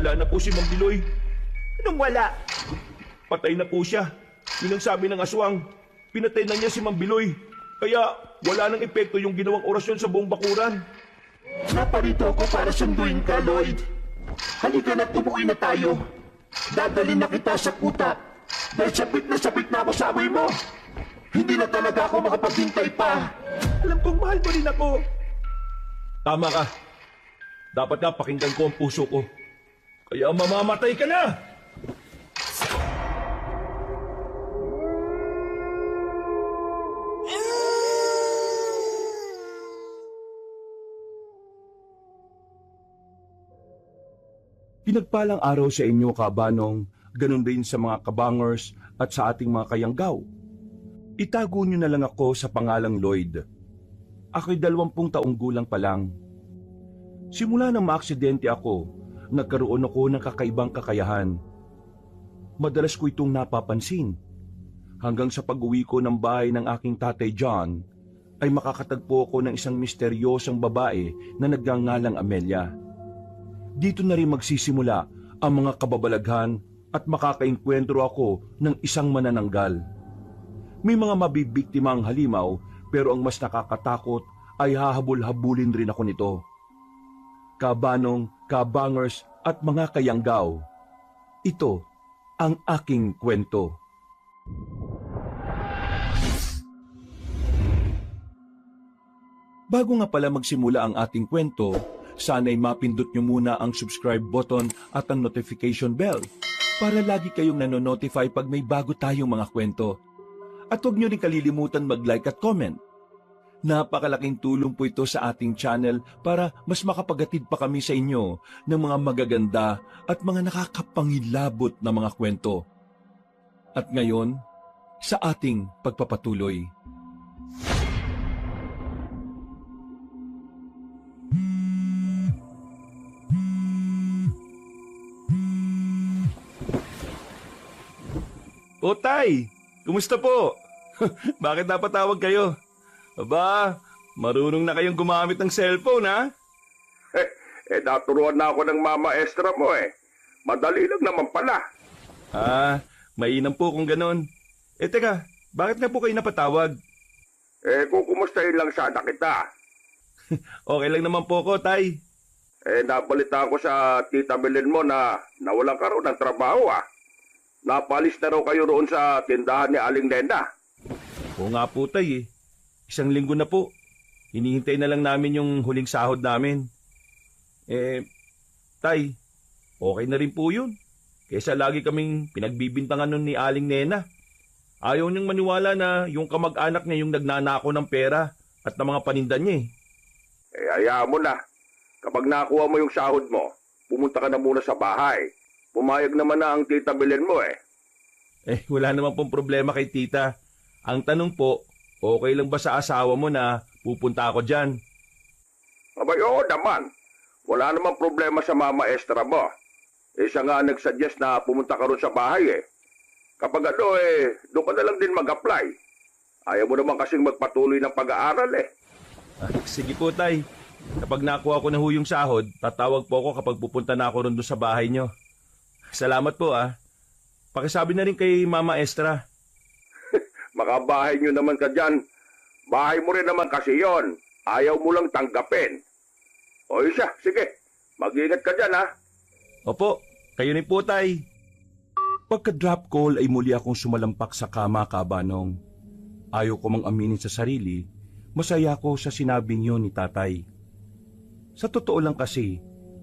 wala na po si Mang Biloy. Anong wala? Patay na po siya. Yun ang sabi ng aswang. Pinatay na niya si Mang Biloy. Kaya wala nang epekto yung ginawang orasyon sa buong bakuran. Naparito ako para sunduin ka, Lloyd. Halika na't umuwi na tayo. Dadalhin na kita sa kuta. Dahil sabit na ako sa amoy mo. Hindi na talaga ako makapaghintay pa. Alam kong mahal mo rin ako. Tama ka. Dapat nga pakinggan ko ang puso ko. Kaya mamamatay ka na! Pinagpalang araw sa inyo, kabanong, ganun din sa mga kabangers at sa ating mga kayanggaw. Itago niyo na lang ako sa pangalang Lloyd. Ako'y 20 taong gulang pa lang. Simula nang maaksidente ako, nagkaroon ako ng kakaibang kakayahan. Madalas ko itong napapansin. Hanggang sa pag-uwi ko ng bahay ng aking tatay John, ay makakatagpo ako ng isang misteryosong babae na nagngangalang Amelia. Dito na rin magsisimula ang mga kababalaghan at makakaengkwentro ako ng isang manananggal. May mga mabibiktima ang halimaw, pero ang mas nakakatakot ay hahabol-habulin rin ako nito. Kabanong, kabangers at mga kayanggaw, ito ang aking kwento. Bago nga pala magsimula ang ating kwento, sana'y mapindot nyo muna ang subscribe button at ang notification bell para lagi kayong nanonotify pag may bago tayong mga kwento. At huwag nyo rin kalilimutan mag-like at comment. Napakalaking tulong po ito sa ating channel para mas makapagatid pa kami sa inyo ng mga magaganda at mga nakakapangilabot na mga kwento. At ngayon, sa ating pagpapatuloy. O Tay, kumusta po? Bakit napatawag kayo? Aba, marunong na kayong gumamit ng cellphone, ha? Naturuan na ako ng mama Estra mo eh. Madali lang naman pala. Mainam po kung ganon. Teka, bakit na po kayo napatawag? Kung kumustahin lang sana kita. Okay lang naman po ko, Tay. Nabalita ko sa tita Belen mo na nawalan ka raw ng trabaho ah. Napalis na raw kayo roon sa tindahan ni Aling Nena. Oo nga po, Tay. 1 linggo na po. Hinihintay na lang namin yung huling sahod namin. Tay, okay na rin po yun. Kesa lagi kaming pinagbibintangan nun ni Aling Nena. Ayaw niyang maniwala na yung kamag-anak niya yung nagnanako ng pera at ng mga paninda niya Hayaan mo na. Kapag nakuha mo yung sahod mo, pumunta ka na muna sa bahay. Pumayag naman na ang tita Belen mo eh. Wala naman pong problema kay tita. Ang tanong po, okay lang ba sa asawa mo na pupunta ako dyan? Abay, oo naman. Wala namang problema sa mama Estra mo. Siya nga nagsuggest na pumunta ka ron sa bahay eh. Kapag doon ka na lang din mag-apply. Ayaw mo naman kasing magpatuloy ng pag-aaral eh. Sige po, Tay. Kapag nakuha ko na yung sahod, tatawag po ako kapag pupunta na ako ron doon sa bahay nyo. Salamat po Pakisabi na rin kay Mama Estra. Makabahay nyo naman ka dyan. Bahay mo rin naman kasi yon. Ayaw mo lang tanggapin. O siya, sige. Mag-ingat ka dyan ha. Opo, kayo rin po, Tay. Pagka-drop call ay muli akong sumalampak sa kama, kabanong. Ayaw ko mang aminin sa sarili, masaya ko sa sinabing yun ni Tatay. Sa totoo lang kasi,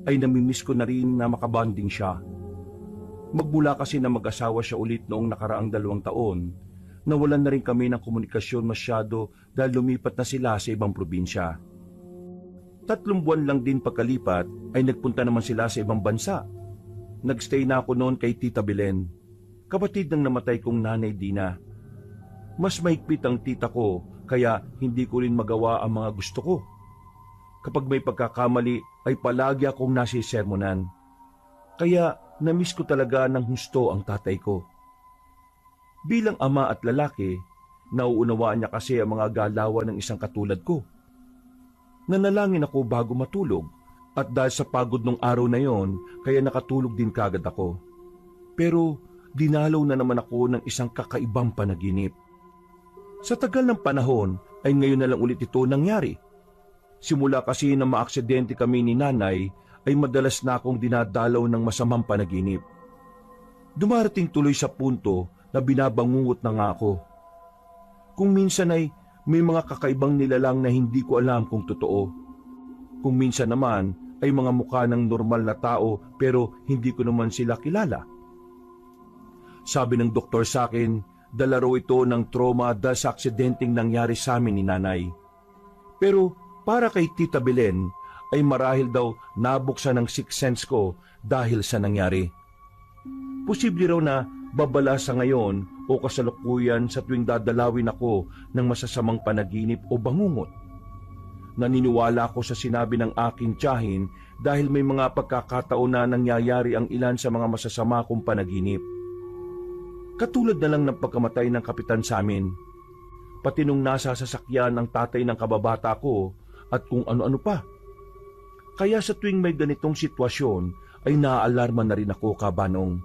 ay namimiss ko na rin na makabanding siya. Magmula kasi na mag-asawa siya ulit noong nakaraang 2 taon, nawalan na rin kami ng komunikasyon masyado dahil lumipat na sila sa ibang probinsya. 3 buwan lang din pagkalipat ay nagpunta naman sila sa ibang bansa. Nagstay na ako noon kay Tita Belen, kapatid ng namatay kong nanay Dina. Mas mahigpit ang tita ko kaya hindi ko rin magawa ang mga gusto ko. Kapag may pagkakamali ay palagi akong nasisermonan. Kaya namiss ko talaga ng husto ang tatay ko. Bilang ama at lalaki, nauunawaan niya kasi ang mga galawan ng isang katulad ko. Nanalangin ako bago matulog At dahil sa pagod nung araw na yon, kaya nakatulog din kagad ako. Pero dinalaw na naman ako ng isang kakaibang panaginip. Sa tagal ng panahon ay ngayon na lang ulit ito nangyari. Simula kasi na maaksidente kami ni nanay ay madalas na akong dinadalaw ng masamang panaginip. Dumarating tuloy sa punto na binabangungot na nga ako. Kung minsan ay may mga kakaibang nilalang na hindi ko alam kung totoo. Kung minsan naman ay mga mukha ng normal na tao pero hindi ko naman sila kilala. Sabi ng doktor sa akin, dala raw ito ng trauma dahil sa aksidenteng nangyari sa amin ni nanay. Pero para kay Tita Belen ay marahil daw nabuksan ng sixth sense ko dahil sa nangyari. Posible raw na babala sa ngayon o kasalukuyan sa tuwing dadalawin ako ng masasamang panaginip o bangungot. Naniniwala ako sa sinabi ng aking tiyahin dahil may mga pagkakataon na nangyayari ang ilan sa mga masasama kong panaginip. Katulad na lang ng pagkamatay ng kapitan sa amin. Pati nung nasa sasakyan ng tatay ng kababata ko at kung ano-ano pa. Kaya sa tuwing may ganitong sitwasyon ay naaalarma na rin ako, Kabanong.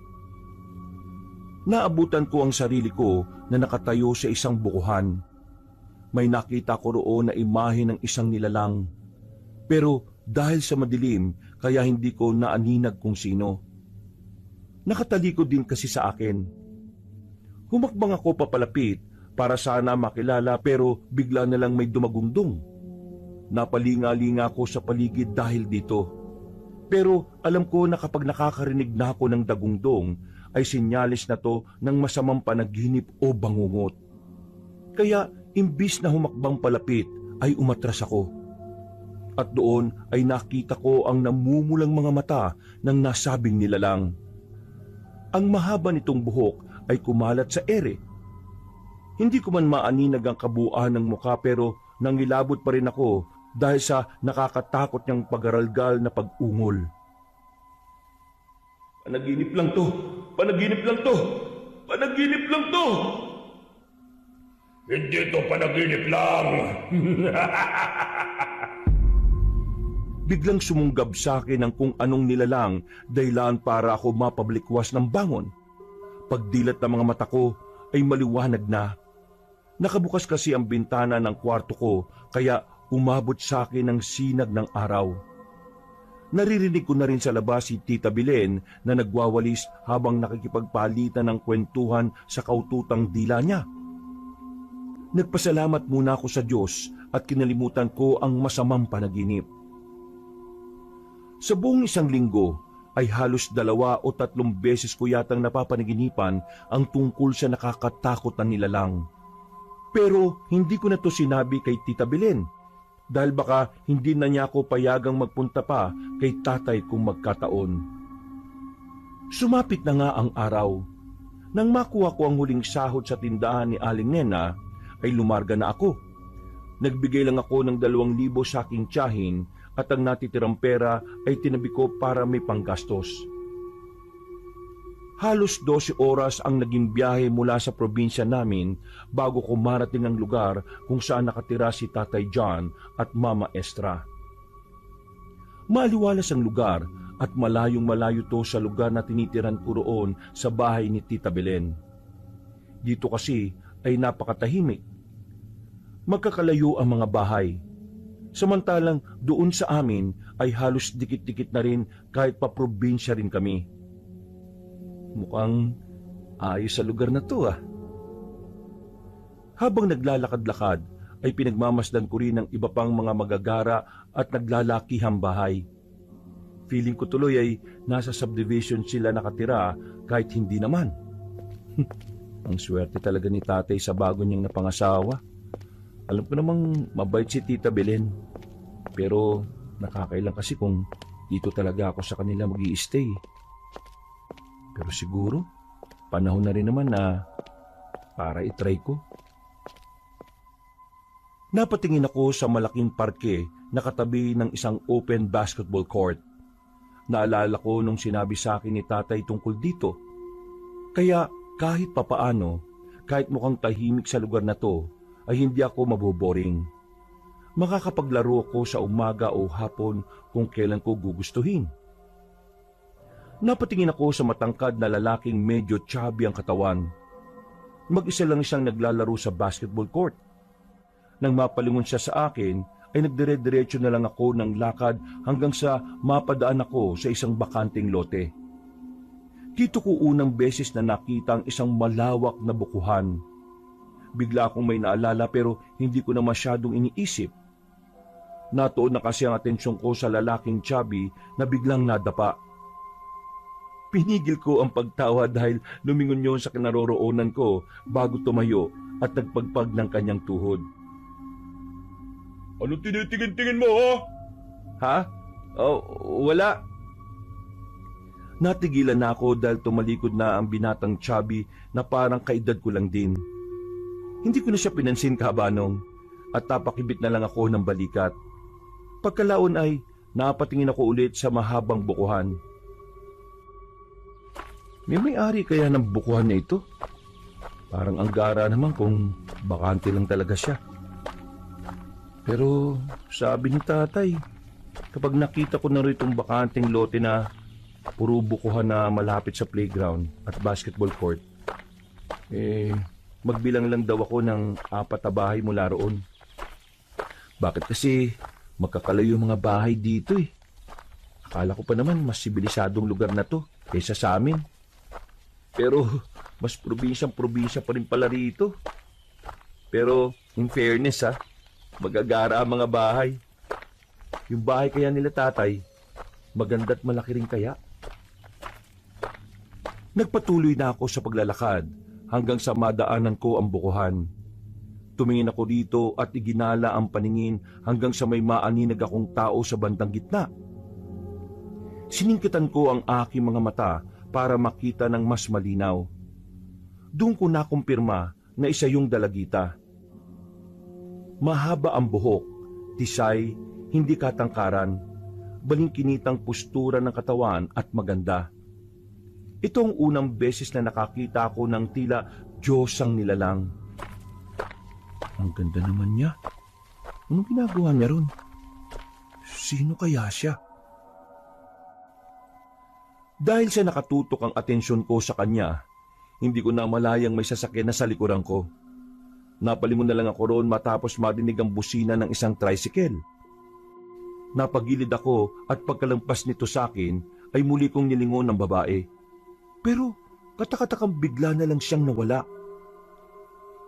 Naabutan ko ang sarili ko na nakatayo sa isang bukuhan. May nakita ko roon na imahe ng isang nilalang. Pero dahil sa madilim, kaya hindi ko naaninag kung sino. Nakatalikod din kasi sa akin. Humakbang ako papalapit para sana makilala pero bigla na lang may dumagundong. Napalinga-linga ako sa paligid dahil dito. Pero alam ko na kapag nakakarinig na ako ng dagundong ay sinyalis na to ng masamang panaginip o bangungot. Kaya imbis na humakbang palapit ay umatras ako. At doon ay nakita ko ang namumulang mga mata ng nasabing nilalang. Ang mahaba nitong buhok ay kumalat sa ere. Hindi ko man maaninag ang kabuuan ng mukha pero nangilabot pa rin ako dahil sa nakakatakot niyang pagaralgal na pag-ungol. Panaginip lang to! Panaginip lang to! Panaginip lang to! Hindi to panaginip lang! Biglang sumunggab sa akin ang kung anong nilalang dahilan para ako mapablikwas ng bangon. Pagdilat ng mga mata ko ay maliwanag na. Nakabukas kasi ang bintana ng kwarto ko kaya umabot sa akin ang sinag ng araw. Naririnig ko na rin sa labas si Tita Belen na nagwawalis habang nakikipagpalitan ng kwentuhan sa kaututang dila niya. Nagpasalamat muna ako sa Diyos at kinalimutan ko ang masamang panaginip. Sa buong isang linggo ay halos 2 o 3 beses ko yatang napapanaginipan ang tungkol sa nakakatakot na nilalang. Pero hindi ko na to sinabi kay Tita Belen dahil baka hindi na niya ako payagang magpunta pa kay tatay kung magkataon. Sumapit na nga ang araw. Nang makuha ko ang huling sahod sa tindahan ni Aling Nena, ay lumarga na ako. Nagbigay lang ako ng 2,000 sa aking tiyahin at ang natitirang pera ay tinabi ko para may panggastos. Halos 12 oras ang naging biyahe mula sa probinsya namin bago ko marating ang lugar kung saan nakatira si Tatay John at Mama Estra. Maliwalas ang lugar at malayong-malayo to sa lugar na tinitiran ko roon sa bahay ni Tita Belen. Dito kasi ay napakatahimik. Magkakalayo ang mga bahay. Samantalang doon sa amin ay halos dikit-dikit na rin kahit pa probinsya rin kami. Mukhang ayos sa lugar na to ah. Habang naglalakad-lakad ay pinagmamasdan ko rin ang iba pang mga magagara at naglalakihang bahay. Feeling ko tuloy ay nasa subdivision sila nakatira kahit hindi naman. Ang swerte talaga ni tatay sa bago niyang napangasawa. Alam ko namang mabait si Tita Belen. Pero nakakailang kasi kung dito talaga ako sa kanila mag-i-stay. Pero siguro, panahon na rin naman na para itry ko. Napatingin ako sa malaking parke na katabi ng isang open basketball court. Naalala ko nung sinabi sa akin ni tatay tungkol dito. Kaya kahit papaano, kahit mukhang tahimik sa lugar na to, ay hindi ako maboboring. makakapaglaro ko sa umaga o hapon kung kailan ko gugustuhin. Napatingin ako sa matangkad na lalaking medyo chubby ang katawan. Mag-isa lang siyang naglalaro sa basketball court. Nang mapalingon siya sa akin, ay nagdire-diretso na lang ako ng lakad hanggang sa mapadaan ako sa isang bakanting lote. Dito ko unang beses na nakita ang isang malawak na bukuhan. Bigla akong may naalala pero hindi ko na masyadong iniisip. Natuon na kasi ang atensyon ko sa lalaking chubby na biglang nadapa. Pinigil ko ang pagtawa dahil lumingon yun sa kinaroroonan ko bago tumayo at nagpagpag ng kanyang tuhod. Ano tinitingin-tingin mo, ha? Ha? Oh, wala. Natigilan na ako dahil tumalikod na ang binatang chubby na parang kaedad ko lang din. Hindi ko na siya pinansin, kabanong, at napakibit na lang ako ng balikat. Pagkalaon ay napatingin ako ulit sa mahabang bukuhan. May-ari kaya ng bukuhan na ito? Parang ang gara naman kung bakante lang talaga siya. Pero sabi ni tatay, kapag nakita ko na rin itong bakanting lote na puro bukuhan na malapit sa playground at basketball court, magbilang lang daw ako ng 4 na bahay mula roon. Bakit kasi magkakalayo yung mga bahay dito eh? Akala ko pa naman mas sibilisadong lugar na to kaysa sa amin. Pero mas probinsyang-probinsya pa rin pala rito. Pero in fairness magagara ang mga bahay. Yung bahay kaya nila tatay, maganda't malaki rin kaya. Nagpatuloy na ako sa paglalakad hanggang sa madaanan ko ang bukuhan. Tumingin ako dito at iginala ang paningin hanggang sa may maaninag akong tao sa bandang gitna. Siningkitan ko ang aking mga mata para makita ng mas malinaw. Doon ko nakumpirma na isa yung dalagita. Mahaba ang buhok, tisay, hindi katangkaran, balingkinitang postura ng katawan at maganda. Ito ang unang beses na nakakita ako ng tila Diyosang nilalang. Ang ganda naman niya. Anong ginagawa niya ron? Sino kaya siya? Dahil sa nakatutok ang atensyon ko sa kanya, hindi ko na malayang may sasakyan na sa likuran ko. Napalingon na lang ako roon matapos marinig ang busina ng isang tricycle. Napagilid ako at pagkalampas nito sa akin ay muli kong nilingon ng babae. Pero katakatakang bigla na lang siyang nawala.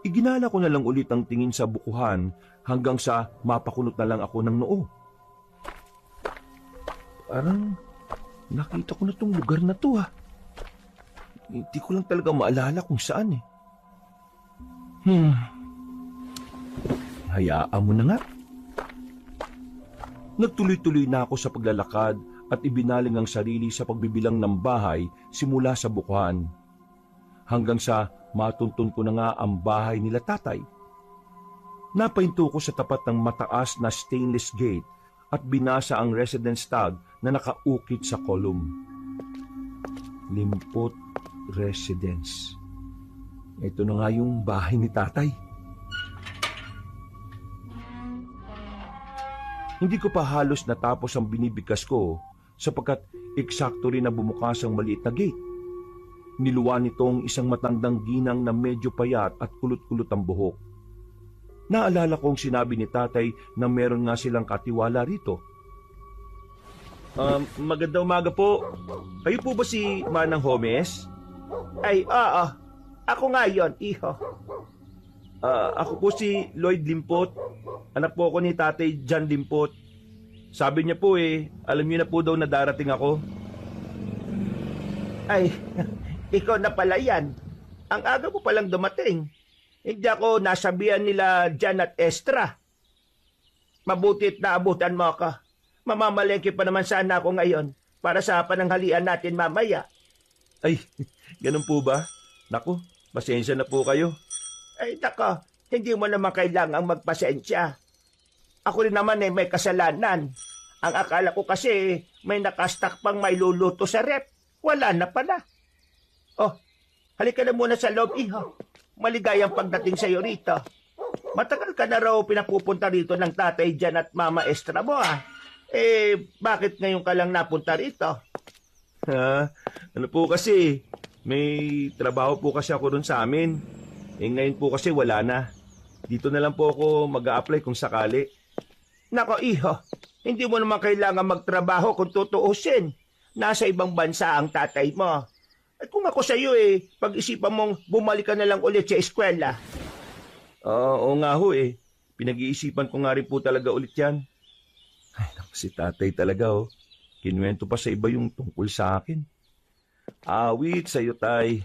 Iginala ko na lang ulit ang tingin sa bukuhan hanggang sa mapakunot na lang ako ng noo. Parang nakita ko na tong lugar na to Hindi ko lang talaga maalala kung saan Hayaan mo na nga. Nagtuloy-tuloy na ako sa paglalakad at ibinaling ang sarili sa pagbibilang ng bahay simula sa bukuhan. Hanggang sa matuntun ko na nga ang bahay nila tatay. Napahinto ko sa tapat ng mataas na stainless gate at binasa ang residence tag na nakaukit sa column. Limpot Residence. Ito na nga yung bahay ni tatay. Hindi ko pa halos natapos ang binibigkas ko sapagkat eksakto rin na bumukas ang maliit na gate. Niluwan nitong isang matandang ginang na medyo payat at kulot-kulot ang buhok. Naalala kong sinabi ni tatay na meron nga silang katiwala rito. Magandang umaga po. Kayo po ba si Manang Homes? Ay, oo. Ako nga yon, iho. Ako po si Lloyd Limpot. Anak po ako ni Tatay John Limpot. Sabi niya po alam niyo na po daw na darating ako. Ay, ikaw na pala yan. Ang aga mo palang dumating. Hindi ako nasabihan nila Jan at Estra. Mabutit na abutan mo ako. Mamamalengke pa naman sana ako ngayon para sa pananghalian natin mamaya. Ay, ganun po ba? Naku, pasensya na po kayo. Ay, nako, hindi mo naman kailangang magpasensya. Ako rin naman may kasalanan. Ang akala ko kasi may nakastak pang may luluto sa rep. Wala na pala. Oh, halika na muna sa loob, iho. Maligayang pagdating sa'yo rito. Matagal ka na raw pinapupunta rito ng tatay Jan at mama Estra mo ah. Bakit ngayon ka lang napunta rito? Ha? Ano po kasi, may trabaho po kasi ako doon sa amin. Ngayon po kasi wala na. Dito na lang po ako mag-a-apply kung sakali. Nako iho, hindi mo naman kailangan magtrabaho kung tutuusin. Nasa ibang bansa ang tatay mo. At kung ako sa iyo pag-isipan mong bumalik ka na lang ulit sa eskwela. Oo nga ho Pinag-iisipan ko nga rin po talaga ulit yan. Ay, naku, si tatay talaga Kinuwento pa sa iba yung tungkol sa akin. Awit sa'yo, tay.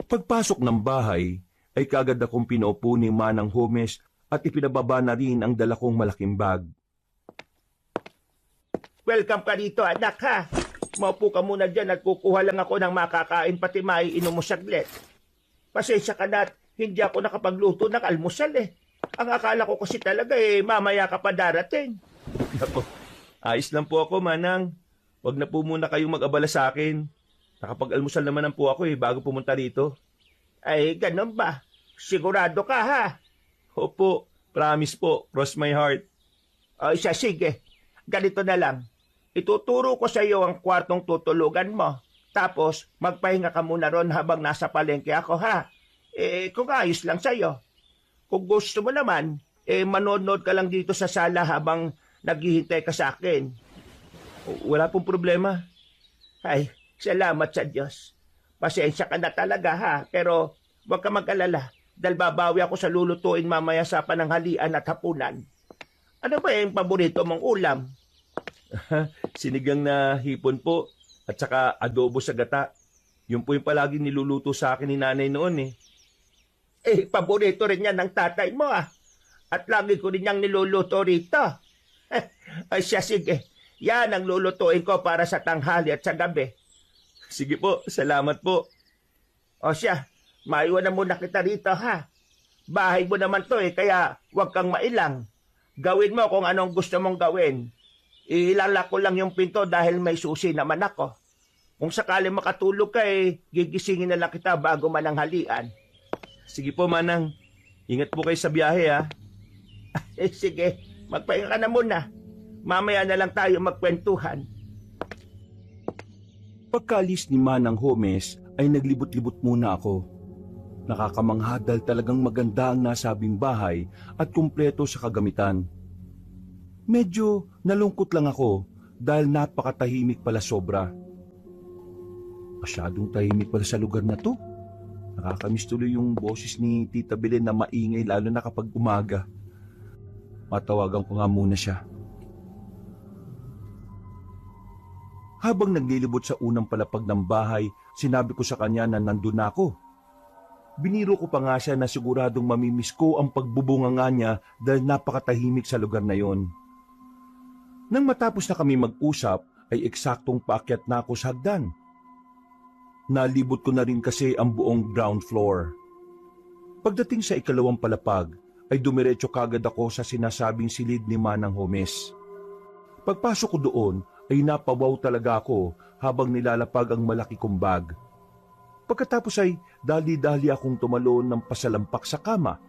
Pagpasok ng bahay, ay kagad akong pinaupo ni Manang Homes at ipinababa na rin ang dala kong malaking bag. Welcome ka dito, anak ha. Maupo ka muna dyan at kukuha lang ako ng makakain pati maiinom mo saglit. Pasensya ka na at hindi ako nakapagluto ng almusal Ang akala ko kasi talaga mamaya ka pa darating. Naku, ayos lang po ako, Manang. Huwag na po muna kayong mag-abala sa akin. Nakapag-almusal naman po ako bago pumunta rito. Ay, ganun ba? Sigurado ka ha? Opo, promise po, cross my heart. Ay, sige. Ganito na lang. Ituturo ko sa iyo ang kwartong tutulugan mo. Tapos, magpahinga ka muna ron habang nasa palengke ako ha. Kung ayos lang sa iyo. Kung gusto mo naman, manonood ka lang dito sa sala habang naghihintay ka sa akin. Wala pong problema. Ay, salamat sa Diyos. Pasensya ka na talaga ha, pero huwag ka mag-alala dahil babawi ako sa lulutuin mamaya sa pananghalian at hapunan. Ano ba yung paborito mong ulam? Sinigang na hipon po at saka adobo sa gata. Yun po yung palagi niluluto sa akin ni nanay noon paborito rin yan ng tatay mo At lagi ko rin niyang niluluto rito. Ay siya, sige. Yan ang lulutuin ko para sa tanghali at sa gabi. Sige po, salamat po. O siya, maiwan na muna kita rito ha. Bahay mo naman to kaya huwag kang mailang. Gawin mo kung anong gusto mong gawin. Ilalak ko lang yung pinto dahil may susi naman ako. Kung sakali makatulog ka gigisingin na lang kita bago mananghalian. Sige po, Manang. Ingat po kayo sa biyahe ha. Sige, magpahinga ka na muna. Mamaya na lang tayo magkwentuhan. Pagkaalis ni Manang Homes ay naglibot-libot muna ako. Nakakamangha dahil talagang maganda ang nasabing bahay at kumpleto sa kagamitan. Medyo nalungkot lang ako dahil napakatahimik pala sobra. Masyadong tahimik pala sa lugar na to. Nakakamiss tuloy yung boses ni Tita Belen na maingay lalo na kapag umaga. Matawagan ko nga muna siya. Habang naglilibot sa unang palapag ng bahay, sinabi ko sa kanya na nandun na ako. Biniro ko pa nga siya na siguradong mamimiss ko ang pagbubunga nga niya dahil napakatahimik sa lugar na yon. Nang matapos na kami mag-usap, ay eksaktong paakyat na ako sa hagdan. Nalibot ko na rin kasi ang buong ground floor. Pagdating sa ikalawang palapag, ay dumiretso kagad ako sa sinasabing silid ni Manang Homes. Pagpasok ko doon, ay napawaw talaga ako habang nilalapag ang malaki kong bag. Pagkatapos ay dali-dali akong tumalon ng pasalampak sa kama.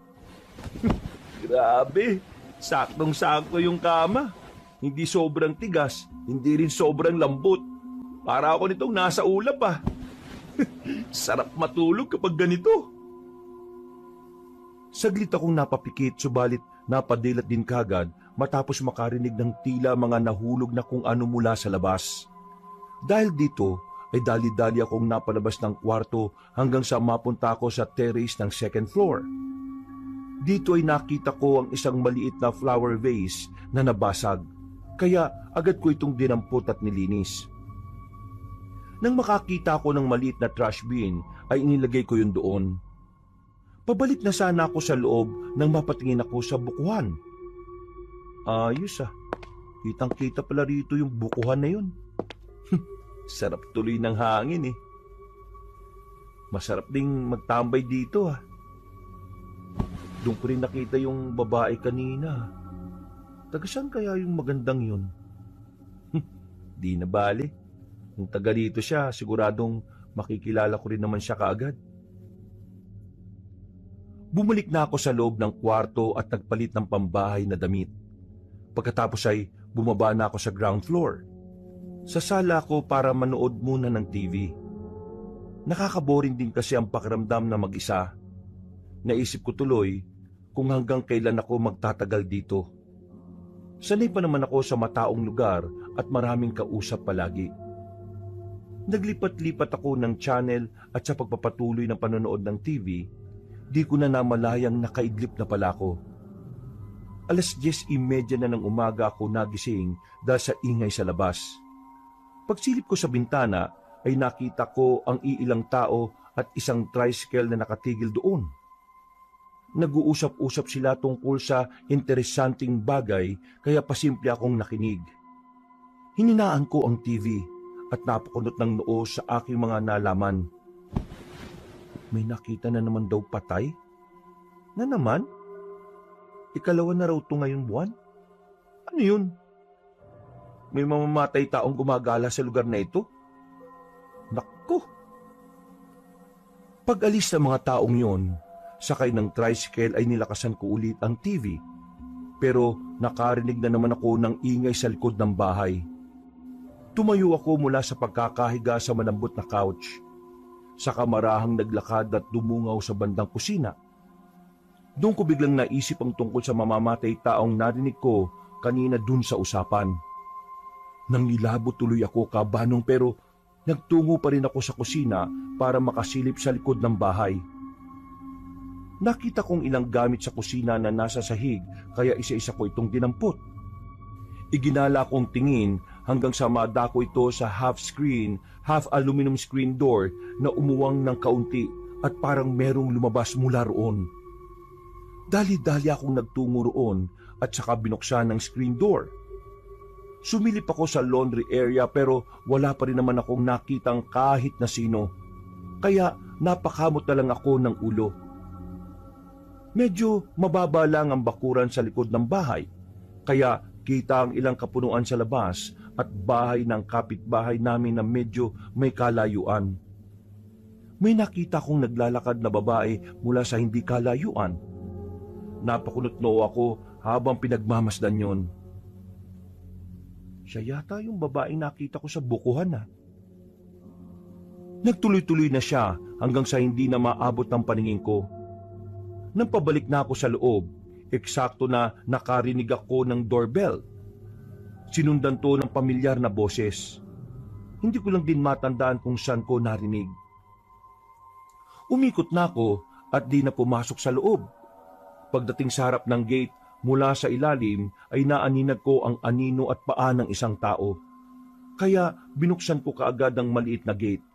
Grabe, saktong-sakto yung kama. Hindi sobrang tigas, hindi rin sobrang lambot. Para ako nitong nasa ulap Sarap matulog kapag ganito. Saglit akong napapikit subalit napadilat din kagad matapos makarinig ng tila mga nahulog na kung ano mula sa labas. Dahil dito ay dali-dali akong napalabas ng kwarto hanggang sa mapunta ako sa terrace ng second floor. Dito ay nakita ko ang isang maliit na flower vase na nabasag, kaya agad ko itong dinampot at nilinis. Nang makakita ko ng maliit na trash bin, ay inilagay ko yun doon. Pabalik na sana ako sa loob nang mapatingin ako sa bukuhan. Ayos kitang-kita pala rito yung bukuhan na yun. Sarap tuloy ng hangin Masarap ding magtambay dito Doon ko rin nakita yung babae kanina. Taga saan kaya yung magandang yun? Di na bale. Kung taga rito siya, siguradong makikilala ko rin naman siya kaagad. Bumalik na ako sa loob ng kwarto at nagpalit ng pambahay na damit. Pagkatapos ay bumaba na ako sa ground floor. Sa sala ako para manood muna ng TV. Nakakaboring din kasi ang pakiramdam na mag-isa. Naisip ko tuloy kung hanggang kailan ako magtatagal dito. Sanay pa naman ako sa mataong lugar at maraming kausap palagi. Naglipat-lipat ako ng channel at sa pagpapatuloy ng panonood ng TV, di ko na namalayang nakaidlip na pala ako. 10:30 na ng umaga ako nagising dahil sa ingay sa labas. Pagsilip ko sa bintana ay nakita ko ang iilang tao at isang tricycle na nakatigil doon. Nag-uusap-usap sila tungkol sa interesanting bagay kaya pasimple akong nakinig. Hininaan ko ang TV at napakunot ng noo sa aking mga nalaman. May nakita na naman daw patay? Na naman? Ikalawa na raw ito ngayong buwan? Ano yun? May mamamatay taong gumagala sa lugar na ito? Naku! Pag-alis ng mga taong yon, sakay ng tricycle ay nilakasan ko ulit ang TV. Pero nakarinig na naman ako ng ingay sa likod ng bahay. Tumayo ako mula sa pagkakahiga sa malambot na couch. Saka marahang naglakad at dumungaw sa bandang kusina. Doon ko biglang naisip ang tungkol sa mamamatay taong narinig ko kanina dun sa usapan. Nangilabot tuloy ako kabanong pero nagtungo pa rin ako sa kusina para makasilip sa likod ng bahay. Nakita kong ilang gamit sa kusina na nasa sahig kaya isa-isa ko itong dinampot. Iginala kong tingin hanggang sa madako ito sa half-screen, half-aluminum screen door na umuwang ng kaunti at parang merong lumabas mula roon. Dali-dali akong nagtungo roon at saka binuksan ng screen door. Sumilip ako sa laundry area pero wala pa rin naman akong nakitang kahit na sino. Kaya napakamot na lang ako ng ulo. Medyo mababa lang ang bakuran sa likod ng bahay, kaya kita ang ilang kapunuan sa labas at bahay ng kapitbahay namin na medyo may kalayuan. May nakita kong naglalakad na babae mula sa hindi kalayuan. Napakunot noo ako habang pinagmamasdan yon. Siya yata yung babaeng nakita ko sa bukuhan na. Nagtuloy-tuloy na siya hanggang sa hindi na maabot ng paningin ko. Nang pabalik na ako sa loob, eksakto na nakarinig ako ng doorbell. Sinundan to ng pamilyar na boses. Hindi ko lang din matandaan kung saan ko narinig. Umikot na ako at di na pumasok sa loob. Pagdating sa harap ng gate, mula sa ilalim ay naaninag ko ang anino at paa ng isang tao. Kaya binuksan ko kaagad ang maliit na gate.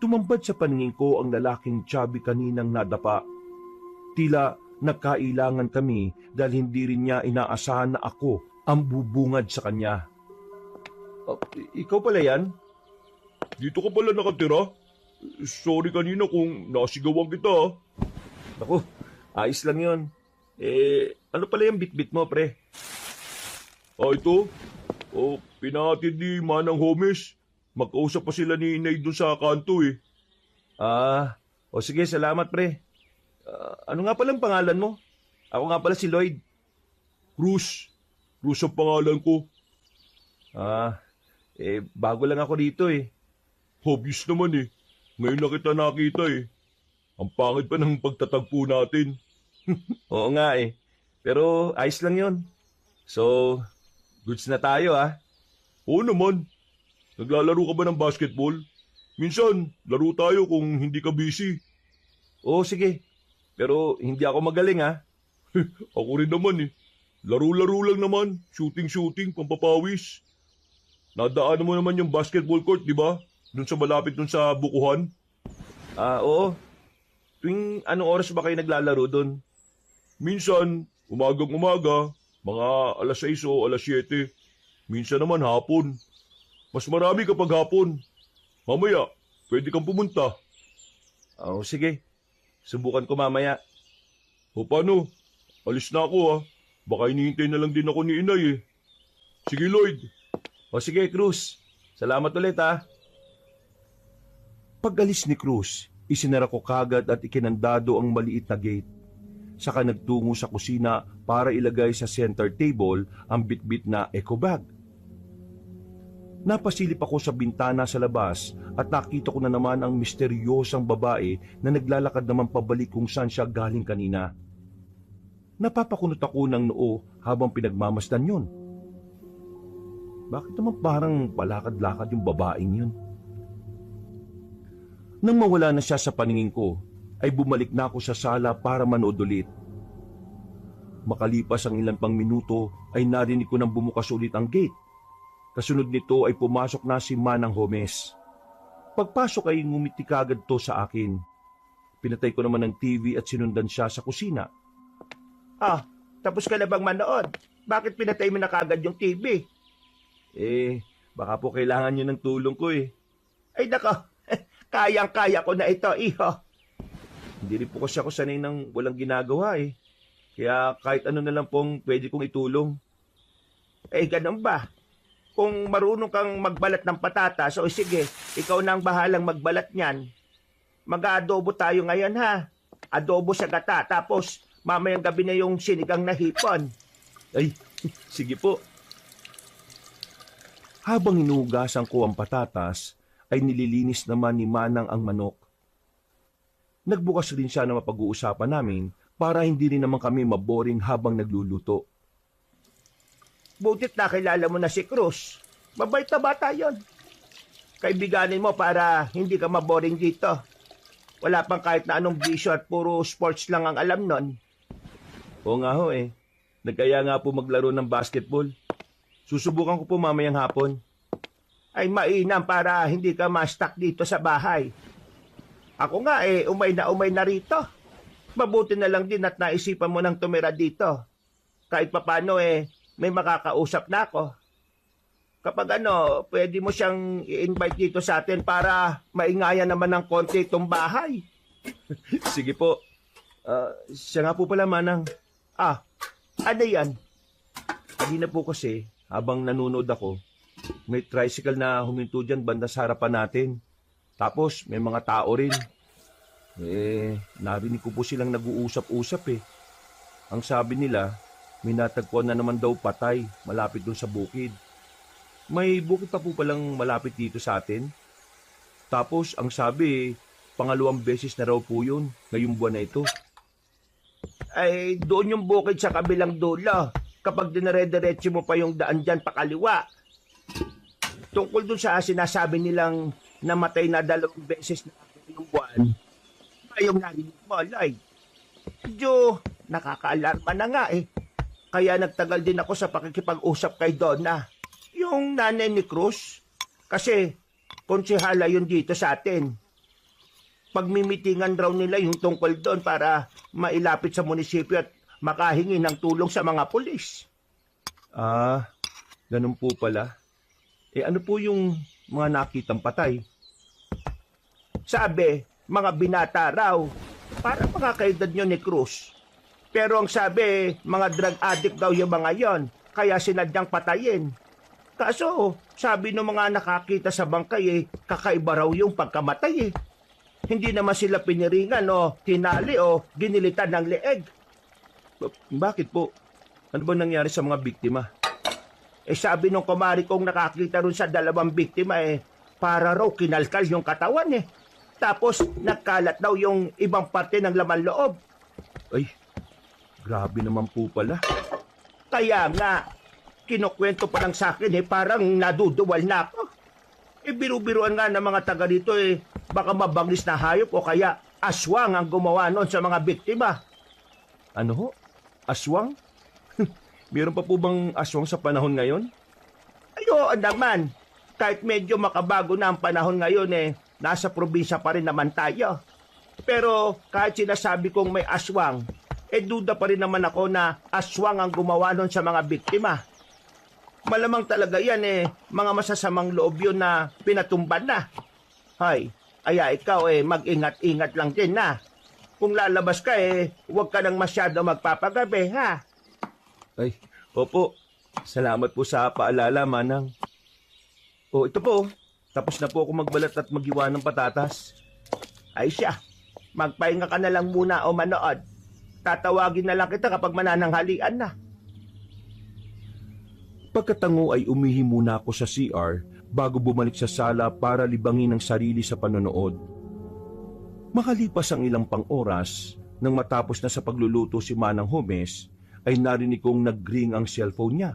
Tumambad sa paningin ko ang lalaking chubby kaninang nadapa. Tila nagkailangan kami dahil hindi rin niya inaasahan na ako ang bubungad sa kanya. Ikaw pala yan? Dito ka pala nakatira? Sorry kanina kung nasigawan kita. Naku, ayos lang yun. Ano pala yung bitbit mo, pre? Ito? Pinahatid ni Manang Homes. Magkausap pa sila ni Inay dun sa kanto eh. Sige, salamat, pre. Ano nga palang pangalan mo? Ako nga pala si Lloyd. Cruz. Cruz ang pangalan ko. Bago lang ako dito eh. Obvious naman eh. Ngayon na kita nakita eh. Ang pangit pa ng pagtatagpo natin. Oo nga eh. Pero ayos lang yon. So, goods na tayo ah. Oo naman. Naglalaro ka ba ng basketball? Minsan, laro tayo kung hindi ka busy. Oo, sige. Pero hindi ako magaling ah. Ako rin naman eh. Laro-laro lang naman. Shooting-shooting, pampapawis. Nadaan mo naman yung basketball court, di ba? Doon sa malapit doon sa bukuhan. Oo. Tuwing anong oras ba kayo naglalaro doon? Minsan, umagang-umaga, mga alas 6 o alas 7. Minsan naman hapon. Mas marami kapag hapon. Mamaya, pwede kang pumunta. Oo, sige. Subukan ko mamaya. O paano? Alis na ako ha. Baka hinihintay na lang din ako ni Inay eh. Sige Lloyd. O sige, Cruz. Salamat ulit ha. Pag-alis ni Cruz, isinara ko kagad at ikinandado ang maliit na gate. Saka nagtungo sa kusina para ilagay sa center table ang bitbit na eco bag. Napasilip ako sa bintana sa labas at nakita ko na naman ang misteryosang babae na naglalakad naman pabalik kung saan siya galing kanina. Napapakunot ako ng noo habang pinagmamasdan yun. Bakit naman parang palakad-lakad yung babaeng yun? Nang mawala na siya sa paningin ko, ay bumalik na ako sa sala para manood ulit. Makalipas ang ilan pang minuto ay narinig ko nang bumukas ulit ang gate. Kasunod nito ay pumasok na si Manang Homes. Pagpasok ay ngumiti kagad to sa akin. Pinatay ko naman ng TV at sinundan siya sa kusina. Ah, tapos ka na bang manood? Bakit pinatay mo na kagad yung TV? Baka po kailangan nyo ng tulong ko eh. Ay nako, kayang-kaya ko na ito, iho. Hindi rin po kasi ako sanay ng walang ginagawa eh. Kaya kahit ano na lang pong pwede kong itulong. Ganun ba? Kung marunong kang magbalat ng patatas, o sige, ikaw na ang bahalang magbalat niyan. Mag-aadobo tayo ngayon ha. Adobo sa gata, tapos mamayang gabi na yung sinigang na hipon. Ay, sige po. Habang inuugasan ko ang patatas, ay nililinis naman ni Manang ang manok. Nagbukas rin siya na mapag-uusapan namin para hindi rin naman kami maboring habang nagluluto. Butit nakilala mo na si Cruz. Mabait na bata yon. Kaibiganin mo para hindi ka maboring dito. Wala pang kahit na anong bisyo at puro sports lang ang alam nun. Oo nga ho eh. Nagkaya nga po maglaro ng basketball. Susubukan ko po mamayang hapon. Ay mainam para hindi ka ma-stuck dito sa bahay. Ako nga umay na rito. Mabuti na lang din at naisipan mo nang tumira dito. Kahit papano may makakausap na ako. Kapag pwede mo siyang i-invite dito sa atin para maingayan naman ng konti itong bahay. Sige po. Siya nga po pala, Manang. Ano yan? Kanina po kasi, habang nanonood ako, may tricycle na huminto dyan banda sa harapan natin. Tapos, may mga tao rin. Narinig ko po silang nag-uusap-usap eh. Ang sabi nila, may natagpuan na naman daw patay malapit doon sa bukid. May bukid pa po palang malapit dito sa atin. Tapos, ang sabi, pangalawang beses na raw po yun ngayong buwan na ito. Ay, doon yung bukid sa kabilang dulo. Kapag dinare-diretso mo pa yung daan dyan pakaliwa. Tungkol doon sa sinasabi nilang namatay na 2 beses na yung buwan. Yung narinig mo, Lloyd. Medyo nakakaalarma na nga eh. Kaya nagtagal din ako sa pakikipag-usap kay Donna. Yung nanay ni Cruz. Kasi konsehala yun dito sa atin. Pagmimitingan raw nila yung tungkol doon para mailapit sa munisipyo at makahingi ng tulong sa mga pulis. Ganun po pala. Ano po yung mga nakitang patay? Sabi, mga binata raw. Para mga kaedad nyo ni Cruz. Pero ang sabi, mga drug addict daw yung mga yon. Kaya sinadyang patayin. Kaso, sabi ng mga nakakita sa bangkay kakaiba raw yung pagkamatay Hindi naman sila piniringan o tinali o ginilitan ng leeg. Bakit po? Ano ba nangyari sa mga biktima? Sabi nung kumari kong nakakita ron sa 2 biktima para raw kinalkal yung katawan Tapos nagkalat daw yung ibang parte ng laman loob. Ay, grabe naman po pala. Kaya nga, kinukwento pa lang sa akin parang naduduwal na ako. Biru-biruan nga ng mga taga dito baka mabangis na hayop o kaya aswang ang gumawa nun sa mga biktima. Ano ho? Aswang? Meron pa po bang aswang sa panahon ngayon? Ayo, naman. Kahit medyo makabago na ang panahon ngayon nasa probinsya pa rin naman tayo. Pero kahit sinasabi kong may aswang, duda pa rin naman ako na aswang ang gumawa nun sa mga biktima. Malamang talaga yan mga masasamang loob yun na pinatumban na. Hay, ikaw mag-ingat-ingat lang din na. Kung lalabas ka huwag ka nang masyado magpapagabi ha. Ay, opo. Salamat po sa paalala, Manang. Ito po. Tapos na po ako magbalat at magiwa ng patatas. Ay siya, magpahinga ka na lang muna o manood. tatawagin na lang kita kapag manananghalian na. Pagkatango ay umihi muna ako sa CR bago bumalik sa sala para libangin ang sarili sa panonood. Makalipas ang ilang pang oras, nang matapos na sa pagluluto si Manang Homes, ay narinig kong nag-ring ang cellphone niya.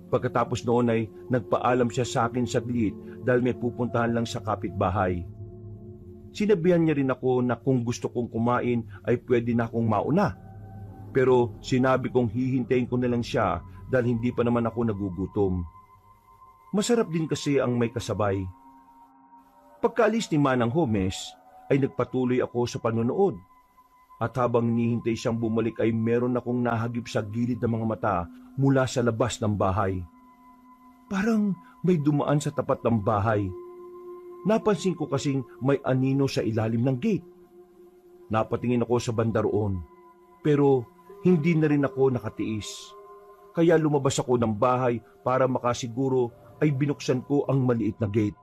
Pagkatapos noon ay nagpaalam siya sa akin saglit dahil may pupuntahan lang sa kapitbahay. Sinabihan niya rin ako na kung gusto kong kumain ay pwede na akong mauna. Pero sinabi kong hihintayin ko na lang siya dahil hindi pa naman ako nagugutom. Masarap din kasi ang may kasabay. Pagkaalis ni Manang Homes ay nagpatuloy ako sa panonood. At habang hinihintay siyang bumalik ay meron akong nahagip sa gilid ng mga mata mula sa labas ng bahay. Parang may dumaan sa tapat ng bahay. Napansin ko kasing may anino sa ilalim ng gate. Napatingin ako sa banda roon, pero hindi na rin ako nakatiis. Kaya lumabas ako ng bahay para makasiguro ay binuksan ko ang maliit na gate.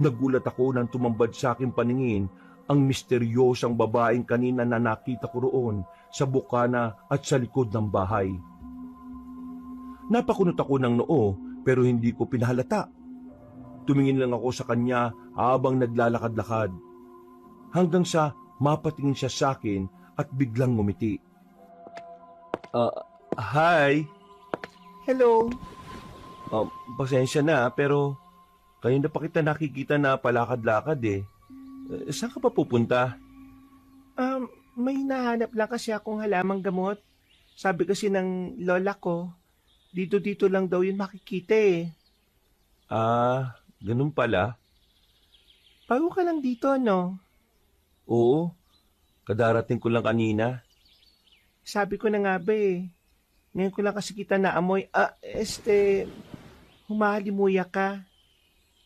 Nagulat ako nang tumambad sa aking paningin ang misteryosang babaeng kanina na nakita ko roon sa bukana at sa likod ng bahay. Napakunot ako ng noo pero hindi ko pinahalata. Tumingin lang ako sa kanya habang naglalakad-lakad. Hanggang sa mapatingin siya sa akin at biglang ngumiti. Hi! Hello? Pasensya na pero kayo na pa kita nakikita na palakad-lakad eh. Saan ka pa pupunta? May nahanap lang kasi akong halamang gamot. Sabi kasi ng lola ko, dito lang daw yun makikita eh. Ganun pala. Bago ka lang dito, no? Oo, kadarating ko lang kanina. Sabi ko na nga ba eh. Ngayon ko lang kasi kita naamoy. Humahalimuya ka.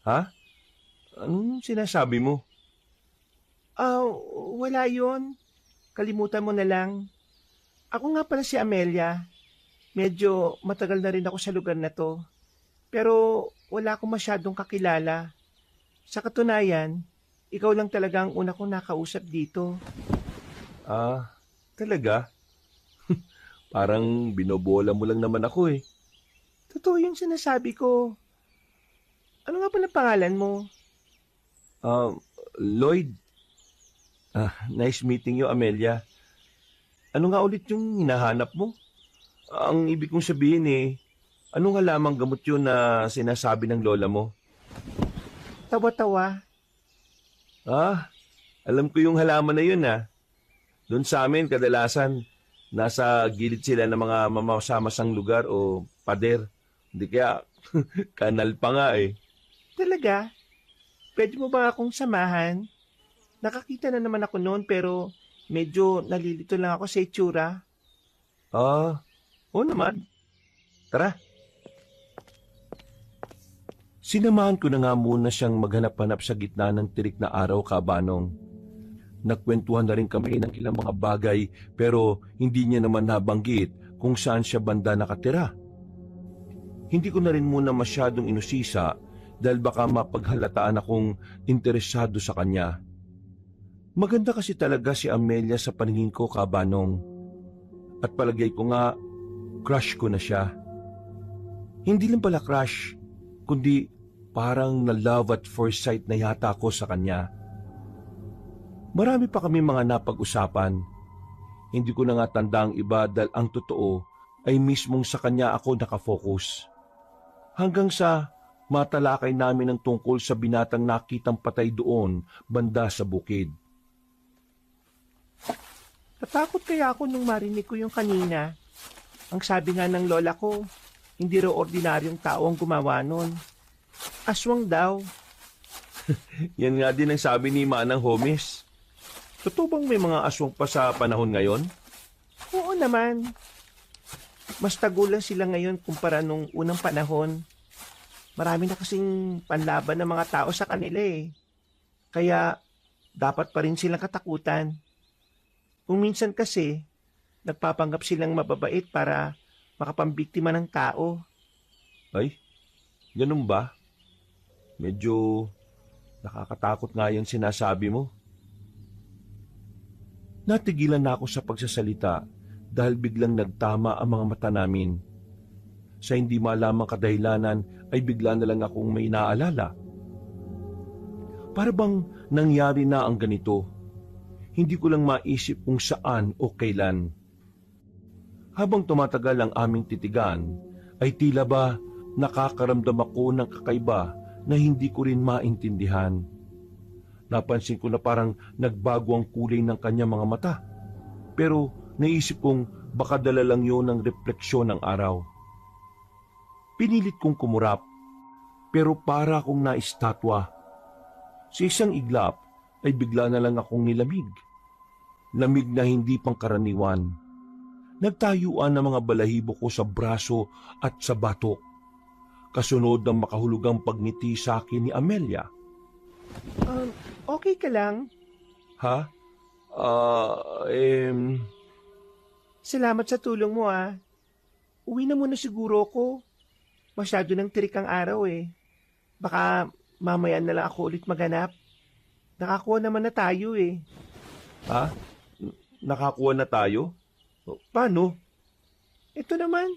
Ha? Anong sinasabi mo? Wala yun. Kalimutan mo na lang. Ako nga pala si Amelia. Medyo matagal na rin ako sa lugar na to. Pero wala akong masyadong kakilala. Sa katunayan, ikaw lang talaga ang una kong nakausap dito. Talaga? Parang binobola mo lang naman ako eh. Totoo yung sinasabi ko. Ano nga pala pangalan mo? Lloyd. Nice meeting you, Amelia. Ano nga ulit yung hinahanap mo? Ang ibig kong sabihin ano nga lamang gamot yun na sinasabi ng lola mo? Tawa-tawa. Alam ko yung halaman na yun Doon sa amin, kadalasan, nasa gilid sila ng mga mamasamasang lugar o pader. Hindi kaya, kanal pa nga eh. Talaga? Pwede mo ba akong samahan? Nakakita na naman ako noon pero medyo nalilito lang ako sa itsura. Oo naman. Tara. Sinamahan ko na nga muna siyang maghanap-hanap sa gitna ng tirik na araw, Kabanong. Nagkwentuhan na rin kami ng ilang mga bagay pero hindi niya naman nabanggit kung saan siya banda nakatira. Hindi ko na rin muna masyadong inusisa dahil baka mapaghalataan akong interesado sa kanya. Maganda kasi talaga si Amelia sa paningin ko, Kabanong. At palagay ko nga, crush ko na siya. Hindi lang pala crush, kundi parang na-love at first sight na yata ako sa kanya. Marami pa kami mga napag-usapan. Hindi ko na nga tanda ang iba dahil ang totoo ay mismong sa kanya ako nakafocus. Hanggang sa matalakay namin ang tungkol sa binatang nakitang patay doon banda sa bukid. Natakot kaya ako nung marinig ko yung kanina. Ang sabi nga ng lola ko, hindi raw ordinaryong tao ang gumawa nun. Aswang daw. Yan nga din ang sabi ni Manang Homes. Totoo bang may mga aswang pa sa panahon ngayon? Oo naman. Mas tagulan sila ngayon kumpara nung unang panahon. Marami na kasing panlaban ng mga tao sa kanila eh. Kaya dapat pa rin silang katakutan. Kung minsan kasi, nagpapanggap silang mababait para makapambiktima ng tao. Ay, ganun ba? Medyo nakakatakot nga yung sinasabi mo. Natigilan na ako sa pagsasalita dahil biglang nagtama ang mga mata namin. Sa hindi malamang kadahilanan ay bigla na lang akong may naalala. Para bang nangyari na ang ganito. Hindi ko lang maisip kung saan o kailan. Habang tumatagal ang aming titigan, ay tila ba nakakaramdam ako ng kakaiba na hindi ko rin maintindihan. Napansin ko na parang nagbago ang kulay ng kanyang mga mata. Pero naisip kong baka dala lang yun ng refleksyon ng araw. Pinilit kong kumurap, pero para akong naistatwa. Sa isang iglap ay bigla na lang akong nilamig. Lamig na hindi pangkaraniwan. Nagtayuan ang mga balahibo ko sa braso at sa batok. Kasunod ng makahulugang pagngiti sa akin ni Amelia. Okay ka lang? Ha? Salamat sa tulong mo Uwi na muna siguro ako. Masyado nang tirik ang araw Baka mamaya na lang ako ulit maghanap. Nakakuha naman na tayo Ha? Nakakuha na tayo? Paano? Ito naman,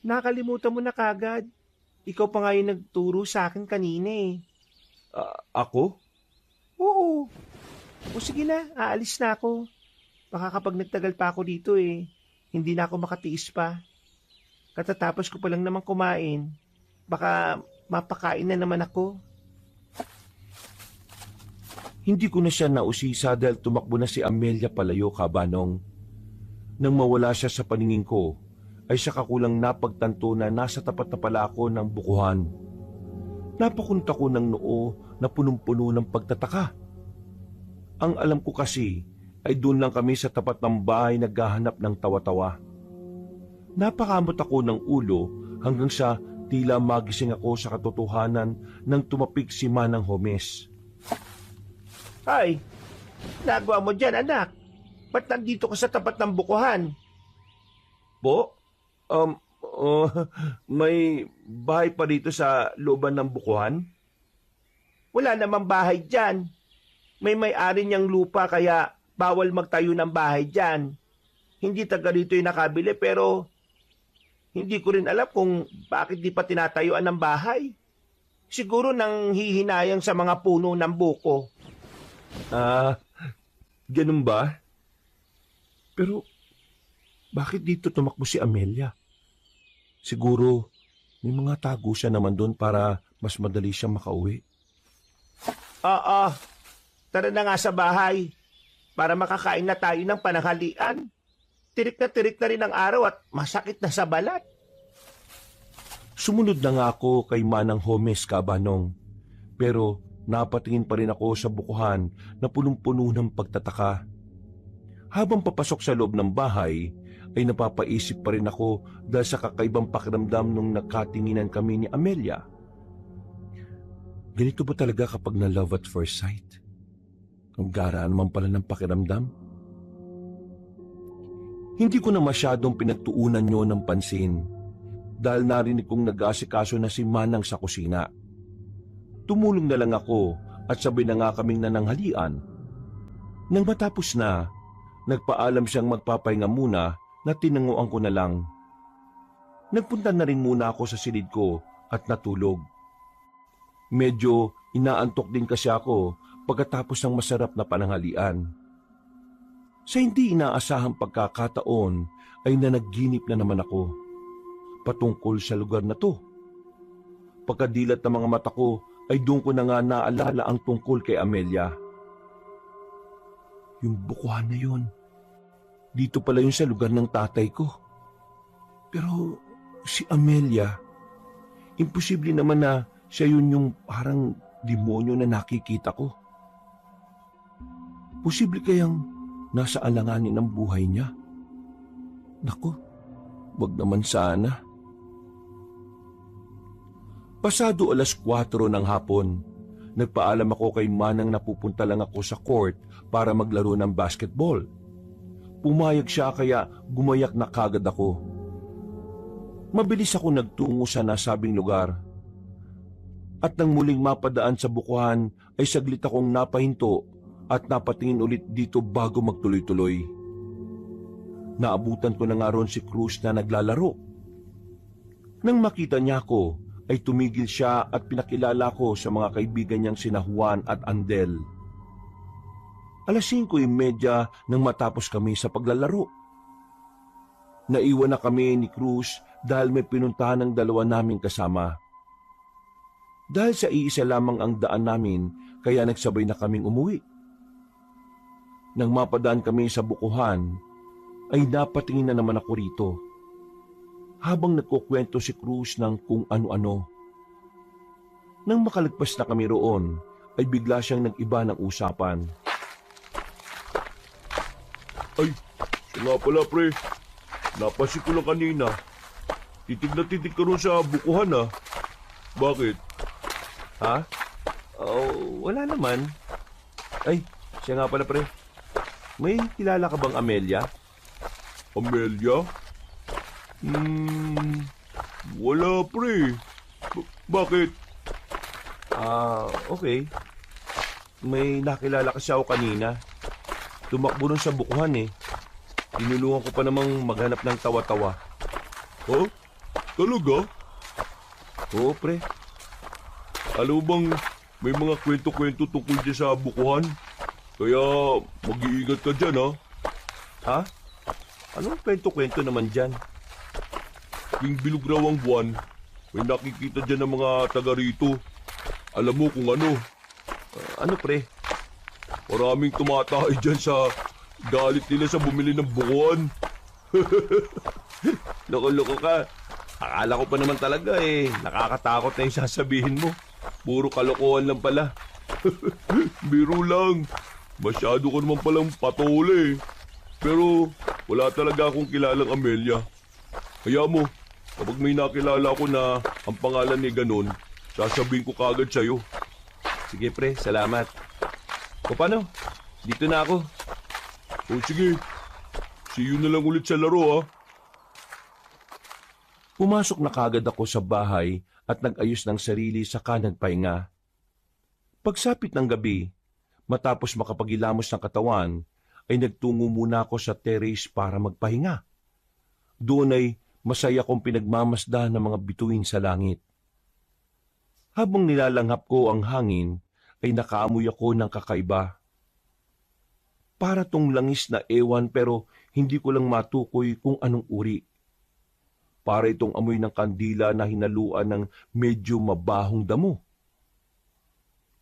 nakalimutan mo na kagad. Ikaw pa nga yung nagturo sa akin kanina Ako? Oo. O sige na, aalis na ako. Baka kapag nagtagal pa ako dito hindi na ako makatiis pa. Katatapos ko pa lang naman kumain. Baka mapakain na naman ako. Hindi ko na siya nausisa dahil tumakbo na si Amelia palayo, Kabanong. Nang mawala siya sa paningin ko, ay saka kulang napagtanto na nasa tapat na pala ako ng bukuhan. Napakunta ko ng noo na punong-puno ng pagtataka. Ang alam ko kasi ay doon lang kami sa tapat ng bahay naghahanap ng tawa-tawa. Napakamot ako ng ulo hanggang sa tila magising ako sa katotohanan nang tumapik si Manang Homes. Ay, nagawa mo dyan, anak? Ba't nandito ka sa tapat ng bukuhan? Po? May bahay pa dito sa looban ng bukuhan? Wala namang bahay dyan. May-ari niyang lupa kaya bawal magtayo ng bahay dyan. Hindi taga rito yung nakabili pero hindi ko rin alam kung bakit di pa tinatayuan ng bahay. Siguro nang hihinayang sa mga puno ng buko. Ganun ba? Pero bakit dito tumakbo si Amelia? Siguro may mga tago siya naman doon para mas madali siya makauwi. Tara na nga sa bahay para makakain na tayo ng pananghalian. Tirik na rin ang araw at masakit na sa balat. Sumunod na nga ako kay Manang Homes, Kabanong. Pero napatingin pa rin ako sa bukuhan na punong-puno ng pagtataka. Habang papasok sa loob ng bahay, ay napapaisip pa rin ako dahil sa kakaibang pakiramdam nung nagkatinginan kami ni Amelia. Ganito ba talaga kapag na love at first sight? Ang gara naman pala ng pakiramdam. Hindi ko na masyadong pinagtuunan nyo ng pansin dahil narinig kong nag-aasikaso na si Manang sa kusina. Tumulong na lang ako at sabay na nga kaming nananghalian. Nang matapos na, nagpaalam siyang magpapahinga muna na tinanguan ko na lang. Nagpunta na rin muna ako sa silid ko at natulog. Medyo inaantok din kasi ako pagkatapos ng masarap na pananghalian. Sa hindi inaasahang pagkakataon ay nanaginip na naman ako patungkol sa lugar na to. Pagkadilat ng mga mata ko ay doon ko na nga naalala ang tungkol kay Amelia. Yung bukuhan na yun, dito pala yun sa lugar ng tatay ko. Pero si Amelia, imposible naman na siya yun yung parang demonyo na nakikita ko. Posible kayang nasa alanganin ng buhay niya? Naku, wag naman sana. Pasado 4:00 ng hapon, nagpaalam ako kay Manang na pupunta lang ako sa court para maglaro ng basketball. Pumayag siya kaya gumayak na kagad ako. Mabilis ako nagtungo sa nasabing lugar. At nang muling mapadaan sa bukuhan ay saglit akong napahinto at napatingin ulit dito bago magtuloy-tuloy. Naabutan ko na nga ron si Cruz na naglalaro. Nang makita niya ako, ay tumigil siya at pinakilala ko sa mga kaibigan niyang sina Juan at Andel. 5:30 nang matapos kami sa paglalaro. Naiwan na kami ni Cruz dahil may pinuntahan ng dalawa naming kasama. Dahil sa iisa lamang ang daan namin, kaya nagsabay na kaming umuwi. Nang mapadaan kami sa bukuhan, ay napatingin na naman ako rito. Habang nagkukwento si Cruz ng kung ano-ano. Nang makalagpas na kami roon, ay bigla siyang nag-iba ng usapan. Ay, siya nga pala pre. Napansin ko lang kanina. Titig na titig ka ron sa bukuhan ah. Bakit? Ha? Oh, wala naman. Ay, siya nga pala pre. May kilala ka bang Amelia? Amelia? Wala pre. Bakit? Okay. May nakilala kasi ako kanina. Tumakbo nun sa bukuhan eh. Tinulungan ko pa namang maghanap ng tawa-tawa. Oh? Talaga? Oo, pre. Alam mo bang may mga kwento-kwento tungkol dyan sa bukuhan? Kaya mag-iingat ka dyan, ha? Ha? Anong kwento-kwento naman dyan? Yung bilog raw ang buwan, may nakikita dyan ng mga taga rito. Alam mo kung ano? Ano, pre? Maraming tumatay dyan sa galit nila sa bumili ng bukuhan. Loko-loko ka. Akala ko pa naman talaga eh. Nakakatakot na yung sasabihin mo. Puro kalokohan lang pala. Biro lang. Masyado ko naman palang patole. Pero wala talaga akong kilalang Amelia. Kaya mo, kapag may nakilala ko na ang pangalan ni ganon, sasabihin ko kagad sa'yo. Sige pre, salamat. O paano? Dito na ako. O sige, see you na lang ulit sa laro ha. Pumasok na kagad ako sa bahay at nag-ayos ng sarili saka nagpahinga. Pagsapit ng gabi, matapos makapagilamos ng katawan, ay nagtungo muna ako sa terrace para magpahinga. Doon ay masaya kong pinagmamasdan ng mga bituin sa langit. Habang nilalanghap ko ang hangin, ay nakaamoy ako ng kakaiba. Para tong langis na ewan pero hindi ko lang matukoy kung anong uri. Para itong amoy ng kandila na hinaluan ng medyo mabahong damo.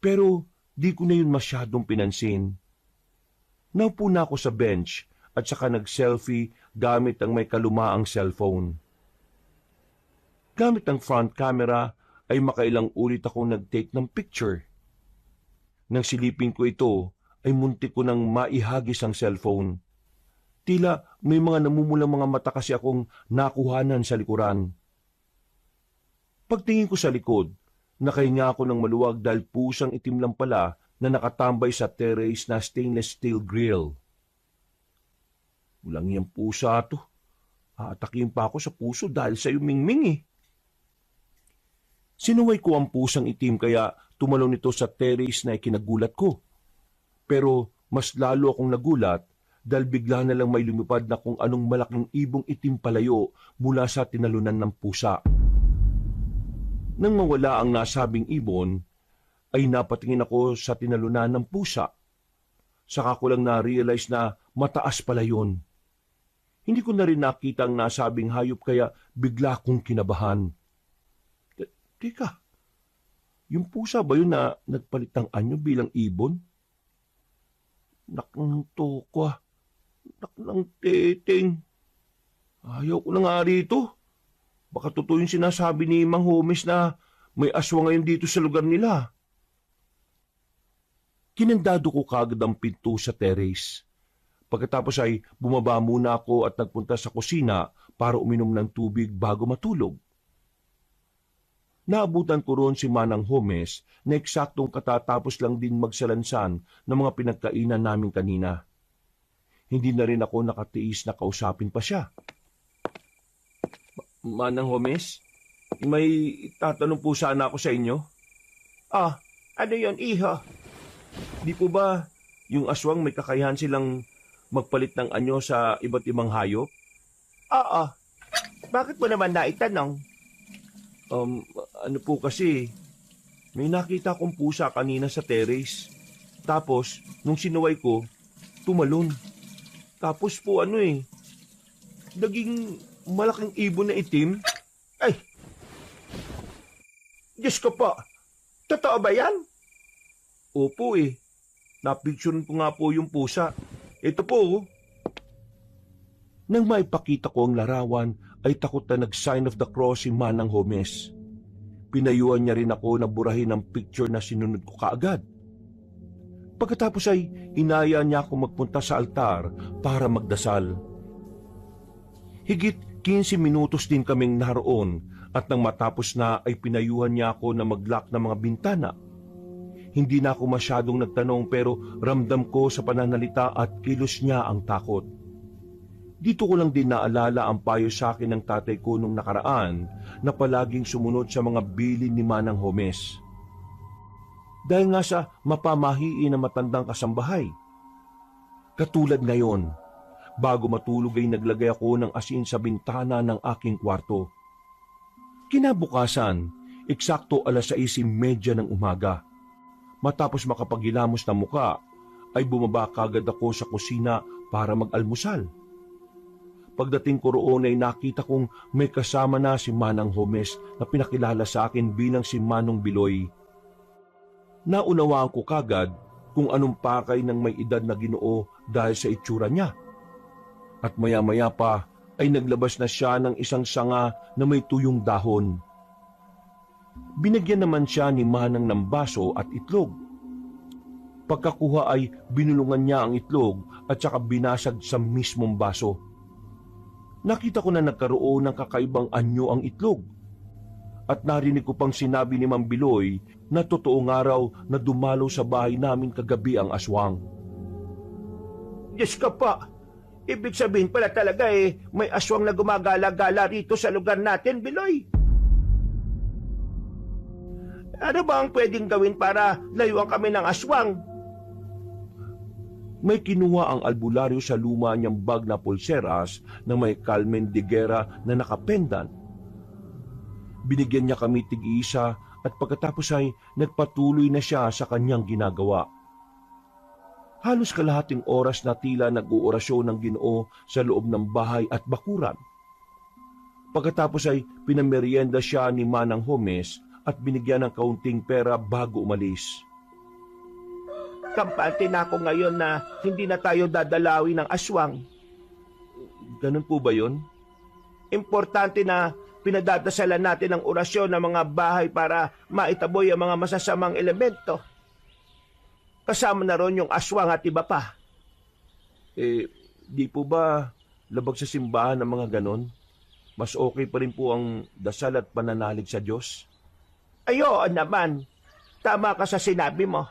Pero di ko na yun masyadong pinansin. Naupo na ako sa bench at saka nag-selfie gamit ang may kalumaang cellphone. Gamit ang front camera ay makailang ulit akong nag-take ng picture. Nang silipin ko ito, ay muntik ko nang maihagis ang cellphone. Tila may mga namumulang mga mata kasi akong nakuhanan sa likuran. Pagtingin ko sa likod, nakahinga ako ng maluwag dahil pusang itim lang pala na nakatambay sa terrace na stainless steel grill. Walang iyang pusa to. Aatakin pa ako sa puso dahil sa mingming eh. Sinuway ko ang pusang itim kaya tumalon ito sa terrace na ikinagulat ko. Pero mas lalo akong nagulat dahil bigla na lang may lumipad na kung anong malaking ibong itim palayo mula sa tinalunan ng pusa. Nang mawala ang nasabing ibon, ay napatingin ako sa tinalunan ng pusa. Saka ko lang na-realize na mataas pala yun. Hindi ko na rin nakita ang nasabing hayop kaya bigla kong kinabahan. Teka, yung pusa ba yun na nagpalit ng anyo bilang ibon? Nakang tokwa, nakang teteng. Ayaw ko na nga rito. Baka totoo yung sinasabi ni Mang Homes na may aswang ngayon dito sa lugar nila. Kinandado ko kagad ang pinto sa terrace. Pagkatapos ay bumaba muna ako at nagpunta sa kusina para uminom ng tubig bago matulog. Naabutan ko roon si Manang Homes na eksaktong katatapos lang din magsalansan ng mga pinagkainan namin kanina. Hindi na rin ako nakatiis na kausapin pa siya. Manang Homes, may tatanong po sana ako sa inyo. Ano yon, iho? Di po ba Yung aswang may kakayahan silang magpalit ng anyo sa iba't ibang hayop? Oo. Bakit mo naman naitanong? Ano po kasi, may nakita akong pusa kanina sa terrace. Tapos, nung sinuway ko, tumalon. Tapos po naging malaking ibon na itim. Ay! Diyos ko po. Totoo ba yan? Opo napicturean ko nga po yung pusa. Ito po. Nang maipakita ko ang larawan, ay takot na nag-sign of the cross si Manang Homes. Pinayuhan niya rin ako na burahin ang picture na sinunod ko kaagad. Pagkatapos ay inaya niya ako magpunta sa altar para magdasal. Higit 15 minutos din kaming naroon at nang matapos na ay pinayuhan niya ako na mag-lock ng mga bintana. Hindi na ako masyadong nagtanong pero ramdam ko sa pananalita at kilos niya ang takot. Dito ko lang din naalala ang payo sa akin ng tatay ko nung nakaraan na palaging sumunod sa mga bilin ni Manang Homes. Dahil nga sa mapamahiin na matandang kasambahay. Katulad ngayon, bago matulog ay naglagay ako ng asin sa bintana ng aking kwarto. Kinabukasan, eksakto 6:30 ng umaga. Matapos makapagilamos ng muka, ay bumaba kagad ako sa kusina para mag-almusal. Pagdating ko roon ay nakita kong may kasama na si Manang Homes na pinakilala sa akin bilang si Manong Biloy. Naunawaan ko kagad kung anong pakay ng may edad na Ginoo dahil sa itsura niya. At maya-maya pa ay naglabas na siya ng isang sanga na may tuyong dahon. Binagyan naman siya ni Manang ng baso at itlog. Pagkakuha ay binulungan niya ang itlog at saka binasag sa mismong baso. Nakita ko na nagkaroon ng kakaibang anyo ang itlog. At narinig ko pang sinabi ni Mang Biloy na totoong araw na dumalo sa bahay namin kagabi ang aswang. Diyos ko po. Ibig sabihin pala talaga may aswang na gumagala-gala rito sa lugar natin, Biloy. Ano ba ang pwedeng gawin para layuan kami ng aswang? May kinuha ang albularyo sa luma niyang bag na pulseras na may Carmen de Guerra na nakapendan. Binigyan niya kami tig-isa at pagkatapos ay nagpatuloy na siya sa kanyang ginagawa. Halos kalahating oras na tila nag-uorasyon ng Ginoo sa loob ng bahay at bakuran. Pagkatapos ay pinamerienda siya ni Manang Homes at binigyan ng kaunting pera bago umalis. Kampante na ako ngayon na hindi na tayo dadalawi ng aswang. Ganun po ba yun? Importante na pinadadasalan natin ang orasyon ng mga bahay para maitaboy ang mga masasamang elemento. Kasama na ron yung aswang at iba pa. Di po ba labag sa simbahan ng mga ganon? Mas okay pa rin po ang dasal at pananalig sa Diyos? Ayo naman, tama ka sa sinabi mo.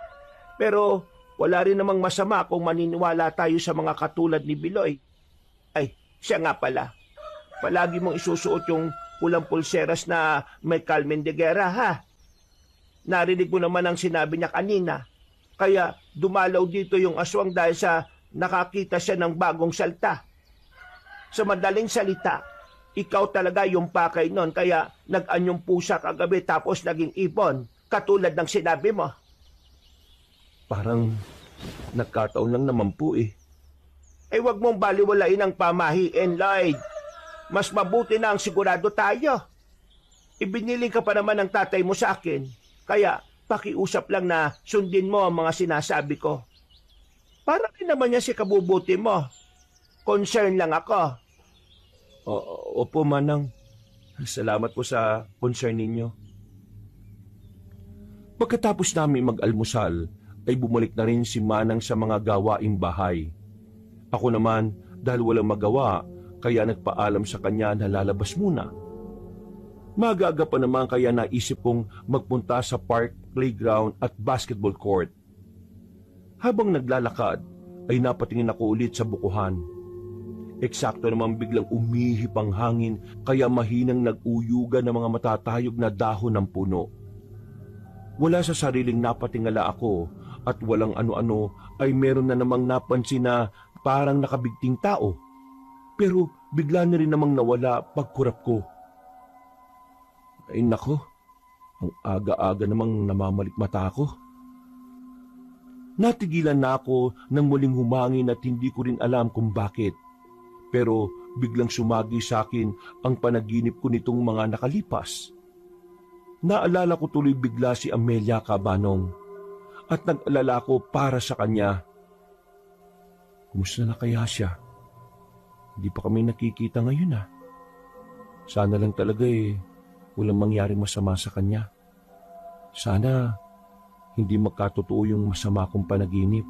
Pero wala rin namang masama kung maniniwala tayo sa mga katulad ni Biloy. Ay, siya nga pala. Palagi mong isusuot yung pulang pulseras na may Carmen de Guerra, ha? Narinig mo naman ang sinabi niya kanina. Kaya dumalaw dito yung aswang dahil sa nakakita siya ng bagong salta. Sa madaling salita, ikaw talaga yung pakay nun, kaya nag-anyong pusa kagabi tapos naging ibon, katulad ng sinabi mo. Parang nagkataon lang naman po Wag mong baliwalain ang pamahiin, Lloyd. Mas mabuti na ang sigurado tayo. Ibiniling ka pa naman ng tatay mo sa akin, kaya pakiusap lang na sundin mo ang mga sinasabi ko. Para rin naman niya si kabubuti mo. Concern lang ako. Opo, Manang. Salamat po sa concern ninyo. Pagkatapos namin mag-almusal, ay bumalik na rin si Manang sa mga gawaing bahay. Ako naman, dahil walang magawa, kaya nagpaalam sa kanya na lalabas muna. Magaga pa naman kaya naisip kong magpunta sa park, playground at basketball court. Habang naglalakad, ay napatingin ako ulit sa bukuhan. Eksakto namang biglang umihip ang hangin kaya mahinang nag-uyugan ng mga matatayog na dahon ng puno. Wala sa sariling napatingala ako at walang ano-ano ay meron na namang napansin na parang nakabigting tao. Pero bigla na rin namang nawala pagkurap ko. Ay nako, ang aga-aga namang namamalikmata ako. Natigilan na ako nang muling humangin at hindi ko rin alam kung bakit. Pero biglang sumagi sa akin ang panaginip ko nitong mga nakalipas. Naalala ko tuloy bigla si Amelia Cabanong at nag-alala ko para sa kanya. Kumusta na kaya siya? Hindi pa kami nakikita ngayon Sana lang talaga walang mangyaring masama sa kanya. Sana hindi magkatotoo yung masama kong panaginip.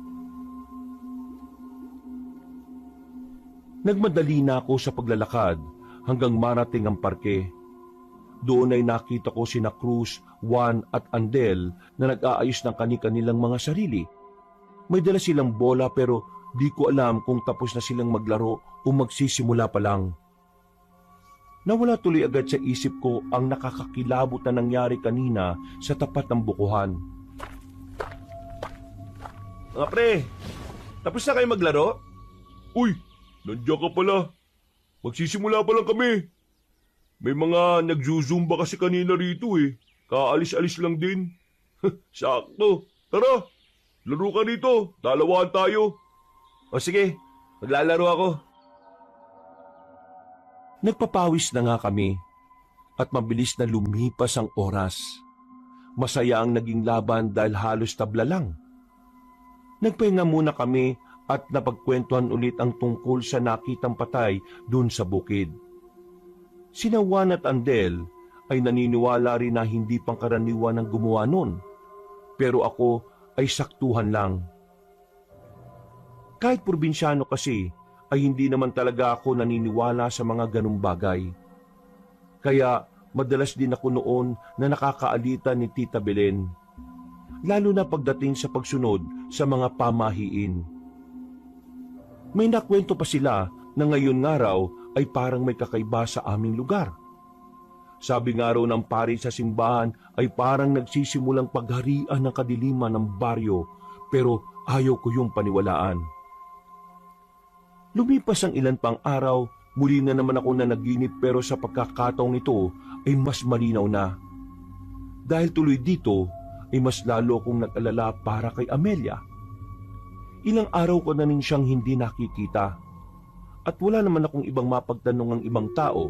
Nagmadali na ako sa paglalakad hanggang marating ang parke. Doon ay nakita ko sina Cruz, Juan at Andel na nag-aayos ng kani-kanilang mga sarili. May dala silang bola pero di ko alam kung tapos na silang maglaro o magsisimula pa lang. Nawala tuloy agad sa isip ko ang nakakakilabot na nangyari kanina sa tapat ng bukuhan. Mga pre, tapos na kayo maglaro? Uy, nandiyan ka pala. Magsisimula pa lang kami. May mga nagzuzumba kasi kanina rito Kaalis-alis lang din. Sakto. Tara, laro ka rito. Dalawahan tayo. O sige, maglalaro ako. Nagpapawis na nga kami at mabilis na lumipas ang oras. Masaya ang naging laban dahil halos tabla lang. Nagpahinga muna kami at napagkwentuhan ulit ang tungkol sa nakitang patay dun sa bukid. Sina Juan at Andel ay naniniwala rin na hindi pangkaraniwan ang gumawa nun. Pero ako ay saktuhan lang. Kahit probinsyano kasi, ay hindi naman talaga ako naniniwala sa mga ganung bagay. Kaya madalas din ako noon na nakakaalitan ni Tita Belen. Lalo na pagdating sa pagsunod sa mga pamahiin. May nakwento pa sila na ngayon nga raw ay parang may kakaiba sa aming lugar. Sabi nga raw ng pari sa simbahan ay parang nagsisimulang pagharian ng kadiliman ng baryo pero ayaw ko yung paniwalaan. Lumipas ang ilan pang araw, muli na naman ako na naginip pero sa pagkakataong ito ay mas malinaw na. Dahil tuloy dito ay mas lalo akong nag-alala para kay Amelia. Ilang araw ko na rin siyang hindi nakikita. At wala naman akong ibang mapagtanong ang ibang tao.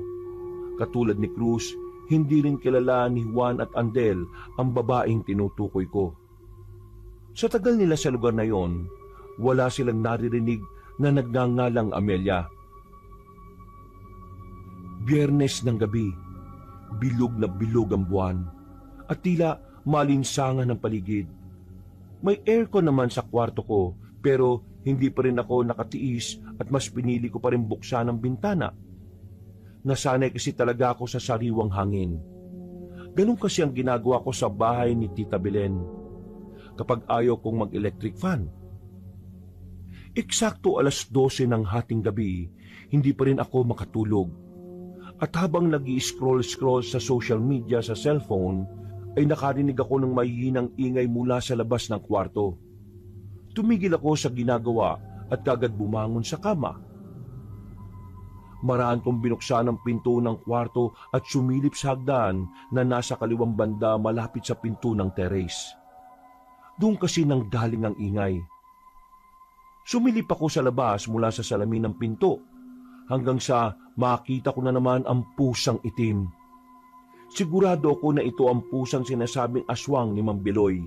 Katulad ni Cruz, hindi rin kilala ni Juan at Andel ang babaeng tinutukoy ko. Sa tagal nila sa lugar na yon, wala silang naririnig na nagngangalang Amelia. Biyernes ng gabi, bilog na bilog ang buwan at tila malinsangan ng paligid. May aircon naman sa kwarto ko pero hindi pa rin ako nakatiis at mas pinili ko pa rin buksan ang bintana. Nasanay kasi talaga ako sa sariwang hangin. Ganun kasi ang ginagawa ko sa bahay ni Tita Belen kapag ayaw kong mag-electric fan. Eksakto 12:00 ng hating gabi, hindi pa rin ako makatulog. At habang nag-i-scroll sa social media sa cellphone, ay nakarinig ako ng mahihinang ingay mula sa labas ng kwarto. Tumigil ako sa ginagawa at kagad bumangon sa kama. Maraan kong binuksan ang pinto ng kwarto at sumilip sa hagdan na nasa kaliwang banda malapit sa pinto ng terrace. Doon kasi nang galing ang ingay. Sumilip ako sa labas mula sa salamin ng pinto hanggang sa makita ko na naman ang pusang itim. Sigurado ako na ito ang pusang sinasabing aswang ni Mang Biloy.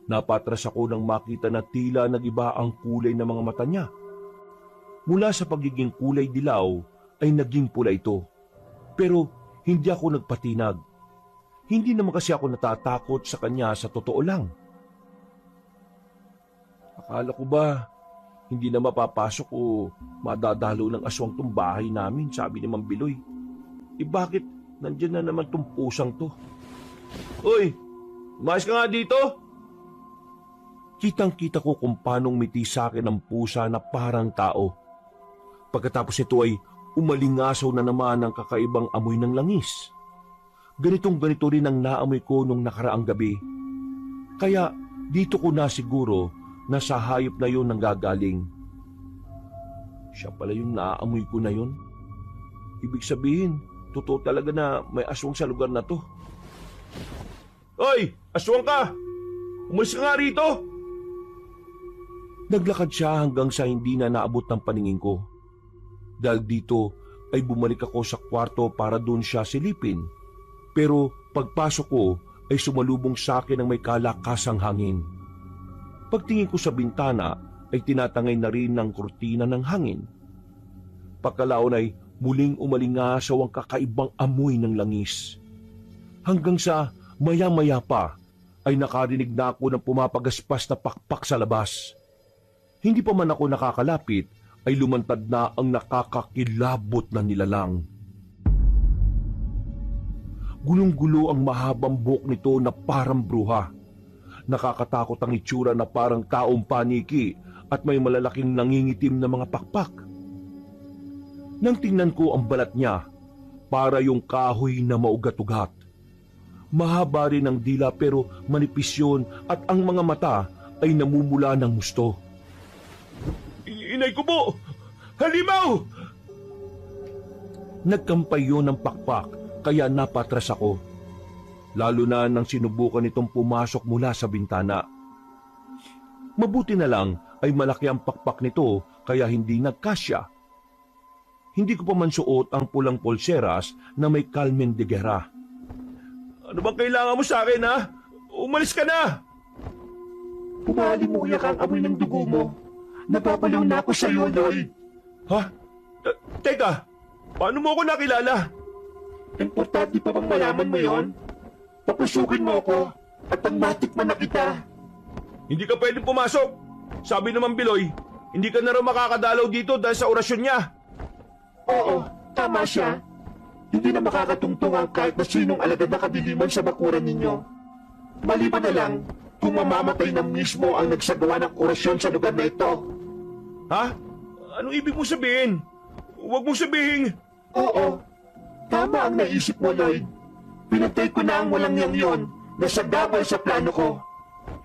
Napatras ako nang makita na tila nag-iba ang kulay ng mga mata niya. Mula sa pagiging kulay dilaw ay naging pula ito. Pero hindi ako nagpatinag. Hindi naman kasi ako natatakot sa kanya sa totoo lang. Akala ko ba hindi na mapapasok o madadalo ng aswang tong bahay namin, sabi ni Mang Biloy. Bakit nandyan na naman tong pusang to? Uy, umayos ka nga dito! Kitang-kita ko kung paanong miti sa akin ang pusa na parang tao. Pagkatapos ito ay umalingasaw na naman ang kakaibang amoy ng langis. Ganitong-ganito rin ang naamoy ko nung nakaraang gabi. Kaya dito ko na siguro na sa hayop na yun nanggagaling. Siya pala yung naaamoy ko na yun. Ibig sabihin, totoo talaga na may aswang sa lugar na to. Hoy! Aswang ka! Umalis ka nga rito! Naglakad siya hanggang sa hindi na naabot ng paningin ko. Dahil dito ay bumalik ako sa kwarto para doon siya silipin. Pero pagpasok ko ay sumalubong sa akin ang may kalakasang hangin. Pagtingin ko sa bintana ay tinatangay na rin ng kurtina ng hangin. Pagkalaon ay muling umalingasaw ang kakaibang amoy ng langis. Hanggang sa maya-maya pa ay nakarinig na ako ng pumapagaspas na pakpak sa labas. Hindi pa man ako nakakalapit ay lumantad na ang nakakakilabot na nilalang. Gulong-gulo ang mahabang buhok nito na parang bruha. Nakakatakot ang itsura na parang taong paniki at may malalaking nangingitim na mga pakpak. Nang tingnan ko ang balat niya, para yung kahoy na maugat-ugat. Mahaba rin ang dila pero manipis yun at ang mga mata ay namumula ng gusto. Inay ko po! Halimaw! Nagkampay yun ng pakpak kaya napatras ako. Lalo na nang sinubukan itong pumasok mula sa bintana. Mabuti na lang ay malaki ang pakpak nito kaya hindi nagkasya. Hindi ko pa man suot ang pulang polseras na may Carmen de Guerra. Ano bang kailangan mo sa akin, ha? Umalis ka na! Umalimuyak ang amoy ng dugo mo. Napapalaw na ako sa iyo, Lloyd. Ha? Teka, paano mo ako nakilala? Importante pa bang malaman mo yon? Papasukin mo ako at ang matikman na kita. Hindi ka pwedeng pumasok. Sabi naman Biloy, hindi ka na raw makakadalaw dito dahil sa orasyon niya. Oo, tama siya. Hindi na makakatungtong ang kahit na sinong alagad na kadiliman sa bakuran ninyo. Maliban na lang kung mamamatay na mismo ang nagsagawa ng orasyon sa lugar na ito. Ha? Anong ibig mong sabihin? Huwag mong sabihin. Oo, tama ang naisip mo, Lloyd. Pinatay ko na ang walang yang yon na sagabal sa plano ko.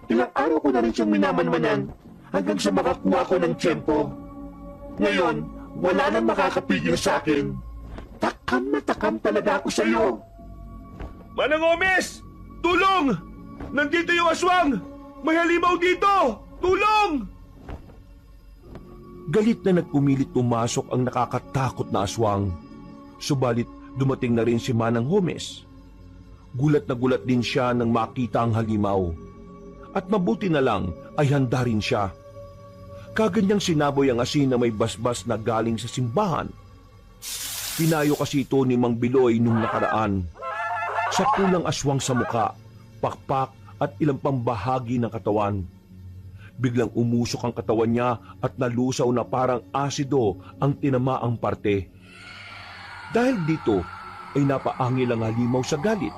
Ilang araw ko na rin siyang minamanmanan hanggang sa makakuha ko ng tiyempo. Ngayon, wala nang makakapigil sa akin. Takam na takam talaga ako sa iyo. Manang Gomez! Tulong! Nandito yung aswang! May halimaw dito! Tulong! Galit na nagpumilit pumasok ang nakakatakot na aswang. Subalit dumating na rin si Manang Gomez. Gulat na gulat din siya nang makita ang halimaw. At mabuti na lang ay handa rin siya. Kaganyang sinaboy ang asin na may basbas na galing sa simbahan. Pinayo kasi ito ni Mang Biloy nung nakaraan. Sa pulang aswang sa muka, pakpak at ilang pang bahagi ng katawan. Biglang umusok ang katawan niya at nalusaw na parang asido ang tinamaang parte. Dahil dito ay napaangil ang halimaw sa galit.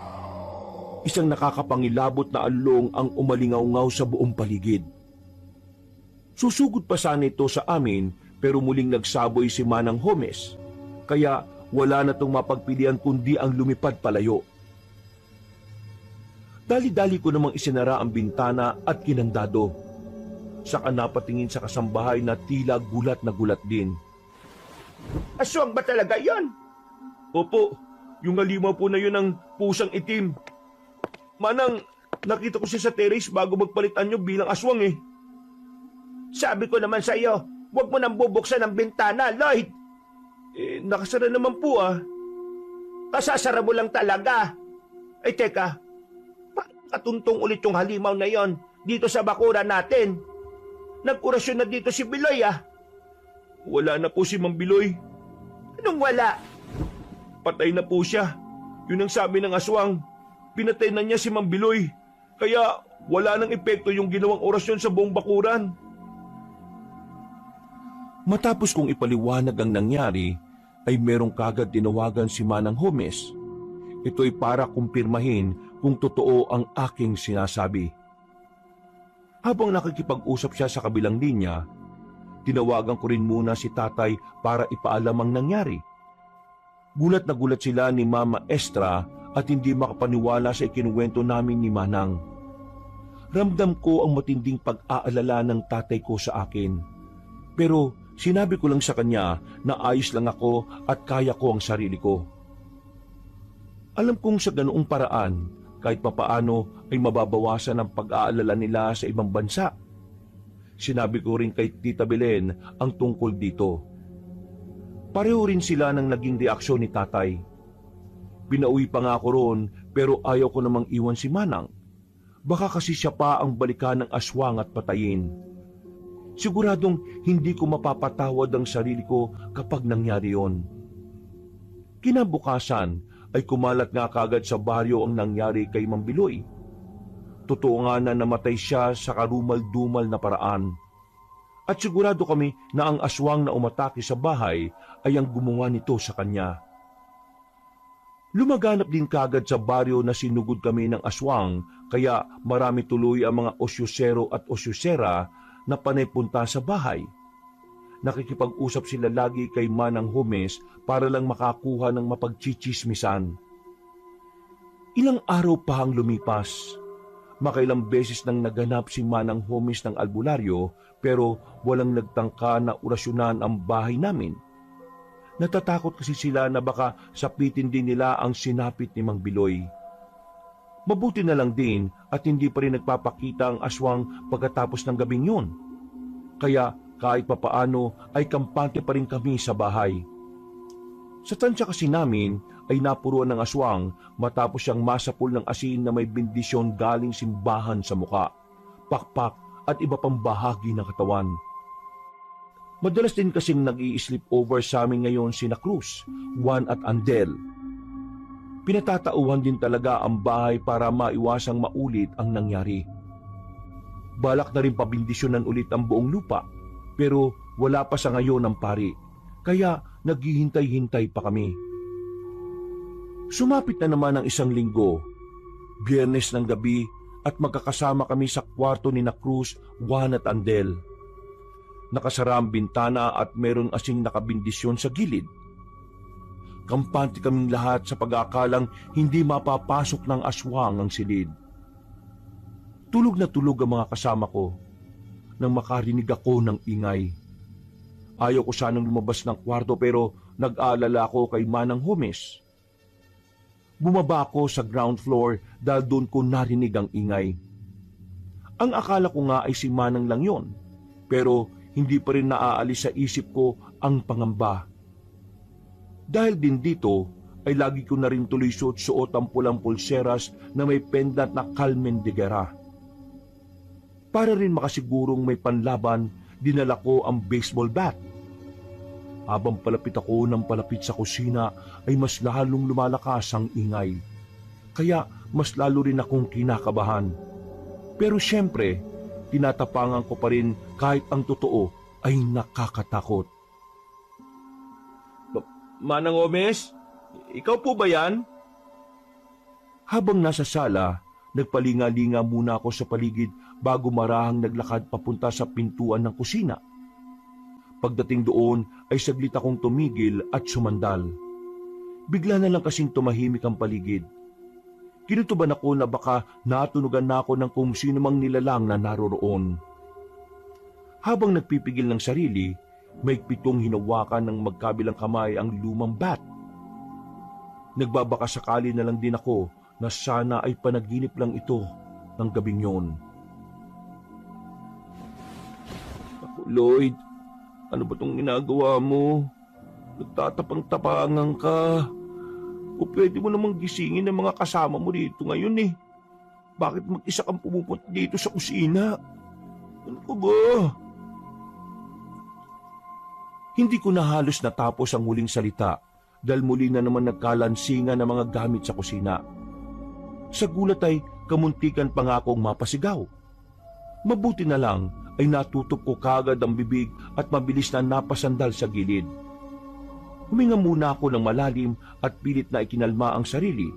Isang nakakapangilabot na along ang umalingaw-ngaw sa buong paligid. Susugod pa sana ito sa amin pero muling nagsaboy si Manang Gomez. Kaya wala na itong mapagpilian kundi ang lumipad palayo. Dali-dali ko namang isinara ang bintana at kinandado. Saka napatingin sa kasambahay na tila gulat na gulat din. Aswang ba talaga yon? Opo, yung halimaw po na yun ang pusang itim. Manang, nakita ko siya sa terrace bago magpalitan nyo bilang aswang eh. Sabi ko naman sa iyo, huwag mo nang bubuksan ang bintana, Lloyd. Nakasara naman po ah. Kasasara mo lang talaga. Ay teka, katuntong ulit yung halimaw na yon dito sa bakuran natin. Nag-orasyon na dito si Biloy ah. Wala na po si Mang Biloy. Anong wala? Patay na po siya. Yun ang sabi ng aswang. Pinatay na niya si Mang Biloy. Kaya wala nang epekto yung ginawang orasyon sa buong bakuran. Matapos kong ipaliwanag ang nangyari, ay merong kagad tinawagan si Manang Gomez. Ito'y para kumpirmahin kung totoo ang aking sinasabi. Habang nakikipag-usap siya sa kabilang linya, tinawagan ko rin muna si tatay para ipaalam ang nangyari. Gulat na gulat sila ni Mama Estra at hindi makapaniwala sa ikinuwento namin ni Manang. Ramdam ko ang matinding pag-aalala ng tatay ko sa akin. Pero sinabi ko lang sa kanya na ayos lang ako at kaya ko ang sarili ko. Alam kong sa ganoong paraan, kahit papaano ay mababawasan ang pag-aalala nila sa ibang bansa. Sinabi ko rin kay Tita Belen ang tungkol dito. Pareho rin sila ng naging reaksyon ni tatay. Pinauwi pa nga ako roon pero ayaw ko namang iwan si Manang. Baka kasi siya pa ang balikan ng aswang at patayin. Siguradong hindi ko mapapatawad ang sarili ko kapag nangyari yon. Kinabukasan ay kumalat nga kagad sa baryo ang nangyari kay Mang Biloy. Totoo nga na namatay siya sa karumal-dumal na paraan. At sigurado kami na ang aswang na umatake sa bahay ay ang gumawa nito sa kanya. Lumaganap din kagad sa baryo na sinugod kami ng aswang, kaya marami tuloy ang mga osyosero at osyosera na panay punta sa bahay. Nakikipag-usap sila lagi kay Manang Homes para lang makakuha ng mapagchichismisan. Ilang araw pa ang lumipas. Makailang beses nang naganap si Manang Homes ng albularyo pero walang nagtangka na orasyonan ang bahay namin. Natatakot kasi sila na baka sapitin din nila ang sinapit ni Mang Biloy. Mabuti na lang din at hindi pa rin nagpapakita ang aswang pagkatapos ng gabing yun. Kaya kahit papaano ay kampante pa rin kami sa bahay. Sa tansya kasi namin ay napuruan ng aswang matapos siyang masapul ng asin na may bendisyon galing simbahan sa muka, pakpak at iba pang bahagi ng katawan. Madalas din kasing nag-i-sleep over sa amin ngayon sina Cruz, Juan at Andel. Pinatatauhan din talaga ang bahay para maiwasang maulit ang nangyari. Balak na rin pabindisyonan ulit ang buong lupa, pero wala pa sa ngayon ang pari, kaya naghihintay-hintay pa kami. Sumapit na naman ang isang linggo, Biyernes ng gabi at magkakasama kami sa kwarto ni na Cruz, Juan at Andel. Nakasara ang bintana at meron asing nakabindisyon sa gilid. Kampante kaming lahat sa pag-aakalang hindi mapapasok ng aswang ang silid. Tulog na tulog ang mga kasama ko nang makarinig ako ng ingay. Ayaw ko sanang lumabas ng kwarto pero nag-aalala ako kay Manang Homes. Bumaba ako sa ground floor dahil doon ko narinig ang ingay. Ang akala ko nga ay si Manang lang yon, pero hindi pa rin naaalis sa isip ko ang pangamba. Dahil din dito, ay lagi ko na rin tuloy suot ang pulang pulseras na may pendant na Carmen de Guerra. Para rin makasigurong may panlaban, dinala ko ang baseball bat. Habang palapit ako ng palapit sa kusina, ay mas lalong lumalakas ang ingay. Kaya mas lalo rin akong kinakabahan. Pero syempre, tinatapangan ko pa rin kahit ang totoo ay nakakatakot. Manang Homes, ikaw po ba yan? Habang nasa sala, nagpalinga-linga muna ako sa paligid bago marahang naglakad papunta sa pintuan ng kusina. Pagdating doon ay saglit akong tumigil at sumandal. Bigla na lang kasing tumahimik ang paligid. Kinutuban ako na baka natunugan na ako ng kung sino mang nilalang na naroroon. Habang nagpipigil ng sarili, may pitong hinawakan ng magkabilang kamay ang lumang bat. Nagbabaka sakali na lang din ako na sana ay panaginip lang ito ng gabing yon. Lloyd, ano ba itong ginagawa mo? Nagtatapang-tapangan ka. O pwede mo namang gisingin ng mga kasama mo dito ngayon eh. Bakit mag-isa kang pumupunta dito sa kusina? Ano ko ba? Hindi ko na halos natapos ang huling salita dahil muli na naman nagkalansingan ng mga gamit sa kusina. Sa gulat ay kamuntikan pa nga akong mapasigaw. Mabuti na lang ay natutup ko kagad ang bibig at mabilis na napasandal sa gilid. Huminga muna ako ng malalim at pilit na ikinalma ang sarili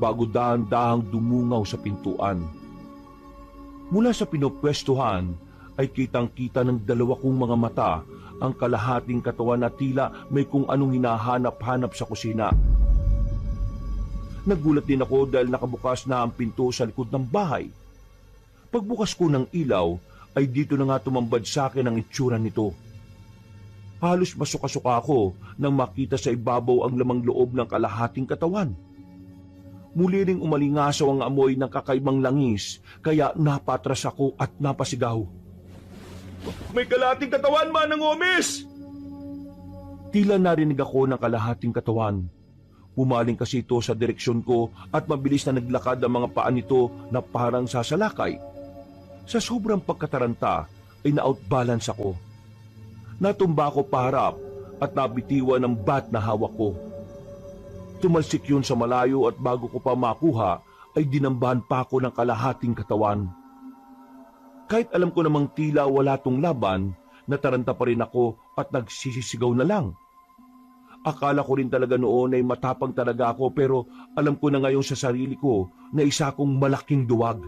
bago dahan-dahang dumungaw sa pintuan. Mula sa pinopwestuhan ay kitang-kita ng dalawa kong mga mata ang kalahating katawan na tila may kung anong hinahanap-hanap sa kusina. Nagulat din ako dahil nakabukas na ang pinto sa likod ng bahay. Pagbukas ko ng ilaw, ay dito na nga tumambad sa akin ang itsura nito. Halos masuka-suka ako nang makita sa ibabaw ang lamang loob ng kalahating katawan. Muli ring umalingasaw ang amoy ng kakaibang langis, kaya napatras ako at napasigaw. May kalahating katawan, Manang Gomez! Tila narinig ako ng kalahating katawan. Pumaling kasi ito sa direksyon ko at mabilis na naglakad ang mga paa nito na parang sasalakay. Sa sobrang pagkataranta ay na-outbalance ako. Natumba ako paharap at nabitiwan ng bat na hawak ko. Tumalsik yun sa malayo at bago ko pa makuha ay dinambahan pa ako ng kalahating katawan. Kahit alam ko namang tila wala tong laban, nataranta pa rin ako at nagsisisigaw na lang. Akala ko rin talaga noon ay matapang talaga ako pero alam ko na ngayon sa sarili ko na isa akong malaking duwag.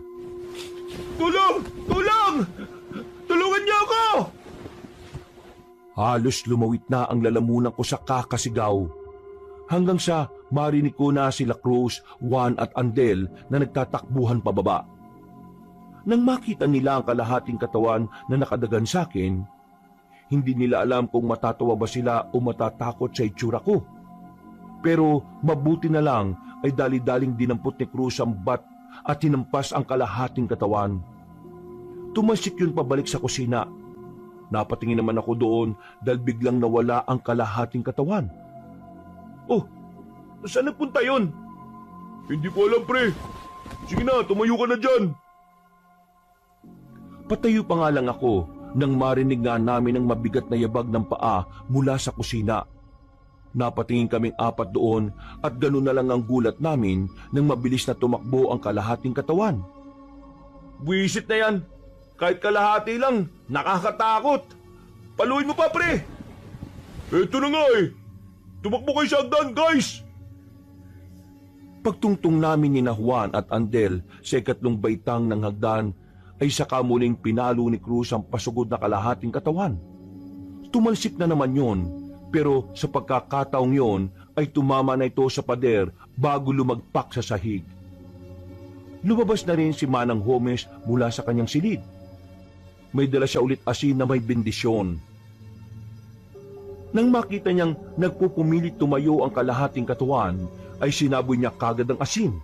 Tulong! Tulong! Tulungan niyo ako! Halos lumawit na ang lalamunan ko sa kakasigaw. Hanggang sa marinig ko na sila Cruz, Juan at Andel na nagtatakbuhan pababa. Nang makita nila ang kalahating katawan na nakadagan sa akin, hindi nila alam kung matatawa ba sila o matatakot sa itsura ko. Pero mabuti na lang ay dali-daling dinampot ni Cruz ang bat at hinampas ang kalahating katawan. Tumasik yun pabalik sa kusina. Napatingin naman ako doon dahil biglang nawala ang kalahating katawan. Oh, saan nagpunta yun? Hindi ko alam, pre. Sige na, tumayo ka na dyan. Patayo pa nga lang ako nang marinig nga namin ang mabigat na yabag ng paa mula sa kusina. Napatingin kaming apat doon at ganun na lang ang gulat namin nang mabilis na tumakbo ang kalahating katawan. Buwisit na yan. Kahit kalahati lang, nakakatakot. Paluin mo pa, pre. Eto na nga eh. Tumakbo kayo sa hagdan, guys! Pagtungtong namin ni Juan at Andel sa ikatlong baitang ng hagdan, ay saka muling pinalo ni Cruz ang pasugod na kalahating katawan. Tumalsik na naman yon, pero sa pagkakataong yon ay tumama na ito sa pader bago lumagpak sa sahig. Lumabas na rin si Manang Gomez mula sa kanyang silid. May dala siya ulit asin na may bendisyon. Nang makita niyang nagpupumilit tumayo ang kalahating katawan, ay sinaboy niya kagad ang asin.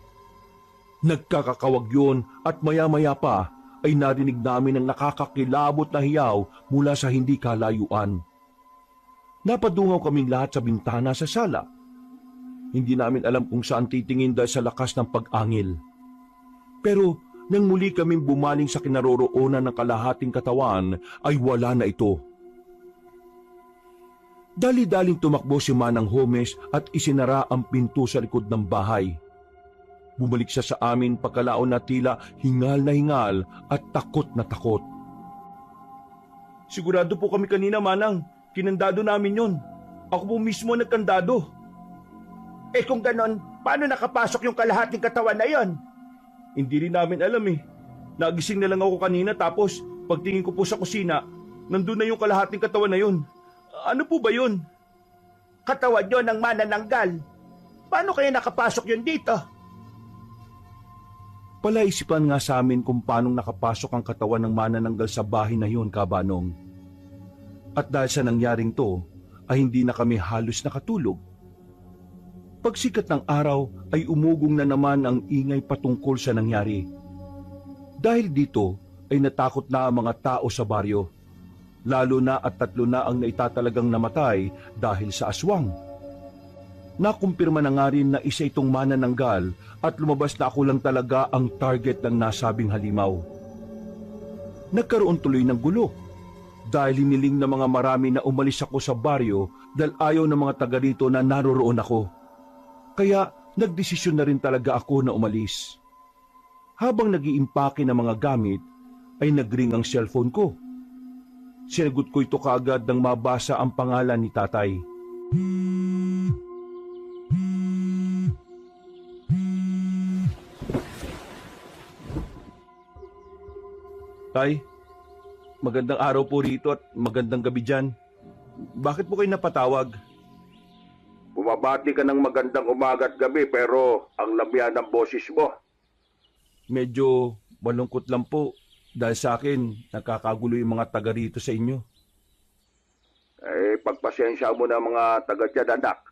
Nagkakakawag yun at maya-maya pa ay narinig namin ang nakakakilabot na hiyaw mula sa hindi kalayuan. Napadungaw kaming lahat sa bintana sa sala. Hindi namin alam kung saan titingin dahil sa lakas ng pag-angil. Pero nang muli kaming bumaling sa kinaroroonan ng kalahating katawan, ay wala na ito. Dali-daling tumakbo si Manang Gomez at isinara ang pinto sa likod ng bahay. Bumalik siya sa amin pagkalaon na tila hingal na hingal at takot na takot. Sigurado po kami kanina, Manang. Kinandado namin yon. Ako po mismo nagkandado. Eh kung ganon, paano nakapasok yung kalahating katawan na yon? Hindi rin namin alam eh. Nagising na lang ako kanina tapos pagtingin ko po sa kusina, nandun na yung kalahating katawan na yon. Ano po ba yun? Katawan yon ng manananggal. Paano kaya nakapasok yun dito? Palaisipan nga sa amin kung paanong nakapasok ang katawan ng manananggal sa bahay na yun, Kabanong. At dahil sa nangyaring to, ay hindi na kami halos nakatulog. Pagsikat ng araw ay umugong na naman ang ingay patungkol sa nangyari. Dahil dito ay natakot na ang mga tao sa baryo. Lalo na at 3 na ang naitatalagang namatay dahil sa aswang. Nakumpirma na nga rin na isa itong manananggal at lumabas na ako lang talaga ang target ng nasabing halimaw. Nagkaroon tuloy ng gulo dahil hiniling ng mga marami na umalis ako sa baryo dahil ayaw ng mga taga rito na naroroon ako. Kaya nagdesisyon na rin talaga ako na umalis. Habang nag-iimpake ng mga gamit ay nagring ang cellphone ko. Sinagot ko ito kaagad nang mabasa ang pangalan ni Tatay. Tay, magandang araw po rito at magandang gabi dyan. Bakit po kayo napatawag? Bumabati ka ng magandang umaga at gabi pero ang lamya ng boses mo. Medyo malungkot lang po. Dahil sa akin, nakakagulo yung mga taga rito sa inyo. Pagpasensya mo na mga taga dyan, anak.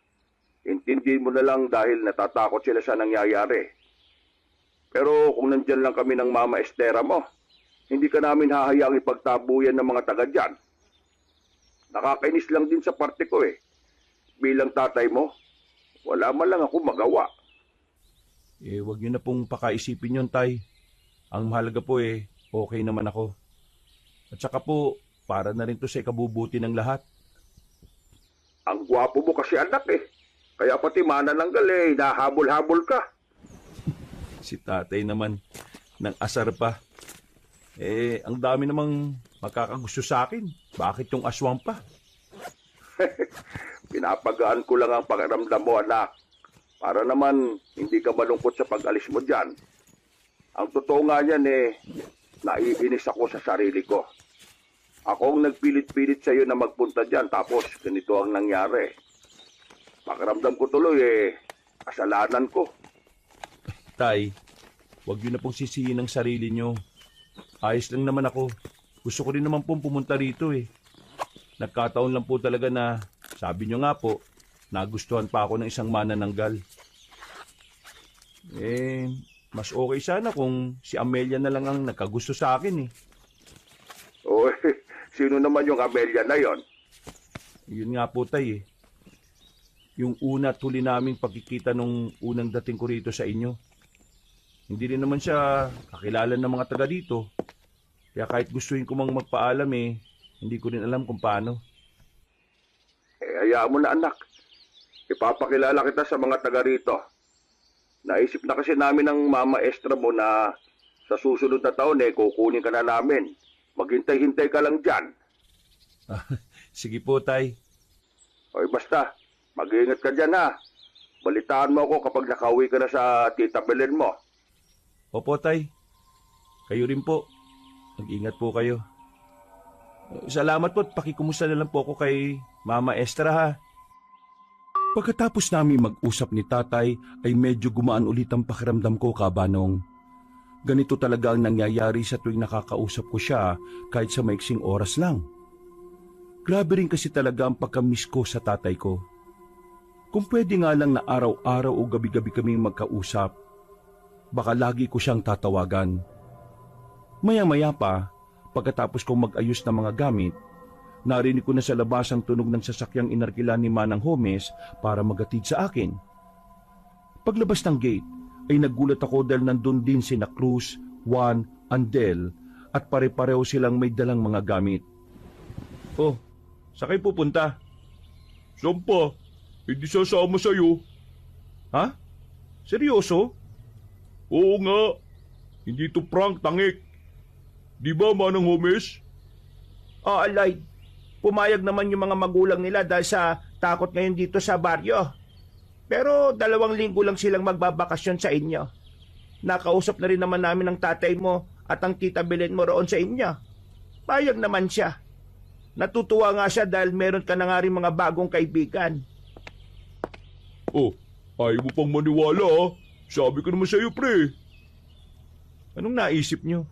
Intindihin mo na lang dahil natatakot sila sa nangyayari. Pero kung nandyan lang kami ng Mama Estera mo, hindi ka namin hahayaang ipagtabuyan ng mga taga dyan. Nakakainis lang din sa parte ko eh. Bilang tatay mo, wala man lang ako magawa. Wag niyo na pong pakaisipin yun, Tay. Ang mahalaga po okay naman ako. At saka po, para na rin to sa ikabubuti ng lahat. Ang gwapo mo kasi anak eh. Kaya pati manananggal nahabol-habol ka. Si tatay naman, ng asar pa. Ang dami namang makakagusto sa akin. Bakit yung aswang pa? Pinapagaan ko lang ang pakiramdam mo, anak. Para naman hindi ka malungkot sa pag-alis mo dyan. Ang totoo nga niyan naiinis ako sa sarili ko. Ako ang nagpilit-pilit sa iyo na magpunta dyan tapos ganito ang nangyari. Pakiramdam ko tuloy kasalanan ko. Tay, wag niyo na pong sisihin ang sarili niyo. Ayos lang naman ako. Gusto ko rin naman pong pumunta rito Nagkataon lang po talaga na, sabi niyo nga po, nagustuhan pa ako ng isang manananggal. Mas okay sana kung si Amelia na lang ang nagkagusto sa akin Sino naman yung Amelia na yon? Yun nga po, Tay Yung una at huli naming pagkikita nung unang dating ko rito sa inyo. Hindi rin naman siya kakilala ng mga taga dito. Kaya kahit gustuin ko mang magpaalam hindi ko rin alam kung paano. Hayaan mo na anak. Ipapakilala kita sa mga taga rito. Naisip na kasi namin ng Mama Estra mo na sa susunod na taon kukunin ka na namin. Maghintay-hintay ka lang dyan. Sige po, Tay. Basta, mag-iingat ka dyan ha. Balitaan mo ako kapag nakauwi ka na sa Tita Belen mo. Opo, Tay. Kayo rin po. Mag-ingat po kayo. Salamat po at pakikumusta na lang po ako kay Mama Estra ha. Pagkatapos namin mag-usap ni Tatay ay medyo gumaan ulit ang pakiramdam ko, Kabanong. Ganito talaga ang nangyayari sa tuwing nakakausap ko siya kahit sa maiksing oras lang. Grabe rin kasi talaga ang pagka-miss ko sa tatay ko. Kung pwede nga lang na araw-araw o gabi-gabi kaming magkausap, baka lagi ko siyang tatawagan. Maya-maya pa, pagkatapos kong mag-ayos ng mga gamit, narinig ko na sa labas ang tunog ng sasakyang inarkila ni Manang Homes para magatid sa akin. Paglabas ng gate, ay nagulat ako dahil nandun din sina Cruz, Juan, Andel at pare-pareho silang may dalang mga gamit. Oh, sa kayo pupunta? Sampa, hindi sasama sa'yo. Ha? Seryoso? Oo nga. Hindi to prank, tangik. Di ba, Manang Homes? Alay. Pumayag naman yung mga magulang nila dahil sa takot ngayon dito sa baryo. Pero 2 linggo lang silang magbabakasyon sa inyo. Nakausap na rin naman namin ang tatay mo at ang tita Belen mo roon sa inyo. Payag naman siya. Natutuwa nga siya dahil meron ka na nga rin mga bagong kaibigan. Ayaw mo pang maniwala Sabi ko naman sa'yo, pre. Anong naisip nyo?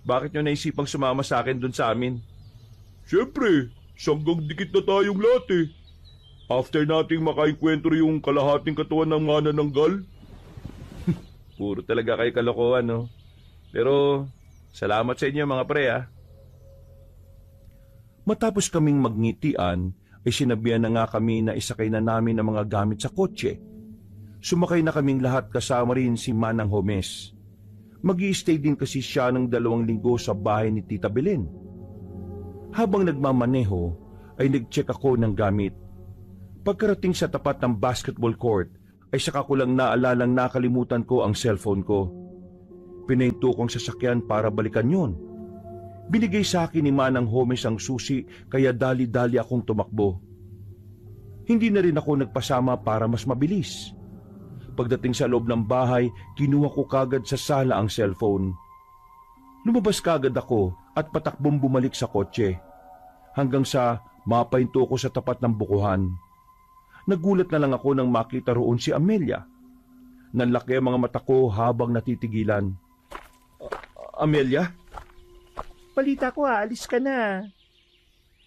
Bakit nyo naisipang sumama sa akin dun sa amin? Siyempre, sanggang dikit na tayong lahat After nating makainkwentro yung kalahating katawan ng manananggal. Puro talaga kayo kalokohan, no? Pero, salamat sa inyo mga pre, Matapos kaming magngitian, ay sinabihan na nga kami na isakay na namin ang mga gamit sa kotse. Sumakay na kaming lahat kasama rin si Manang Homes. Mag-i-stay din kasi siya ng 2 linggo sa bahay ni Tita Belen. Habang nagmamaneho, ay nag-check ako ng gamit. Pagkarating sa tapat ng basketball court, ay saka ko lang naalalang nakalimutan ko ang cellphone ko. Pinahinto kong sasakyan para balikan yon. Binigay sa akin ni Manang Homes ang susi kaya dali-dali akong tumakbo. Hindi na rin ako nagpasama para mas mabilis. Pagdating sa loob ng bahay, kinuha ko kagad sa sala ang cellphone. Lumabas kagad ako at patakbong bumalik sa kotse. Hanggang sa mapahinto ko sa tapat ng bukuhan. Nagulat na lang ako nang makita roon si Amelia. Nanlaki ang mga mata ko habang natitigilan. Amelia? balita ko aalis ka na.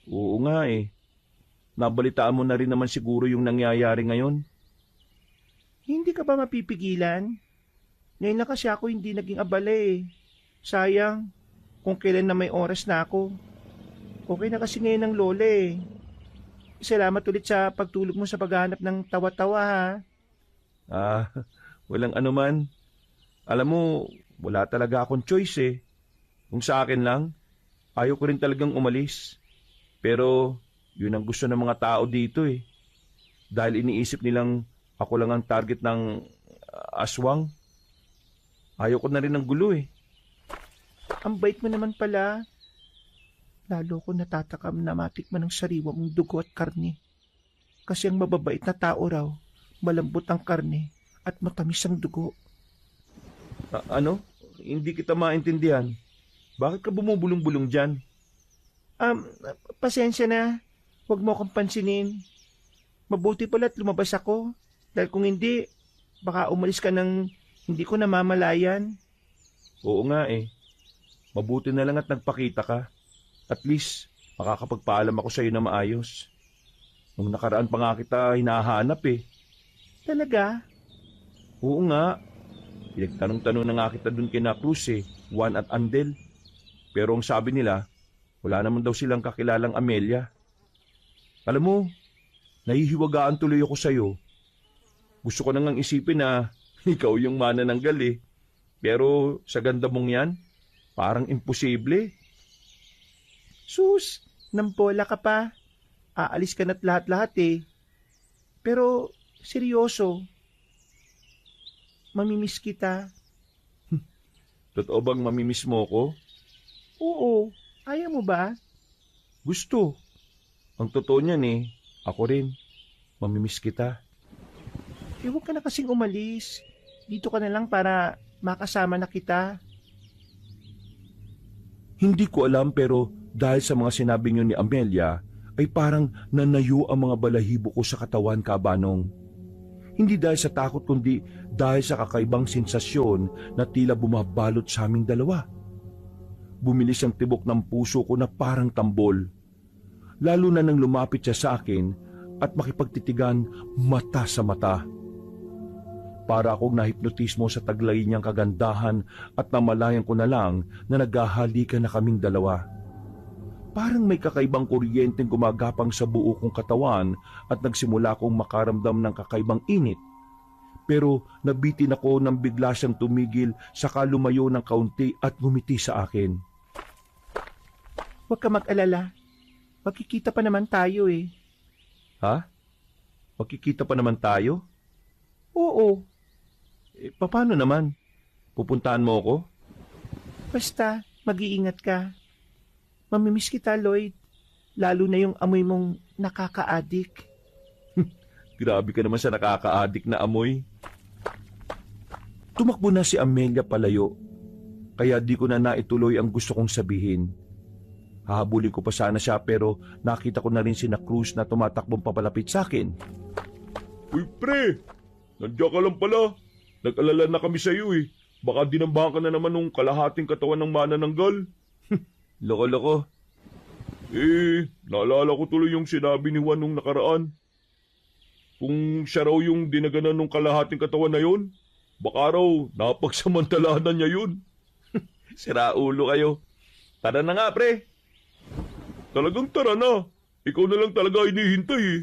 Oo nga eh. Nabalitaan mo na rin naman siguro yung nangyayari ngayon. Hindi ka ba mapipigilan? Ngayon lang kasi ako hindi naging abala eh. Sayang, kung kailan na may oras na ako. Okay na kasi ngayon ng lola eh. Salamat ulit sa pagtulog mo sa paghahanap ng tawa-tawa ha. Ah, walang anuman. Alam mo, wala talaga akong choice eh. Kung sa akin lang, ayaw ko rin talagang umalis. Pero, yun ang gusto ng mga tao dito eh. Dahil iniisip nilang ako lang ang target ng aswang. Ayaw ko na rin ng gulo eh. Ang bait mo naman pala. Lalo ko natatakam na matikman ng sariwa mong dugo at karne. Kasi ang mababait na tao raw, malambot ang karne at matamis ang dugo. Ano? Hindi kita maintindihan. Bakit ka bumubulong-bulong dyan? Pasensya na. Huwag mo akong pansinin. Mabuti pala't lumabas ako. Dahil kung hindi, baka umalis ka ng hindi ko namamalayan. Oo nga eh. Mabuti na lang at nagpakita ka. At least, makakapagpaalam ako sa iyo na maayos. Nung nakaraan pa nga kita hinahanap eh. Talaga? Oo nga. Pinagtanong-tanong na nga kita dun kina Cruz eh, Juan at Andel. Pero ang sabi nila, wala naman daw silang kakilalang Amelia. Alam mo, nahihiwagaan tuloy ako sa iyo. Gusto ko nang isipin na ikaw yung manananggal eh. Pero sa ganda mong yan, parang imposible. Sus, nampola ka pa. Aalis ka na't lahat-lahat eh. Pero, seryoso. Mamimiss kita. Totoo bang mamimiss mo ko? Oo, ayaw mo ba? Gusto. Ang totoo niyan eh, ako rin. Mamimiss kita. Eh, huwag ka na kasing umalis. Dito ka na lang para makasama na kita. Hindi ko alam pero dahil sa mga sinabi niyo ni Amelia, ay parang nanayo ang mga balahibo ko sa katawan, Kabanong. Hindi dahil sa takot kundi dahil sa kakaibang sensasyon na tila bumabalot sa aming dalawa. Bumilis ang tibok ng puso ko na parang tambol. Lalo na nang lumapit siya sa akin at makipagtitigan mata sa mata. Para akong nahipnotismo sa taglay niyang kagandahan at namalayan ko na lang na naghahalikan na kaming dalawa. Parang may kakaibang kuryenteng gumagapang sa buo kong katawan at nagsimula akong makaramdam ng kakaibang init. Pero nabitin ako nang bigla siyang tumigil saka lumayo ng kaunti at ngumiti sa akin. Huwag ka mag-alala. Magkikita pa naman tayo eh. Ha? Magkikita pa naman tayo? Oo, Paano naman? Pupuntahan mo ako? basta mag-iingat ka. Mamimiss kita, Lloyd. Lalo na yung amoy mong nakaka-addict. Grabe ka naman sa nakaka-addict na amoy. Tumakbo na si Amelia palayo, kaya di ko na naituloy ang gusto kong sabihin. Hahabulin ko pa sana siya pero nakita ko na rin si Cruz na tumatakbong papalapit sa akin. Uy, pre! Nandiyan ka lang pala. Nag-alala na kami sa iyo eh. Baka dinambahan ka na naman nung kalahating katawan ng manananggal. Loko-loko. Naalala ko tuloy yung sinabi ni Juan nung nakaraan. Kung siya raw yung dinaganan nung kalahating katawan na yun, baka raw napagsamantalanan niya yun. Sira ulo kayo. Tara na nga, pre. Talagang tara na. Ikaw na lang talaga hinihintay eh.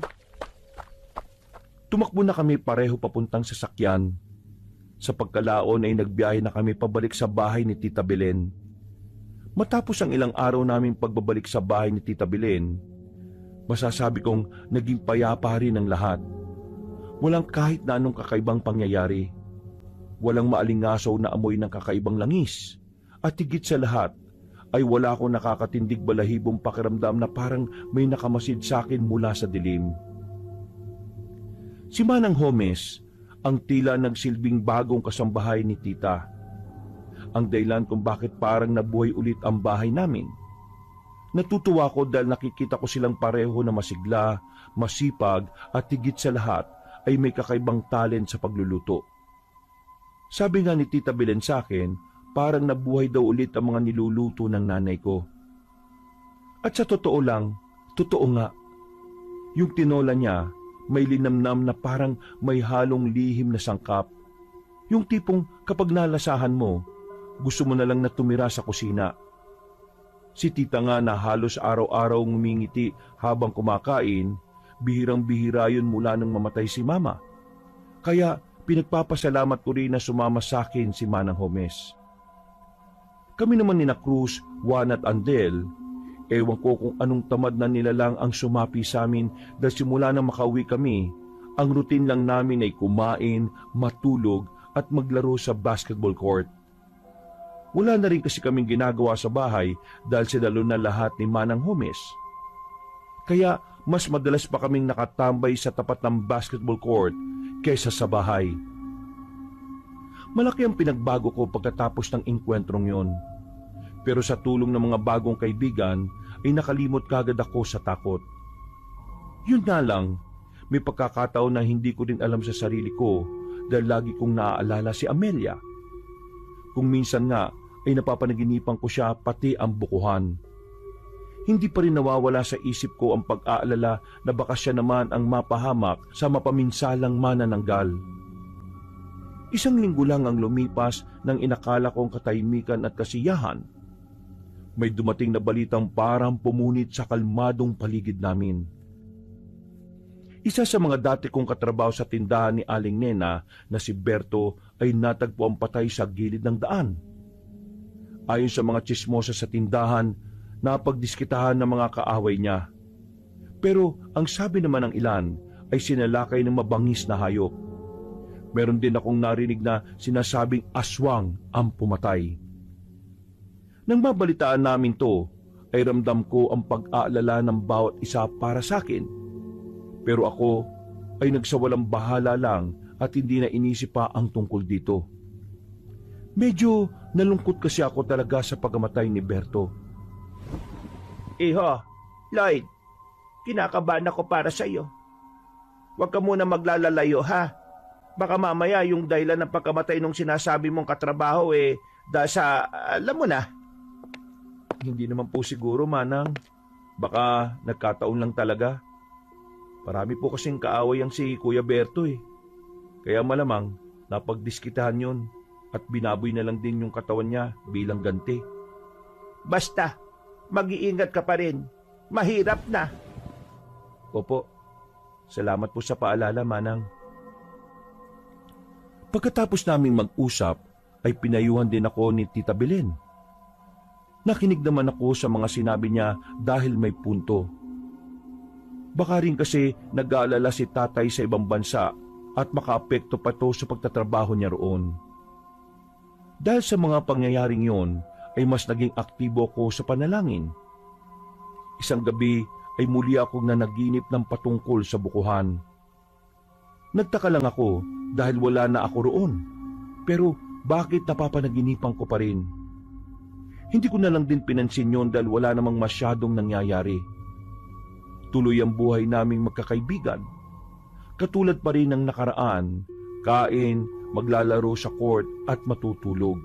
Tumakbo na kami pareho papuntang sasakyan. Sa pagkalaon ay nagbiyahe na kami pabalik sa bahay ni Tita Belen. Matapos ang ilang araw naming pagbabalik sa bahay ni Tita Belen, masasabi kong naging payapa rin ang lahat. Walang kahit na anong kakaibang pangyayari. Walang maalingasaw na amoy ng kakaibang langis. At higit sa lahat, ay wala akong nakakatindig balahibong pakiramdam na parang may nakamasid sa akin mula sa dilim. Si Manang Homes ang tila nagsilbing bagong kasambahay ni Tita. Ang dahilan kung bakit parang nabuhay ulit ang bahay namin. Natutuwa ko dahil nakikita ko silang pareho na masigla, masipag at higit sa lahat ay may kakaibang talent sa pagluluto. Sabi nga ni Tita Belen sa akin, parang nabuhay daw ulit ang mga niluluto ng nanay ko. At sa totoo lang, totoo nga. Yung tinola niya, may linamnam na parang may halong lihim na sangkap. Yung tipong kapag nalasahan mo, gusto mo na lang na tumira sa kusina. Si tita nga na halos araw-araw ngumingiti habang kumakain, bihirang-bihira yun mula nang mamatay si mama. Kaya pinagpapasalamat ko rin na sumama sa akin si Manang Homes. Kami naman ni na Cruz, Juan at Andel, ewan ko kung anong tamad na nila lang ang sumapi sa amin dahil simula na makauwi kami, ang routine lang namin ay kumain, matulog at maglaro sa basketball court. Wala na rin kasi kaming ginagawa sa bahay dahil sinalo na lahat ni Manang Homes. Kaya mas madalas pa kaming nakatambay sa tapat ng basketball court kaysa sa bahay. Malaki ang pinagbago ko pagkatapos ng engkwentrong yon. Pero sa tulong ng mga bagong kaibigan ay nakalimot kagad ako sa takot. Yun nga lang, may pagkakataon na hindi ko din alam sa sarili ko dahil lagi kong naaalala si Amelia. Kung minsan nga ay napapanaginipan ko siya pati ang bukuhan. Hindi pa rin nawawala sa isip ko ang pag-aalala na baka siya naman ang mapahamak sa mapaminsalang manananggal. Isang linggo lang ang lumipas nang inakala kong katahimikan at kasiyahan. May dumating na balitang parang pumunit sa kalmadong paligid namin. Isa sa mga dati kong katrabaho sa tindahan ni Aling Nena na si Berto ay natagpo ang patay sa gilid ng daan. Ayon sa mga tsismosa sa tindahan, napagdiskitahan ng mga kaaway niya. Pero ang sabi naman ng ilan ay sinalakay ng mabangis na hayop. Meron din akong narinig na sinasabing aswang ang pumatay. Nang mabalitaan namin to, ay ramdam ko ang pag-aalala ng bawat isa para sa akin. Pero ako ay nagsawalang bahala lang at hindi na inisip pa ang tungkol dito. Medyo nalungkot kasi ako talaga sa pagkamatay ni Berto. Iho, Lloyd, kinakabahan ako para sa iyo. Huwag ka muna maglalalayo ha. Baka mamaya yung dahilan ng pagkamatay nung sinasabi mong katrabaho dahil sa, alam mo na. Hindi naman po siguro, Manang. Baka nagkataon lang talaga. Marami po kasing kaaway ang si Kuya Berto Kaya malamang napagdiskitahan yun at binaboy na lang din yung katawan niya bilang ganti. Basta, mag-iingat ka pa rin. Mahirap na. Opo, salamat po sa paalala, Manang. Pagkatapos naming mag-usap, ay pinayuhan din ako ni Tita Belen. Nakinig naman ako sa mga sinabi niya dahil may punto. Baka rin kasi nag-aalala si tatay sa ibang bansa at makaapekto pa to sa pagtatrabaho niya roon. Dahil sa mga pangyayaring yon, ay mas naging aktibo ako sa panalangin. Isang gabi ay muli akong nanaginip ng patungkol sa bukuhan. Nagtaka lang ako dahil wala na ako roon. Pero bakit napapanaginipan ko pa rin? Hindi ko na lang din pinansin yon dahil wala namang masyadong nangyayari. Tuloy ang buhay naming magkakaibigan. Katulad pa rin ng nakaraan, kain, maglalaro sa court at matutulog.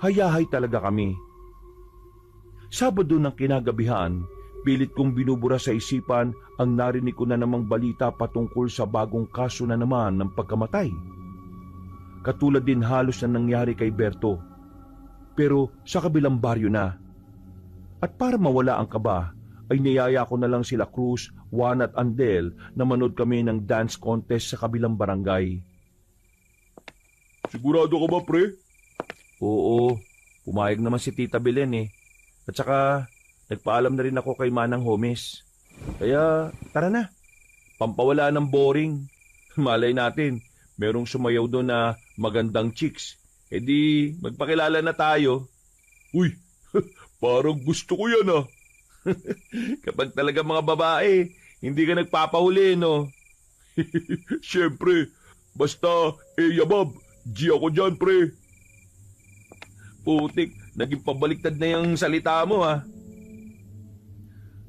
Hayahay talaga kami. Sabado ng kinagabihan, pilit kong binubura sa isipan ang narinig ko na namang balita patungkol sa bagong kaso na naman ng pagkamatay. Katulad din halos na nangyari kay Berto, pero sa kabilang baryo na. At para mawala ang kaba, ay niyaya ko na lang sila Cruz, Juan at Andel na manood kami ng dance contest sa kabilang barangay. Sigurado ka ba, pre? Oo, pumayag naman si Tita Belen At saka, nagpaalam na rin ako kay Manang Homes. Kaya, tara na. Pampawala ng boring. Malay natin, merong sumayaw doon na magandang chicks. E di, magpakilala na tayo. Uy, parang gusto ko yan Kapag talaga mga babae, hindi ka nagpapahuli, no? Siyempre, basta, yabab, G ako dyan, pre. Putik, naging pabaliktad na yung salita mo, ha?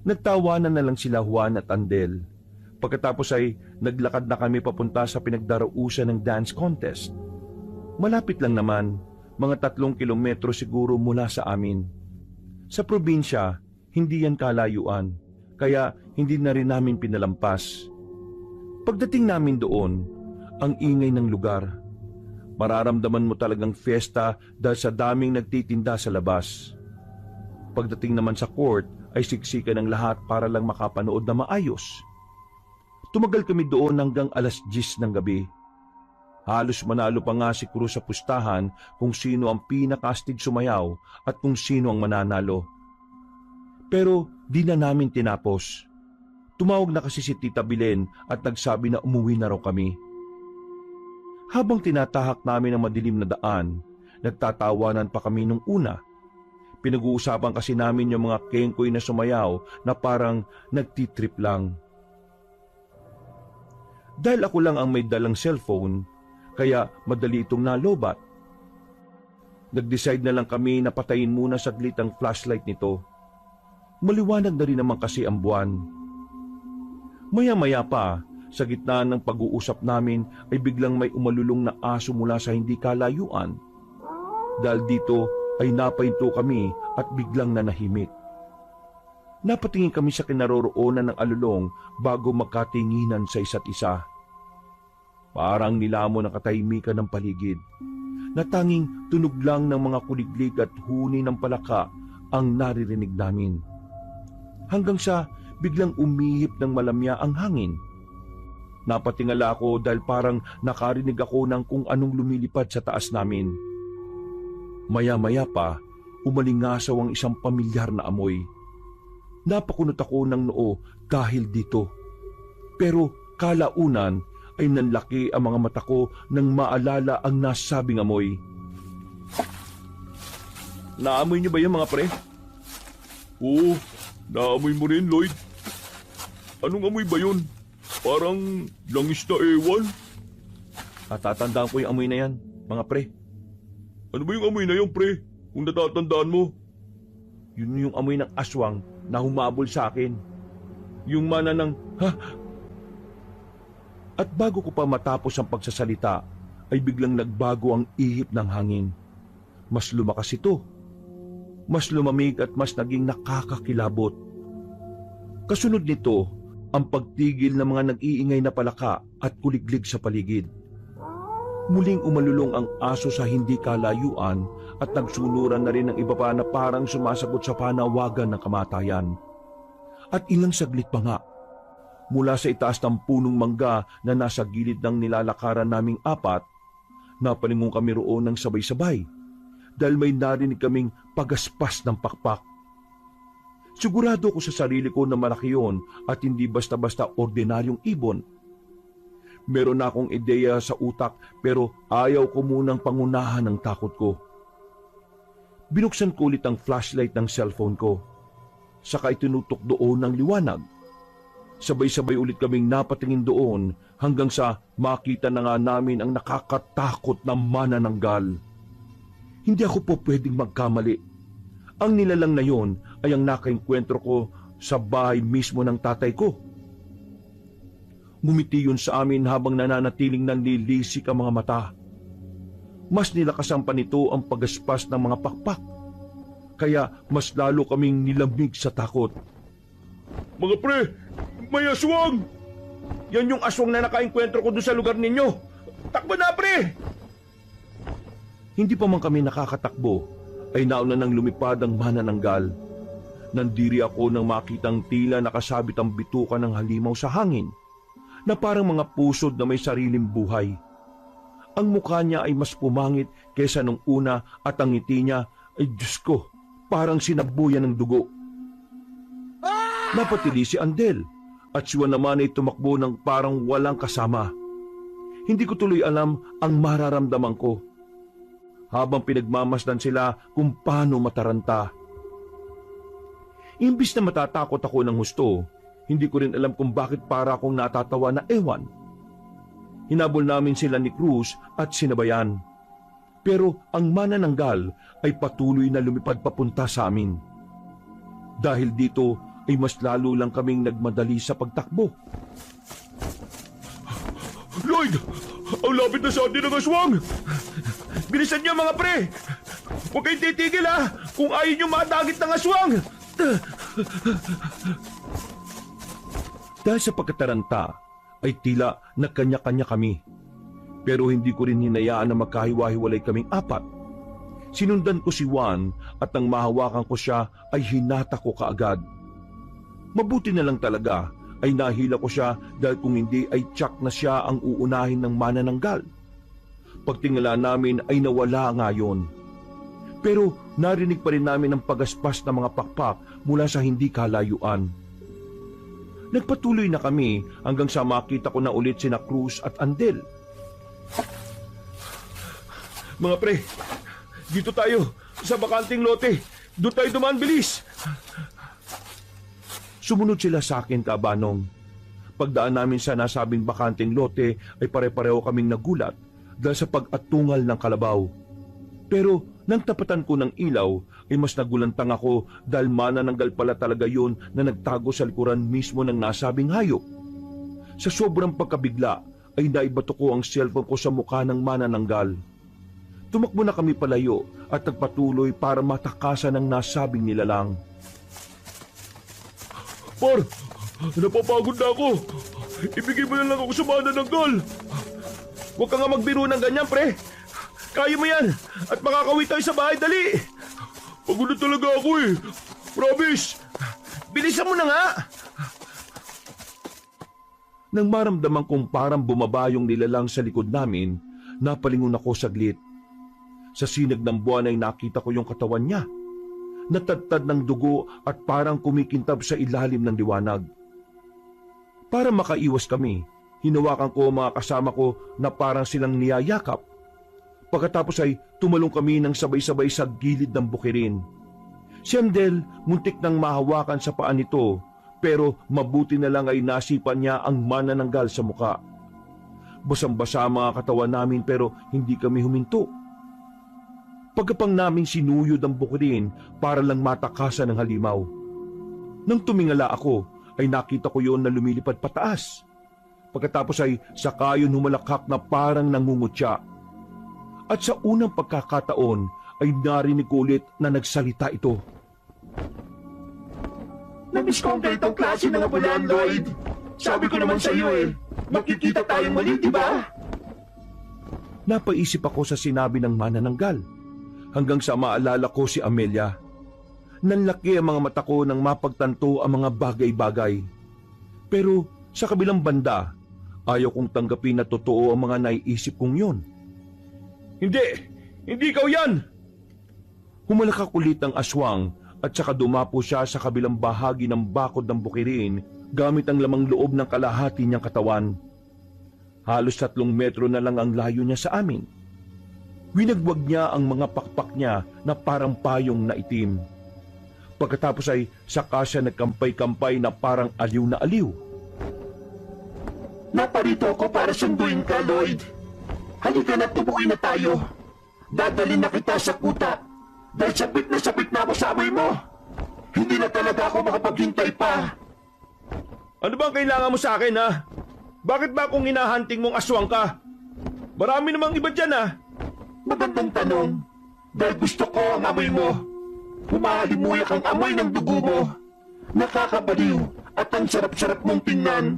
Nagtawanan na lang sila Juan at Andel. Pagkatapos ay naglakad na kami papunta sa pinagdarausan ng dance contest. Malapit lang naman, mga 3 kilometro siguro mula sa amin. Sa probinsya, hindi yan kalayuan, kaya hindi na rin namin pinalampas. Pagdating namin doon, ang ingay ng lugar. Mararamdaman mo talagang fiesta dahil sa daming nagtitinda sa labas. Pagdating naman sa court ay siksikan ng lahat para lang makapanood na maayos. Tumagal kami doon hanggang alas 10 ng gabi. Halos manalo pa nga si Cruz sa pustahan kung sino ang pinakastig sumayaw at kung sino ang mananalo. Pero di na namin tinapos. Tumawag na kasi si Tita Bilen at nagsabi na umuwi na raw kami. Habang tinatahak namin ang madilim na daan, nagtatawanan pa kami nung una. Pinag-uusapan kasi namin yung mga kengkoy na sumayaw na parang nagtitrip lang. Dahil ako lang ang may dalang cellphone, kaya madali itong nalobat. Nag-decide na lang kami na patayin muna saglit ang flashlight nito. Maliwanag na rin naman kasi ang buwan. Maya-maya pa, sa gitna ng pag-uusap namin ay biglang may umalulong na aso mula sa hindi kalayuan. Dahil dito ay napahinto kami at biglang nanahimik. Napatingin kami sa kinaroroonan ng alulong bago magkatinginan sa isa't isa. Parang nilamon ang katahimikan ng paligid. Natanging tunog lang ng mga kuliglig at huni ng palaka ang naririnig namin. Hanggang sa biglang umihip ng malamya ang hangin. Napatingala ako dahil parang nakarinig ako ng kung anong lumilipad sa taas namin. Maya-maya pa, umalingasaw ang isang pamilyar na amoy. Napakunot ako ng noo dahil dito. Pero kalaunan ay nanlaki ang mga mata ko nang maalala ang nasabing amoy. Naamoy niyo ba yan mga pre? Oo, naamoy mo rin, Lloyd. Anong amoy ba yun? Parang langis na ewan. Natatandaan ko yung amoy na yan, mga pre. Ano ba yung amoy na yun, pre? Kung natatandaan mo. Yun yung amoy ng aswang na humabol sa akin. Yung mana ng ha? At bago ko pa matapos ang pagsasalita, ay biglang nagbago ang ihip ng hangin. Mas lumakas ito. Mas lumamig at mas naging nakakakilabot. Kasunod nito, ang pagtigil ng mga nag-iingay na palaka at kuliglig sa paligid. Muling umalulong ang aso sa hindi kalayuan at nagsunuran na rin ng iba pa na parang sumasagot sa panawagan ng kamatayan. At ilang saglit pa nga, mula sa itaas ng punong mangga na nasa gilid ng nilalakaran naming apat, napalingon kami roon ng sabay-sabay dahil may narinig kaming pagaspas ng pakpak. Sigurado ko sa sarili ko na malaki yun at hindi basta-basta ordinaryong ibon. Meron na akong ideya sa utak pero ayaw ko munang pangunahan ng takot ko. Binuksan ko ulit ang flashlight ng cellphone ko. Saka itinutok doon ng liwanag. Sabay-sabay ulit kaming napatingin doon hanggang sa makita na nga namin ang nakakatakot na manananggal. Hindi ako po pwedeng magkamali. Ang nilalang na yon ay ang nakaengkwentro ko sa bahay mismo ng tatay ko. Ngumiti yun sa amin habang nananatiling nanlilisik ang mga mata. Mas nilakasan pa nito ang pagaspas ng mga pakpak. Kaya mas lalo kaming nilamig sa takot. Mga pre, may aswang! Yan yung aswang na nakaengkwentro ko doon sa lugar ninyo. Takbo na, pre! Hindi pa man kami nakakatakbo, ay nauna nang lumipad ang manananggal. Nandiri ako nang makitang tila nakasabit ang bituka ng halimaw sa hangin, na parang mga pusod na may sariling buhay. Ang mukha niya ay mas pumangit kaysa nung una at ang ngiti niya ay, Diyos ko, parang sinabuyan ng dugo. Napatili si Andel at siya naman ay tumakbo ng parang walang kasama. Hindi ko tuloy alam ang mararamdaman ko. Habang pinagmamasdan sila kung paano mataranta. Imbis na matatakot ako ng husto, hindi ko rin alam kung bakit para akong natatawa na ewan. Hinabol namin sila ni Cruz at sinabayan. Pero ang manananggal ay patuloy na lumipad papunta sa amin. Dahil dito ay mas lalo lang kaming nagmadali sa pagtakbo. Lloyd! Ang lapit na sa atin ng aswang! Bilisan niyo mga pre! Huwag kayong titigil ha! Kung ayaw niyo madagit ng aswang! Dahil sa pagkataranta, ay tila nagkanya-kanya kami. Pero hindi ko rin hinayaan na magkahiwa-hiwalay kaming apat. Sinundan ko si Juan at nang mahawakan ko siya ay hinata ko kaagad. Mabuti na lang talaga ay nahila ko siya dahil kung hindi ay tiyak na siya ang uunahin ng manananggal. Pagtingala namin ay nawala nga yun. Pero narinig pa rin namin ang pagaspas ng mga pakpak mula sa hindi kalayuan. Nagpatuloy na kami hanggang sa makita ko na ulit sina Cruz at Andel. Mga pre, dito tayo sa bakanting lote. Doon tayo dumaan, bilis! Sumunod sila sa akin, Kabanong. Pagdaan namin sa nasabing bakanting lote ay pare-pareho kaming nagulat dahil sa pag-atungal ng kalabaw. Pero nang tapatan ko ng ilaw ay mas nagulantang ako dahil manananggal pala talaga yun na nagtago sa likuran mismo ng nasabing hayop. Sa sobrang pagkabigla ay naibato ko ang cellphone ko sa mukha ng manananggal. Tumakbo na kami palayo at nagpatuloy para matakasan ang nasabing nilalang. Par, napapagod na ako. Ibigay mo na lang ako sa manananggal. Huwag ka nga magbiro ng ganyan, pre. Kaya mo yan at makakauwi tayo sa bahay, dali. Pagod na talaga ako eh. Promise. Bilisan mo na nga! Nang maramdaman kong parang bumaba yung nilalang sa likod namin, napalingon ako saglit. Sa sinag ng buwan ay nakita ko yung katawan niya. Natadtad ng dugo at parang kumikintab sa ilalim ng liwanag. Para makaiwas kami, hinawakan ko ang mga kasama ko na parang silang niyayakap. Pagkatapos ay tumalong kami ng sabay-sabay sa gilid ng bukirin. Si Andel muntik nang mahawakan sa paa nito, pero mabuti na lang ay nasipan niya ang manananggal sa muka. Basang-basa ang mga katawan namin pero hindi kami huminto. Pagkapang namin sinuyod ang bukirin para lang matakasan ng halimaw. Nang tumingala ako, ay nakita ko yon na lumilipad pataas. Pagkatapos ay saka yun humalakhak na parang nangungutya. At sa unang pagkakataon ay narinig ko ulit na nagsalita ito. Namiss ko ang ganitong klase ng abulan, Lloyd. Sabi ko naman sa iyo eh, magkikita tayong muli, di ba? Napaisip ako sa sinabi ng manananggal. Hanggang sa maalala ko si Amelia. Nanlaki ang mga mata ko nang mapagtanto ang mga bagay-bagay. Pero sa kabilang banda, ayaw kong tanggapin na totoo ang mga naiisip kong yun. Hindi ikaw yan! Humalakak ulit ang aswang at saka dumapo siya sa kabilang bahagi ng bakod ng bukirin gamit ang lamang loob ng kalahati niyang katawan. Halos 3 metro na lang ang layo niya sa amin. Winagwag niya ang mga pakpak niya na parang payong na itim. Pagkatapos ay saka siya nagkampay-kampay na parang aliw na aliw. Naparito ako para sunduin ka, Lloyd. Halika na, tubuin na tayo. Dadalhin na kita sa kuta. Dahil sabit na ako sa amoy mo. Hindi na talaga ako makapaghintay pa. Ano bang kailangan mo sa akin, ha? Bakit ba kung hinahunting mong aswang ka? Marami namang iba dyan, ha? Magandang tanong. Dahil gusto ko ang amoy mo. Humahalimuyak ang amoy ng dugo mo. Nakakabaliw at ang sarap-sarap mong tingnan.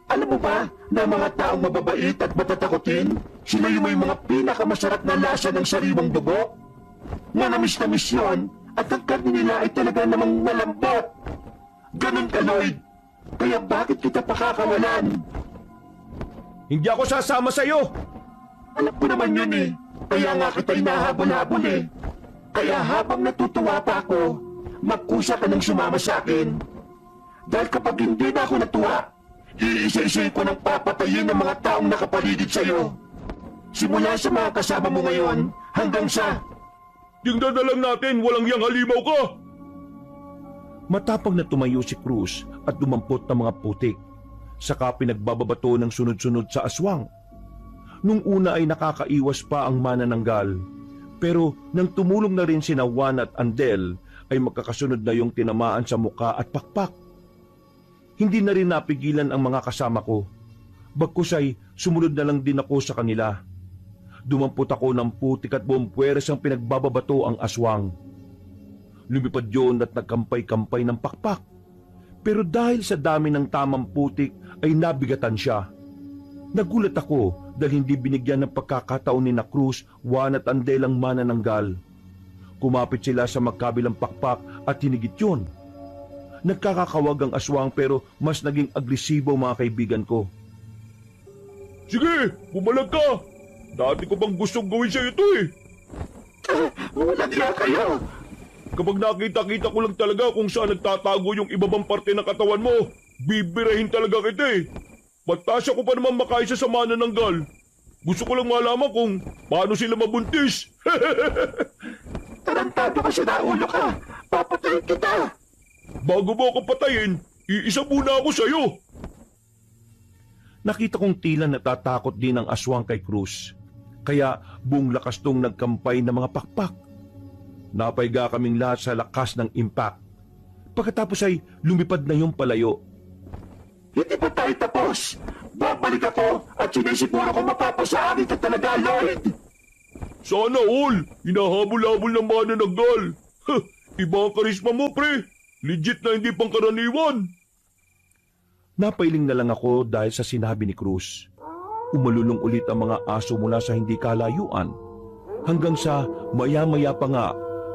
Alam mo ba na mga taong mababait at matatakotin, sila yung may mga pinakamasarap na lasa ng sariwang dugo? Manamis na misyon at ang karne nila ay talaga namang malambot. Ganun ka, Lloyd. Kaya bakit kita pakakawalan? Hindi ako sasama sa'yo! Alam ko naman yun eh. Kaya nga kita inahabol-habol eh. Kaya habang natutuwa pa ako, magkusa ka ng sumama sa akin. Dahil kapag hindi na ako natuwa, iisa-isay ko ng papatayin ng mga taong nakapaligid sa'yo. Simula sa mga kasama mo ngayon hanggang sa... Tingnan na lang natin, walang yang halimaw ka! Matapang na tumayo si Cruz at dumampot ng mga putik. Saka pinagbababato ng sunod-sunod sa aswang. Nung una ay nakakaiwas pa ang manananggal. Pero nang tumulong na rin sina Juan at Andel, ay magkakasunod na yung tinamaan sa muka at pakpak. Hindi na rin napigilan ang mga kasama ko. Bagkus ay sumunod na lang din ako sa kanila. Dumampot ako ng putik at buong puweres ang pinagbababato ang aswang. Lumipad yun at nagkampay-kampay ng pakpak. Pero dahil sa dami ng tamang putik ay nabigatan siya. Nagulat ako dahil hindi binigyan ng pagkakataon ni na Cruz, Juan at Andel ang manananggal. Kumapit sila sa magkabilang pakpak at hinigit yun. Nagkakakawag ang aswang pero mas naging agresibo mga kaibigan ko. Sige, bumalag ka! Dati ko bang gustong gawin sa'yo ito eh. Walang iya kayo! Kapag nakita-kita ko lang talaga kung saan nagtatago yung ibabang parte ng katawan mo, bibirahin talaga kita eh. Patasya ko pa naman makaisa sa manananggal. Gusto ko lang malaman kung paano sila mabuntis. Tarantado ka sa naulo ka! Papatayin kita! Bago mo ako patayin, iisa muna ako sa'yo. Nakita kong tila natatakot din ang aswang kay Cruz. Kaya buong lakas tong nagkampay ng mga pakpak. Napaiga kaming lahat sa lakas ng impact. Pagkatapos ay lumipad na yung palayo. Hindi pa tayo tapos! Babalik ako at sinisiguro ko mapapasaanin ka talaga, Lloyd! Sana all, hinahabol-habol ng manananggal. Iba ang karisma mo, pre. Legit na hindi pangkaraniwan. Napailing na lang ako dahil sa sinabi ni Cruz. Umalulong ulit ang mga aso mula sa hindi kalayuan. Hanggang sa maya-maya pa nga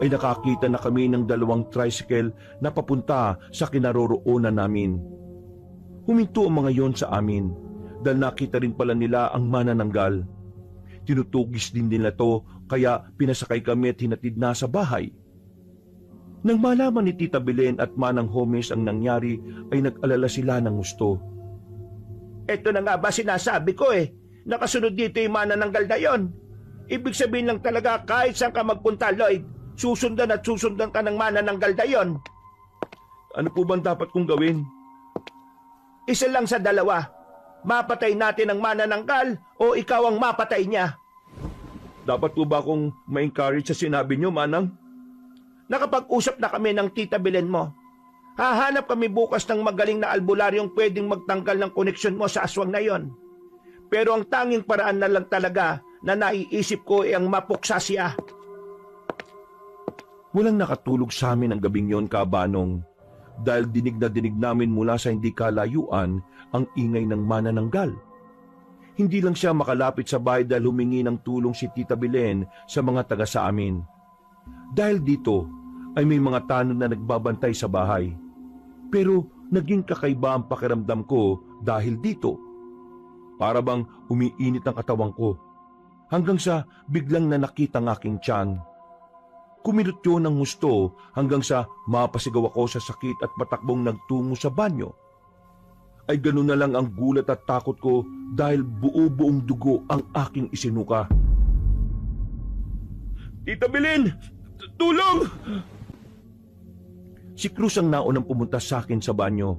ay nakakita na kami ng dalawang tricycle na papunta sa kinaroroonan namin. Huminto ang mga yon sa amin dahil nakita rin pala nila ang manananggal. Tinutugis din nila to kaya pinasakay kami at hinatid na sa bahay. Nang malaman ni Tita Belen at Manang Homes ang nangyari ay nag-alala sila ng gusto. Ito na nga ba sinasabi ko eh. Nakasunod dito yung manananggal na yon. Ibig sabihin lang talaga kahit saan ka magpunta, Lloyd, susundan at susundan ka ng manananggal na yon. Ano po bang dapat kong gawin? Isa lang sa dalawa. Mapatay natin ang manananggal o ikaw ang mapatay niya. Dapat po ba akong ma-encourage sa sinabi niyo, Manang? Nakapag-usap na kami ng Tita Belen mo. Hahanap kami bukas ng magaling na albularyong pwedeng magtanggal ng koneksyon mo sa aswang na yon. Pero ang tanging paraan na lang talaga na naiisip ko ay ang mapuksa siya. Walang nakatulog sa amin ang gabing yon, Kabanong, dahil dinig na dinig namin mula sa hindi kalayuan ang ingay ng manananggal. Hindi lang siya makalapit sa bahay dahil humingi ng tulong si Tita Belen sa mga taga sa amin. Dahil dito ay may mga tanod na nagbabantay sa bahay. Pero naging kakaiba ang pakiramdam ko dahil dito. Para bang umiinit ang katawan ko. Hanggang sa biglang nanakit ang aking tiyan. Kumilot yun ng husto hanggang sa mapasigaw ako sa sakit at patakbong nagtungo sa banyo. Ay ganun na lang ang gulat at takot ko dahil buo-buong dugo ang aking isinuka. Tita Belen, tulong! Si Cruz ang naunang pumunta sa akin sa banyo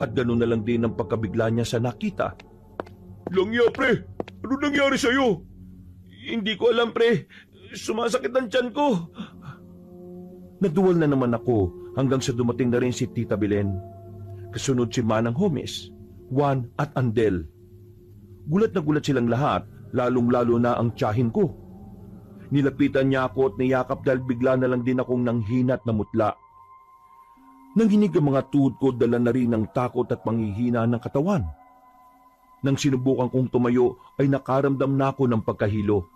at ganun na lang din ang pagkabigla niya sa nakita. Langya, pre. Ano nangyari sa'yo? Hindi ko alam, pre. Sumasakit ang tiyan ko. Naduwal na naman ako hanggang sa dumating na rin si Tita Belen. Kasunod si Manang Homes, Juan at Andel. Gulat na gulat silang lahat, lalong-lalo na ang tiyahin ko. Nilapitan niya ako at niyakap dahil bigla na lang din akong nanghinat na mutla. Nanginig ang mga tuhod ko, dala na rin ng takot at panghihina ng katawan. Nang sinubukan kong tumayo ay nakaramdam na ako ng pagkahilo.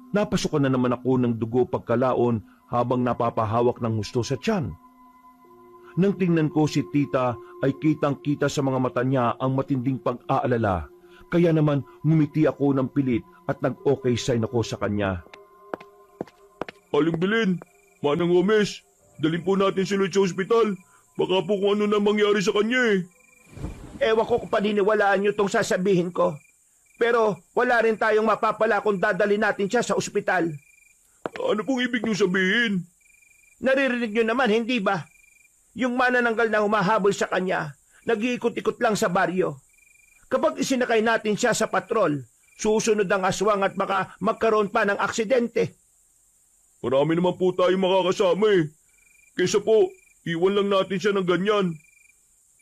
Napasukan na naman ako ng dugo pagkalaon habang napapahawak ng husto sa tiyan. Nang tingnan ko si Tita ay kitang-kita sa mga mata niya ang matinding pag-aalala. Kaya naman ngumiti ako ng pilit at nag-okay sign ako sa kanya. Aling Belen, Manang Homes, dalhin po natin si Lloyd sa ospital. Baka po kung ano na mangyari sa kanya eh. Ewan ko kung paniniwalaan nyo itong sasabihin ko. Pero wala rin tayong mapapala kung dadali natin siya sa ospital. Ano pong ibig niyo sabihin? Naririnig nyo naman, hindi ba? Yung manananggal na humahabol sa kanya, nag-iikot-ikot lang sa baryo. Kapag isinakay natin siya sa patrol, susunod ang aswang at baka magkaroon pa ng aksidente. Marami naman po tayong makakasama eh. Kaysa po, iwan lang natin siya ng ganyan.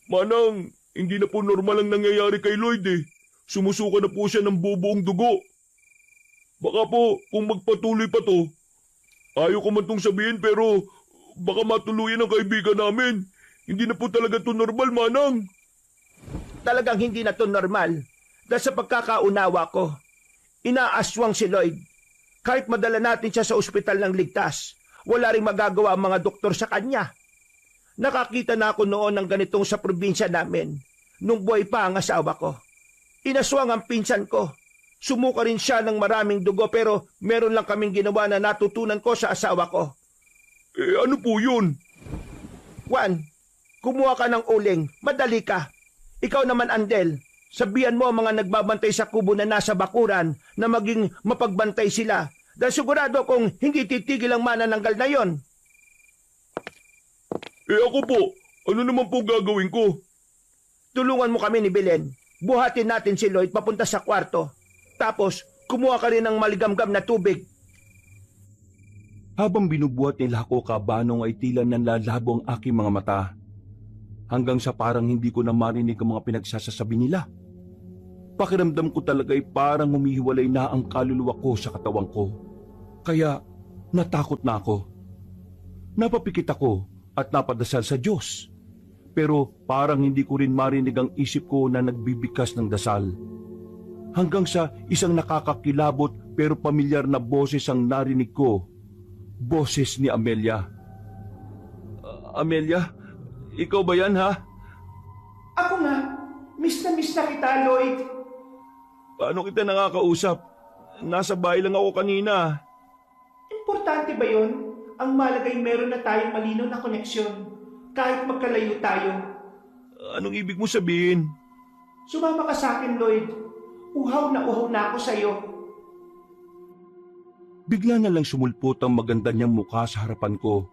Manang, hindi na po normal ang nangyayari kay Lloyd eh. Sumusuka na po siya ng bubuong dugo. Baka po, kung magpatuloy pa to, ayaw ko man tong sabihin pero Baka matuluyan ang kaibigan namin. Hindi na po talaga to normal, Manang. Talagang hindi na to normal. Dahil sa pagkakaunawa ko, inaaswang si Lloyd. Kahit madala natin siya sa ospital ng ligtas, wala ring magagawa ang mga doktor sa kanya. Nakakita na ako noon ng ganitong sa probinsya namin, nung buhay pa ang asawa ko. Inaswang ang pinsan ko. Sumuka rin siya ng maraming dugo pero meron lang kaming ginawa na natutunan ko sa asawa ko. Ano po yun? Juan, kumuha ka ng uling. Madali ka. Ikaw naman, Andel, sabihan mo ang mga nagbabantay sa kubo na nasa bakuran na maging mapagbantay sila. Dahil sigurado kung hindi titigil ang manananggal na yon. Ako po, ano naman po gagawin ko? Tulungan mo kami ni Belen. Buhatin natin si Lloyd papunta sa kwarto. Tapos, kumuha ka rin ng maligamgam na tubig. Habang binubuhat nila ako, Kabanong, ay tila nanlalabo ang aking mga mata. Hanggang sa parang hindi ko na marinig ang mga pinagsasasabi nila. Pakiramdam ko talaga ay parang humihiwalay na ang kaluluwa ko sa katawan ko. Kaya natakot na ako. Napapikit ako at napadasal sa Diyos. Pero parang hindi ko rin marinig ang isip ko na nagbibikas ng dasal. Hanggang sa isang nakakakilabot pero pamilyar na boses ang narinig ko. Boses ni Amelia. Amelia, ikaw ba yan, ha? Ako nga. Miss na kita, Lloyd. Paano kita nakakausap? Nasa bahay lang ako kanina. Importante ba yun? Ang malagay meron na tayong malinaw na koneksyon. Kahit magkalayo tayo. Anong ibig mo sabihin? Sumama ka sa akin, Lloyd. Uhaw na ako sa'yo. Bigla na lang sumulpot ang maganda niyang mukha sa harapan ko.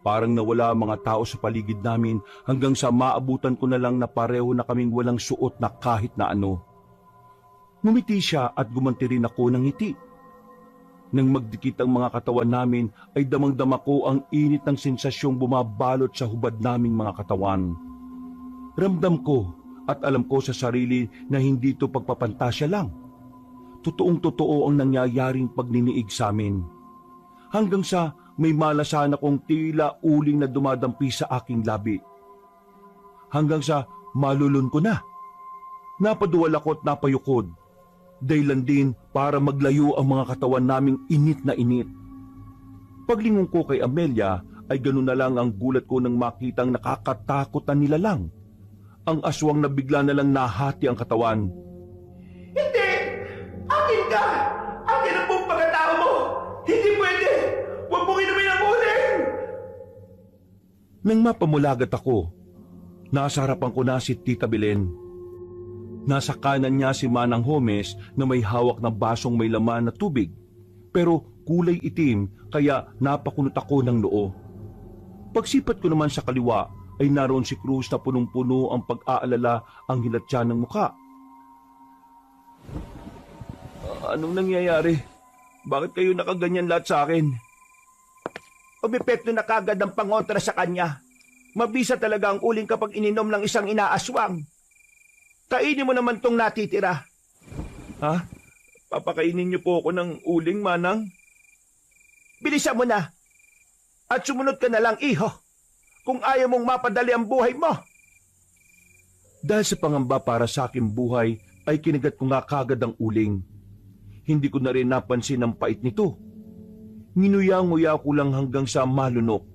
Parang nawala ang mga tao sa paligid namin hanggang sa maabutan ko na lang na pareho na kaming walang suot na kahit na ano. Ngumiti siya at gumanti rin ako ng ngiti. Nang magdikit ang mga katawan namin ay damang-dama ko ang init ng sensasyong bumabalot sa hubad naming mga katawan. Ramdam ko at alam ko sa sarili na hindi ito pagpapantasya lang. Totoong-totoo ang nangyayaring pagniniig sa amin. Hanggang sa may malasan akong tila uling na dumadampi sa aking labi. Hanggang sa malulun ko na. Napaduwal ako at napayukod. Dahilan din para maglayo ang mga katawan naming init na init. Paglingon ko kay Amelia ay ganun na lang ang gulat ko nang makitang nakakatakot na nilalang. Ang aswang na bigla na lang nahati ang katawan. Hindi! Akin ka! Akin ang buong pagkatao mo! Hindi pwede! Huwag mong inumin ang uling! Nang mapamulagat ako, nasa harapan ko na si Tita Belen. Nasa kanan niya si Manang Homes na may hawak na basong may laman na tubig, pero kulay itim kaya napakunot ako ng noo. Pagsipat ko naman sa kaliwa ay naroon si Cruz na punong-puno ang pag-aalala ang hilatsa ng muka. Anong nangyayari? Bakit kayo nakaganyan lahat sa akin? Umepekto na kagad ang pangontra sa kanya. Mabisa talaga ang uling kapag ininom ng isang inaaswang. Kainin mo naman tong natitira. Ha? Papakainin niyo po ako ng uling, Manang? Bilisan mo na. At sumunod ka na lang, iho. Kung ayaw mong mapadali ang buhay mo. Dahil sa pangamba para sa aking buhay, ay kinagat ko nga kagad ang uling. Hindi ko na rin napansin ang pait nito. Nginuya-nguya ko lang hanggang sa malunok.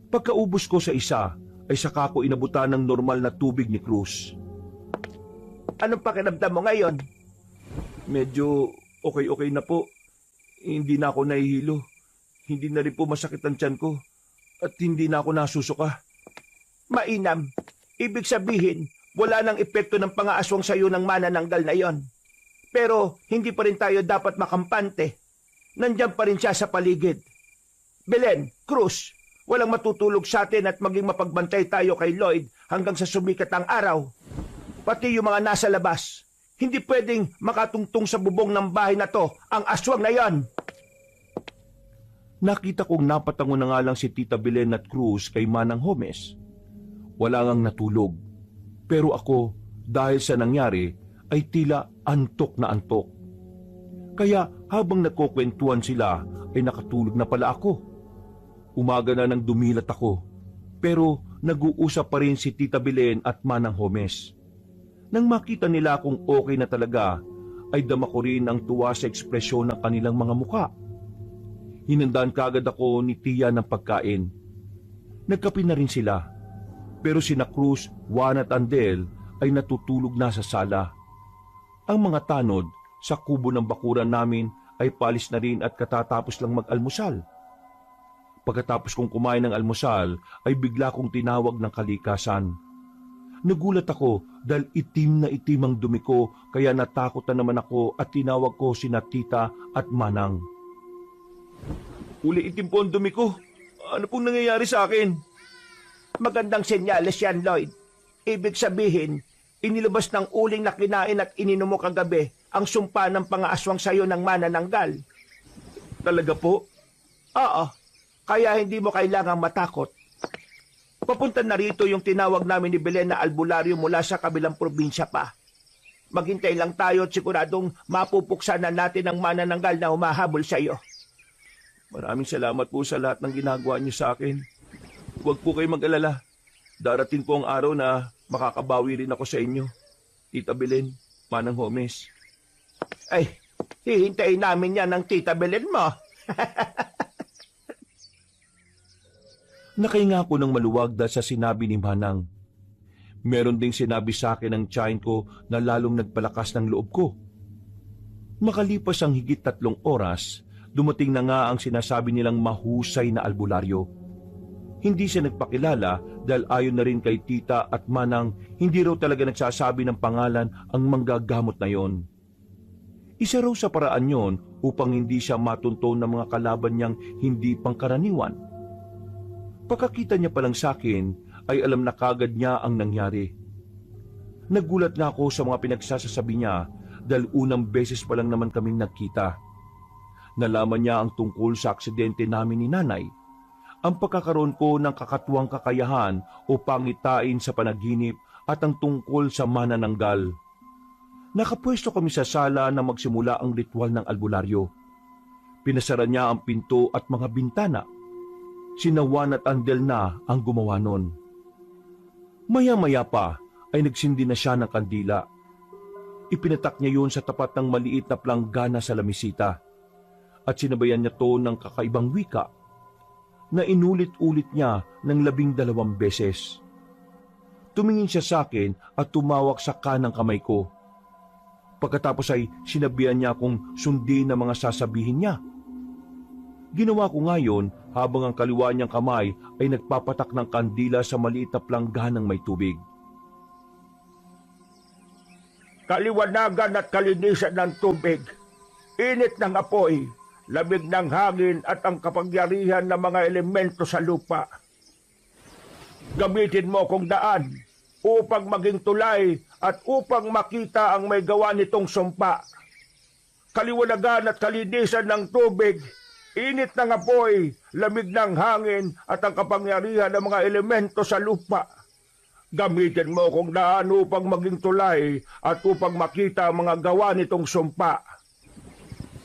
Pagkaubos ko sa isa, ay saka ko inabutan ng normal na tubig ni Cruz. Anong pakiramdam mo ngayon? Medyo okay na po. Hindi na ako nahihilo. Hindi na rin po masakit ang tiyan ko. At hindi na ako nasusuka. Mainam. Ibig sabihin, wala nang epekto ng pangaaswang sayo ng manananggal na yon. Pero hindi pa rin tayo dapat makampante. Nandiyan pa rin siya sa paligid. Belen, Cruz, walang matutulog sa atin at maging mapagbantay tayo kay Lloyd hanggang sa sumikat ang araw. Pati yung mga nasa labas. Hindi pwedeng makatungtong sa bubong ng bahay na to ang aswang na yon. Nakita kong napatango na nga lang si Tita Belen at Cruz kay Manang Homes. Wala ngang natulog. Pero ako, dahil sa nangyari, ay tila antok na antok. Kaya habang nagkukwentuhan sila, ay nakatulog na pala ako. Umaga na nang dumilat ako, pero nag-uusap pa rin si Tita Belen at Manang Homes. Nang makita nila kung okay na talaga, ay dama ko rin ang tuwa sa ekspresyon ng kanilang mga muka. Hinandaan kaagad ako ni Tia ng pagkain. Nagkape na rin sila, pero sina Cruz, Juan at Andel ay natutulog na sa sala. Ang mga tanod sa kubo ng bakuran namin ay palis na rin at katatapos lang mag-almusal. Pagkatapos kong kumain ng almusal ay bigla kong tinawag ng kalikasan. Nagulat ako dahil itim na itim ang dumi ko, kaya natakot na naman ako at tinawag ko sina Tita at Manang. Uli itim po ang dumi ko. Ano pong nangyayari sa akin? Magandang senyales yan, Lloyd. Ibig sabihin, inilabas ng uling na kinain at ininom mo kagabi ang sumpa ng pangaaswang sayo ng manananggal. Talaga po? Oo, kaya hindi mo kailangang matakot. Papunta na rito yung tinawag namin ni Belen na albularyo mula sa kabilang probinsya pa. Maghintay lang tayo at siguradong mapupuksan na natin ang manananggal na humahabol sa iyo. Maraming salamat po sa lahat ng ginagawa niyo sa akin. Huwag po kayo mag-alala. Darating po ang araw na makakabawi rin ako sa inyo. Tita Belen, Manang Homes. Ay, hihintayin namin yan ng Tita Belen mo. Nakahinga ako ng maluwag dahil sa sinabi ni Manang. Meron ding sinabi sa akin ng tiyahin ko na lalong nagpalakas ng loob ko. Makalipas ang higit 3 oras, dumating na nga ang sinasabi nilang mahusay na albularyo. Hindi siya nagpakilala dahil ayon na rin kay Tita at Manang, hindi raw talaga nagsasabi ng pangalan ang manggagamot na yon. Isa raw sa paraan yon upang hindi siya matunton ng mga kalaban niyang hindi pangkaraniwan. Pagkakita niya palang sa akin, ay alam na kagad niya ang nangyari. Nagulat na ako sa mga pinagsasasabi niya dahil unang beses pa lang naman kaming nagkita. Nalaman niya ang tungkol sa aksidente namin ni Nanay, ang pagkakaroon ko ng kakatuwang kakayahan o pangitain sa panaginip at ang tungkol sa manananggal. Nakapwesto kami sa sala na magsimula ang ritual ng albularyo. Pinasara niya ang pinto at mga bintana. Sina Juan at Andel na ang gumawa nun. Maya-maya pa ay nagsindi na siya ng kandila. Ipinatak niya yun sa tapat ng maliit na planggana sa lamisita at sinabayan niya to ng kakaibang wika na inulit-ulit niya ng 12 beses. Tumingin siya sa akin at tumawak sa kanang kamay ko. Pagkatapos ay sinabihan niya akong sundin ang mga sasabihin niya. Ginawa ko ngayon habang ang kaliwa niyang kamay ay nagpapatak ng kandila sa maliit na plangganang may tubig. Kaliwanagan at kalinisan ng tubig, init ng apoy, lamig ng hangin at ang kapangyarihan ng mga elemento sa lupa. Gamitin mo kung daan upang maging tulay at upang makita ang may gawa nitong sumpa. Kaliwanagan at kalinisan ng tubig, init ng apoy, lamig ng hangin at ang kapangyarihan ng mga elemento sa lupa. Gamitin mo kung daan upang maging tulay at upang makita ang mga gawa nitong sumpa.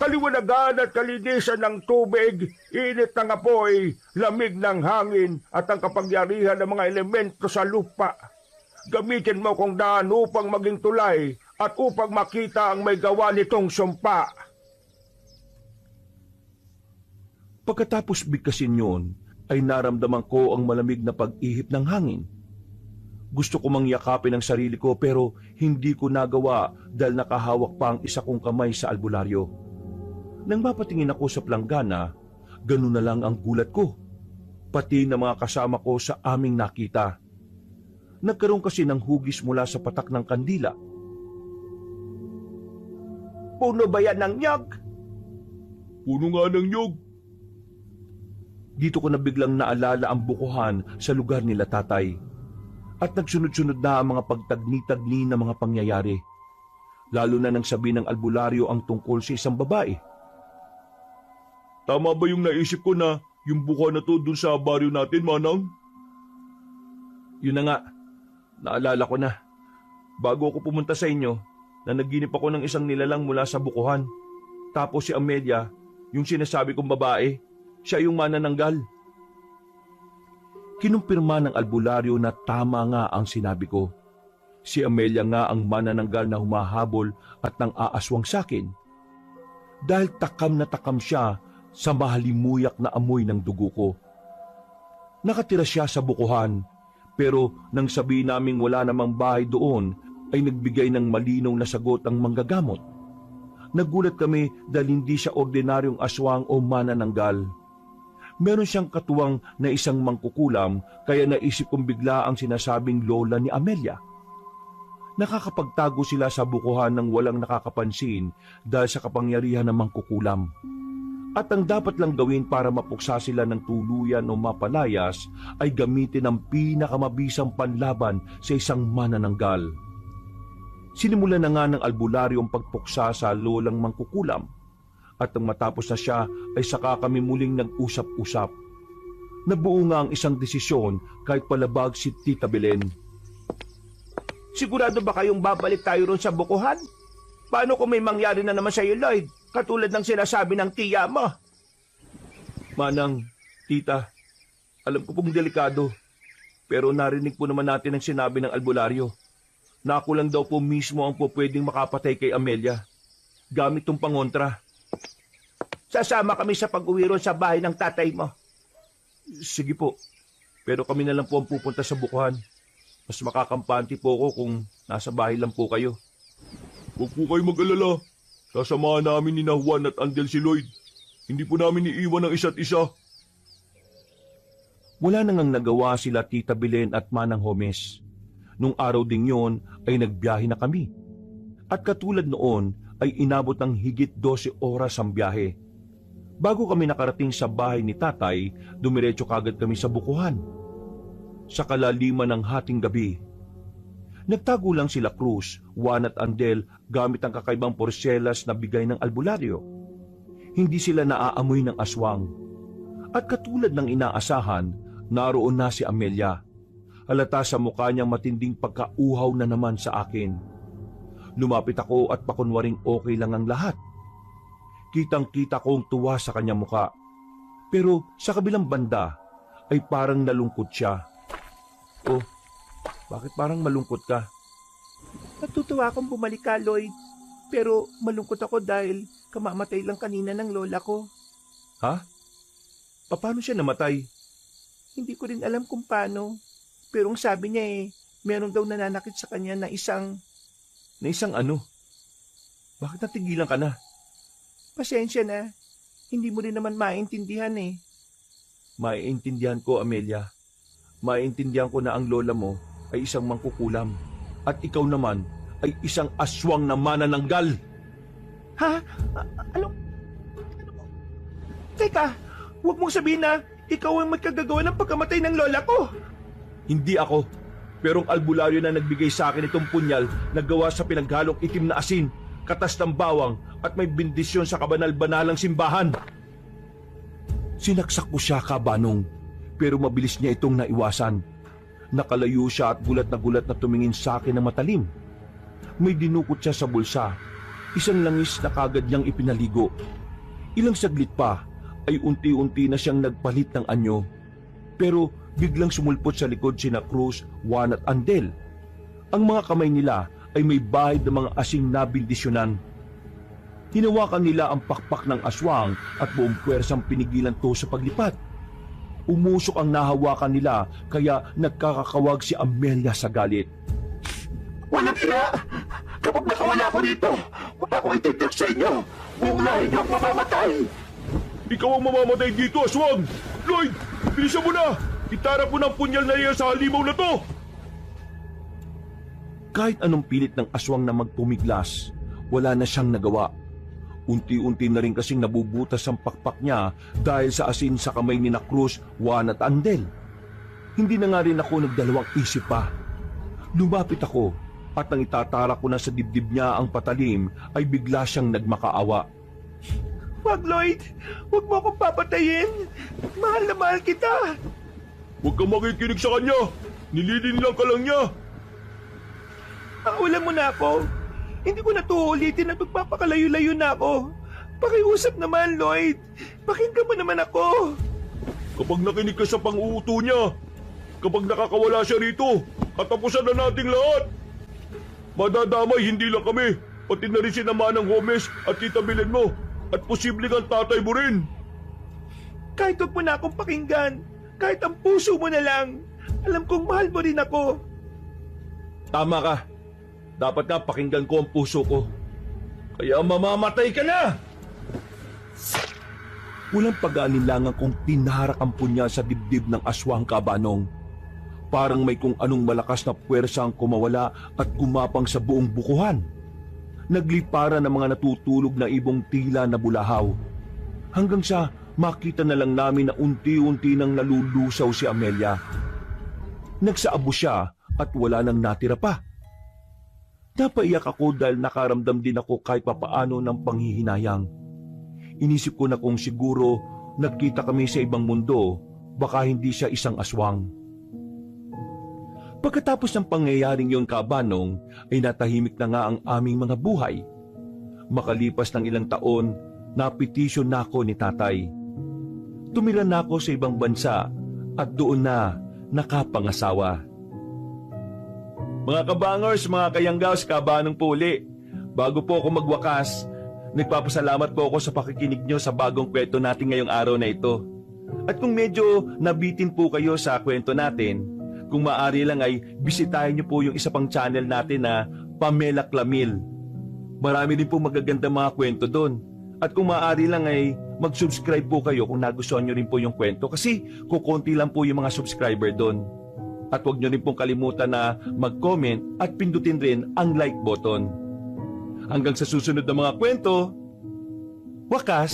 Kaliwanagan at kalinisan ng tubig, init ng apoy, lamig ng hangin at ang kapangyarihan ng mga elemento sa lupa. Gamitin mo kung daan upang maging tulay at upang makita ang may gawa nitong sumpa. Pagkatapos bigkasin yun, ay naramdaman ko ang malamig na pag-ihip ng hangin. Gusto ko mangyakapin ang sarili ko pero hindi ko nagawa dahil nakahawak pa ang isa kong kamay sa albularyo. Nang mapatingin ako sa planggana, ganun na lang ang gulat ko. Pati na mga kasama ko sa aming nakita. Nagkaroon kasi ng hugis mula sa patak ng kandila. Puno ba yan ng nyog? Puno nga ng nyog. Dito ko na biglang naalala ang bukuhan sa lugar nila tatay. At nagsunod-sunod na ang mga pagtagni-tagni na mga pangyayari. Lalo na nang sabi ng albularyo ang tungkol sa isang babae. Tama ba yung naisip ko na yung buka na to dun sa baryo natin, Manang? Yun na nga, naalala ko na. Bago ako pumunta sa inyo, na naginip ako ng isang nilalang mula sa bukuhan. Tapos si Amelia, yung sinasabi kong babae, siya yung manananggal. Kinumpirma ng albularyo na tama nga ang sinabi ko. Si Amelia nga ang manananggal na humahabol at nang aaswang sa akin. Dahil takam na takam siya sa mahalimuyak na amoy ng dugo ko. Nakatira siya sa bukuhan, pero nang sabihin naming wala namang bahay doon, ay nagbigay ng malinaw na sagot ang manggagamot. Nagulat kami dahil hindi siya ordinaryong aswang o manananggal. Meron siyang katuwang na isang mangkukulam, kaya naisip kong bigla ang sinasabing lola ni Amelia. Nakakapagtago sila sa bukuhan ng walang nakakapansin dahil sa kapangyarihan ng mangkukulam. At ang dapat lang gawin para mapuksa sila ng tuluyan o mapalayas ay gamitin ang pinakamabisang panlaban sa isang manananggal. Sinimulan na nga ng albularyo ang pagpuksa sa lolang mangkukulam. At nang matapos na siya ay saka kami muling nag-usap-usap. Nabuo nga ang isang desisyon kahit palabag si Tita Belen. Sigurado ba kayong babalik tayo ron sa bukuhan? Paano kung may mangyari na naman sa iyo, Lloyd? Katulad ng sinasabi ng tiya mo. Manang, tita, alam ko pong delikado. Pero narinig po naman natin ang sinabi ng albularyo. Na ako lang daw po mismo ang po pwedeng makapatay kay Amelia. Gamit tong pangontra. Sasama kami sa pag-uwi ron sa bahay ng tatay mo. Sige po, pero kami na lang po ang pupunta sa bukuhan. Mas makakampante po ako kung nasa bahay lang po kayo. Huwag po kayo mag-alala. Sasamahan namin ni Juan at Andel si Lloyd. Hindi po namin iiwan ang isa't isa. Wala nang nagawa sila Tita Belen at Manang Homes. Nung araw ding yon ay nagbiyahe na kami. At katulad noon ay inabot ng higit 12 oras ang biyahe. Bago kami nakarating sa bahay ni tatay, dumiretso kagad kami sa bukuhan. Sa kalaliman ng hating gabi, nagtago lang sila Cruz, Juan at Andel gamit ang kakaibang porselas na bigay ng albularyo. Hindi sila naaamoy ng aswang. At katulad ng inaasahan, naroon na si Amelia. Halata sa mukha niyang matinding pagkauhaw na naman sa akin. Lumapit ako at pakunwaring okay lang ang lahat. Kitang-kita kong tuwa sa kanyang muka. Pero sa kabilang banda ay parang nalungkot siya. Oh, bakit parang malungkot ka? Natutuwa akong bumalik ka, Lloyd. Pero malungkot ako dahil kamamatay lang kanina ng lola ko. Ha? Paano siya namatay? Hindi ko rin alam kung paano. Pero ang sabi niya meron daw nananakit sa kanya na isang... Na isang ano? Bakit natigilan ka na? Pasensya na. Hindi mo rin naman maintindihan Maiintindihan ko, Amelia. Maiintindihan ko na ang lola mo ay isang mangkukulam. At ikaw naman ay isang aswang na manananggal. Ha? Ano? Teka, huwag mong sabihin na ikaw ang magkagagawa ng pagkamatay ng lola ko. Hindi ako. Pero ang albularyo na nagbigay sa akin itong punyal na gawa sa pinaghalong itim na asin, katas ng bawang at may bendisyon sa kabanal-banalang simbahan. Sinaksak ko siya, Kabanong, pero mabilis niya itong naiwasan. Nakalayo siya at gulat na tumingin sa akin ng matalim. May dinukot siya sa bulsa. Isang langis na kagad niyang ipinaligo. Ilang saglit pa ay unti-unti na siyang nagpalit ng anyo. Pero biglang sumulpot sa likod sina Cruz, Juan at Andel. Ang mga kamay nila ay may bahid ng mga asing na bindisyonan. Hinawakan nila ang pakpak ng aswang at buong puwersang pinigilan to sa paglipat. Umusok ang nahawakan nila kaya nagkakakawag si Amelia sa galit. Walang ina! Kapag nakawala ako dito, wala akong ititik sa inyo! Buong lahi niyo ang mamamatay! Ikaw ang mamamatay dito, aswang! Lloyd, bilisan mo na! Itarap mo ng punyal na iyan sa halimaw na to! Kahit anong pilit ng aswang na magpumiglas, wala na siyang nagawa. Unti-unti na rin kasing nabubutas ang pakpak niya dahil sa asin sa kamay ni na Cruz, Juan at Andel. Hindi na nga rin ako nagdalawang isip pa. Lumapit ako at nang itatara ko na sa dibdib niya ang patalim ay bigla siyang nagmakaawa. Wag, Lloyd! Wag mo akong papatayin! Mahal na mahal kita! Huwag kang makikinig sa kanya! Nililin lang ka lang niya! Paulan mo na ako! Hindi ko na to ulitin at magpapakalayo-layo na ako. Pakiusap naman, Lloyd. Pakinggan mo naman ako. Kapag nakinig ka sa pang-uuto niya, kapag nakakawala siya rito, katapusan na nating lahat. Madadamay hindi lang kami, pati na rin si Manang Gomez at Tita Belen mo, at posible kang tatay mo rin. Kahit huwag mo na akong pakinggan, kahit ang puso mo na lang, alam kong mahal mo rin ako. Tama ka. Dapat nga pakinggan ko ang puso ko. Kaya mamamatay ka na! Walang pag-aalinlangan kung tinaharak ang punya sa dibdib ng aswang Kabanong. Parang may kung anong malakas na puwersa ang kumawala at gumapang sa buong bukuhan. Nagliparan ng mga natutulog na ibong tila na bulahaw. Hanggang sa makita na lang namin na unti-unti nang nalulusaw si Amelia. Nagsaabo siya at wala nang natira pa. Napaiyak ako dahil nakaramdam din ako kahit papaano ng panghihinayang. Inisip ko na kung siguro nagkita kami sa ibang mundo, baka hindi siya isang aswang. Pagkatapos ng pangyayaring yon, Kabanong, ay natahimik na nga ang aming mga buhay. Makalipas ng ilang taon, napetisyon na ako ni tatay. Tumira na ako sa ibang bansa at doon na nakapangasawa. Mga kabangers, mga kayanggaws, Kabanong po uli. Bago po ako magwakas, nagpapasalamat po ako sa pakikinig nyo sa bagong kwento natin ngayong araw na ito. At kung medyo nabitin po kayo sa kwento natin, kung maaari lang ay bisitahin nyo po yung isa pang channel natin na Pamela Clamil. Marami din po magagandang mga kwento doon. At kung maaari lang ay mag-subscribe po kayo kung nagustuhan nyo rin po yung kwento kasi kukunti lang po yung mga subscriber doon. At huwag nyo rin pong kalimutan na mag-comment at pindutin rin ang like button. Hanggang sa susunod na mga kwento, wakas!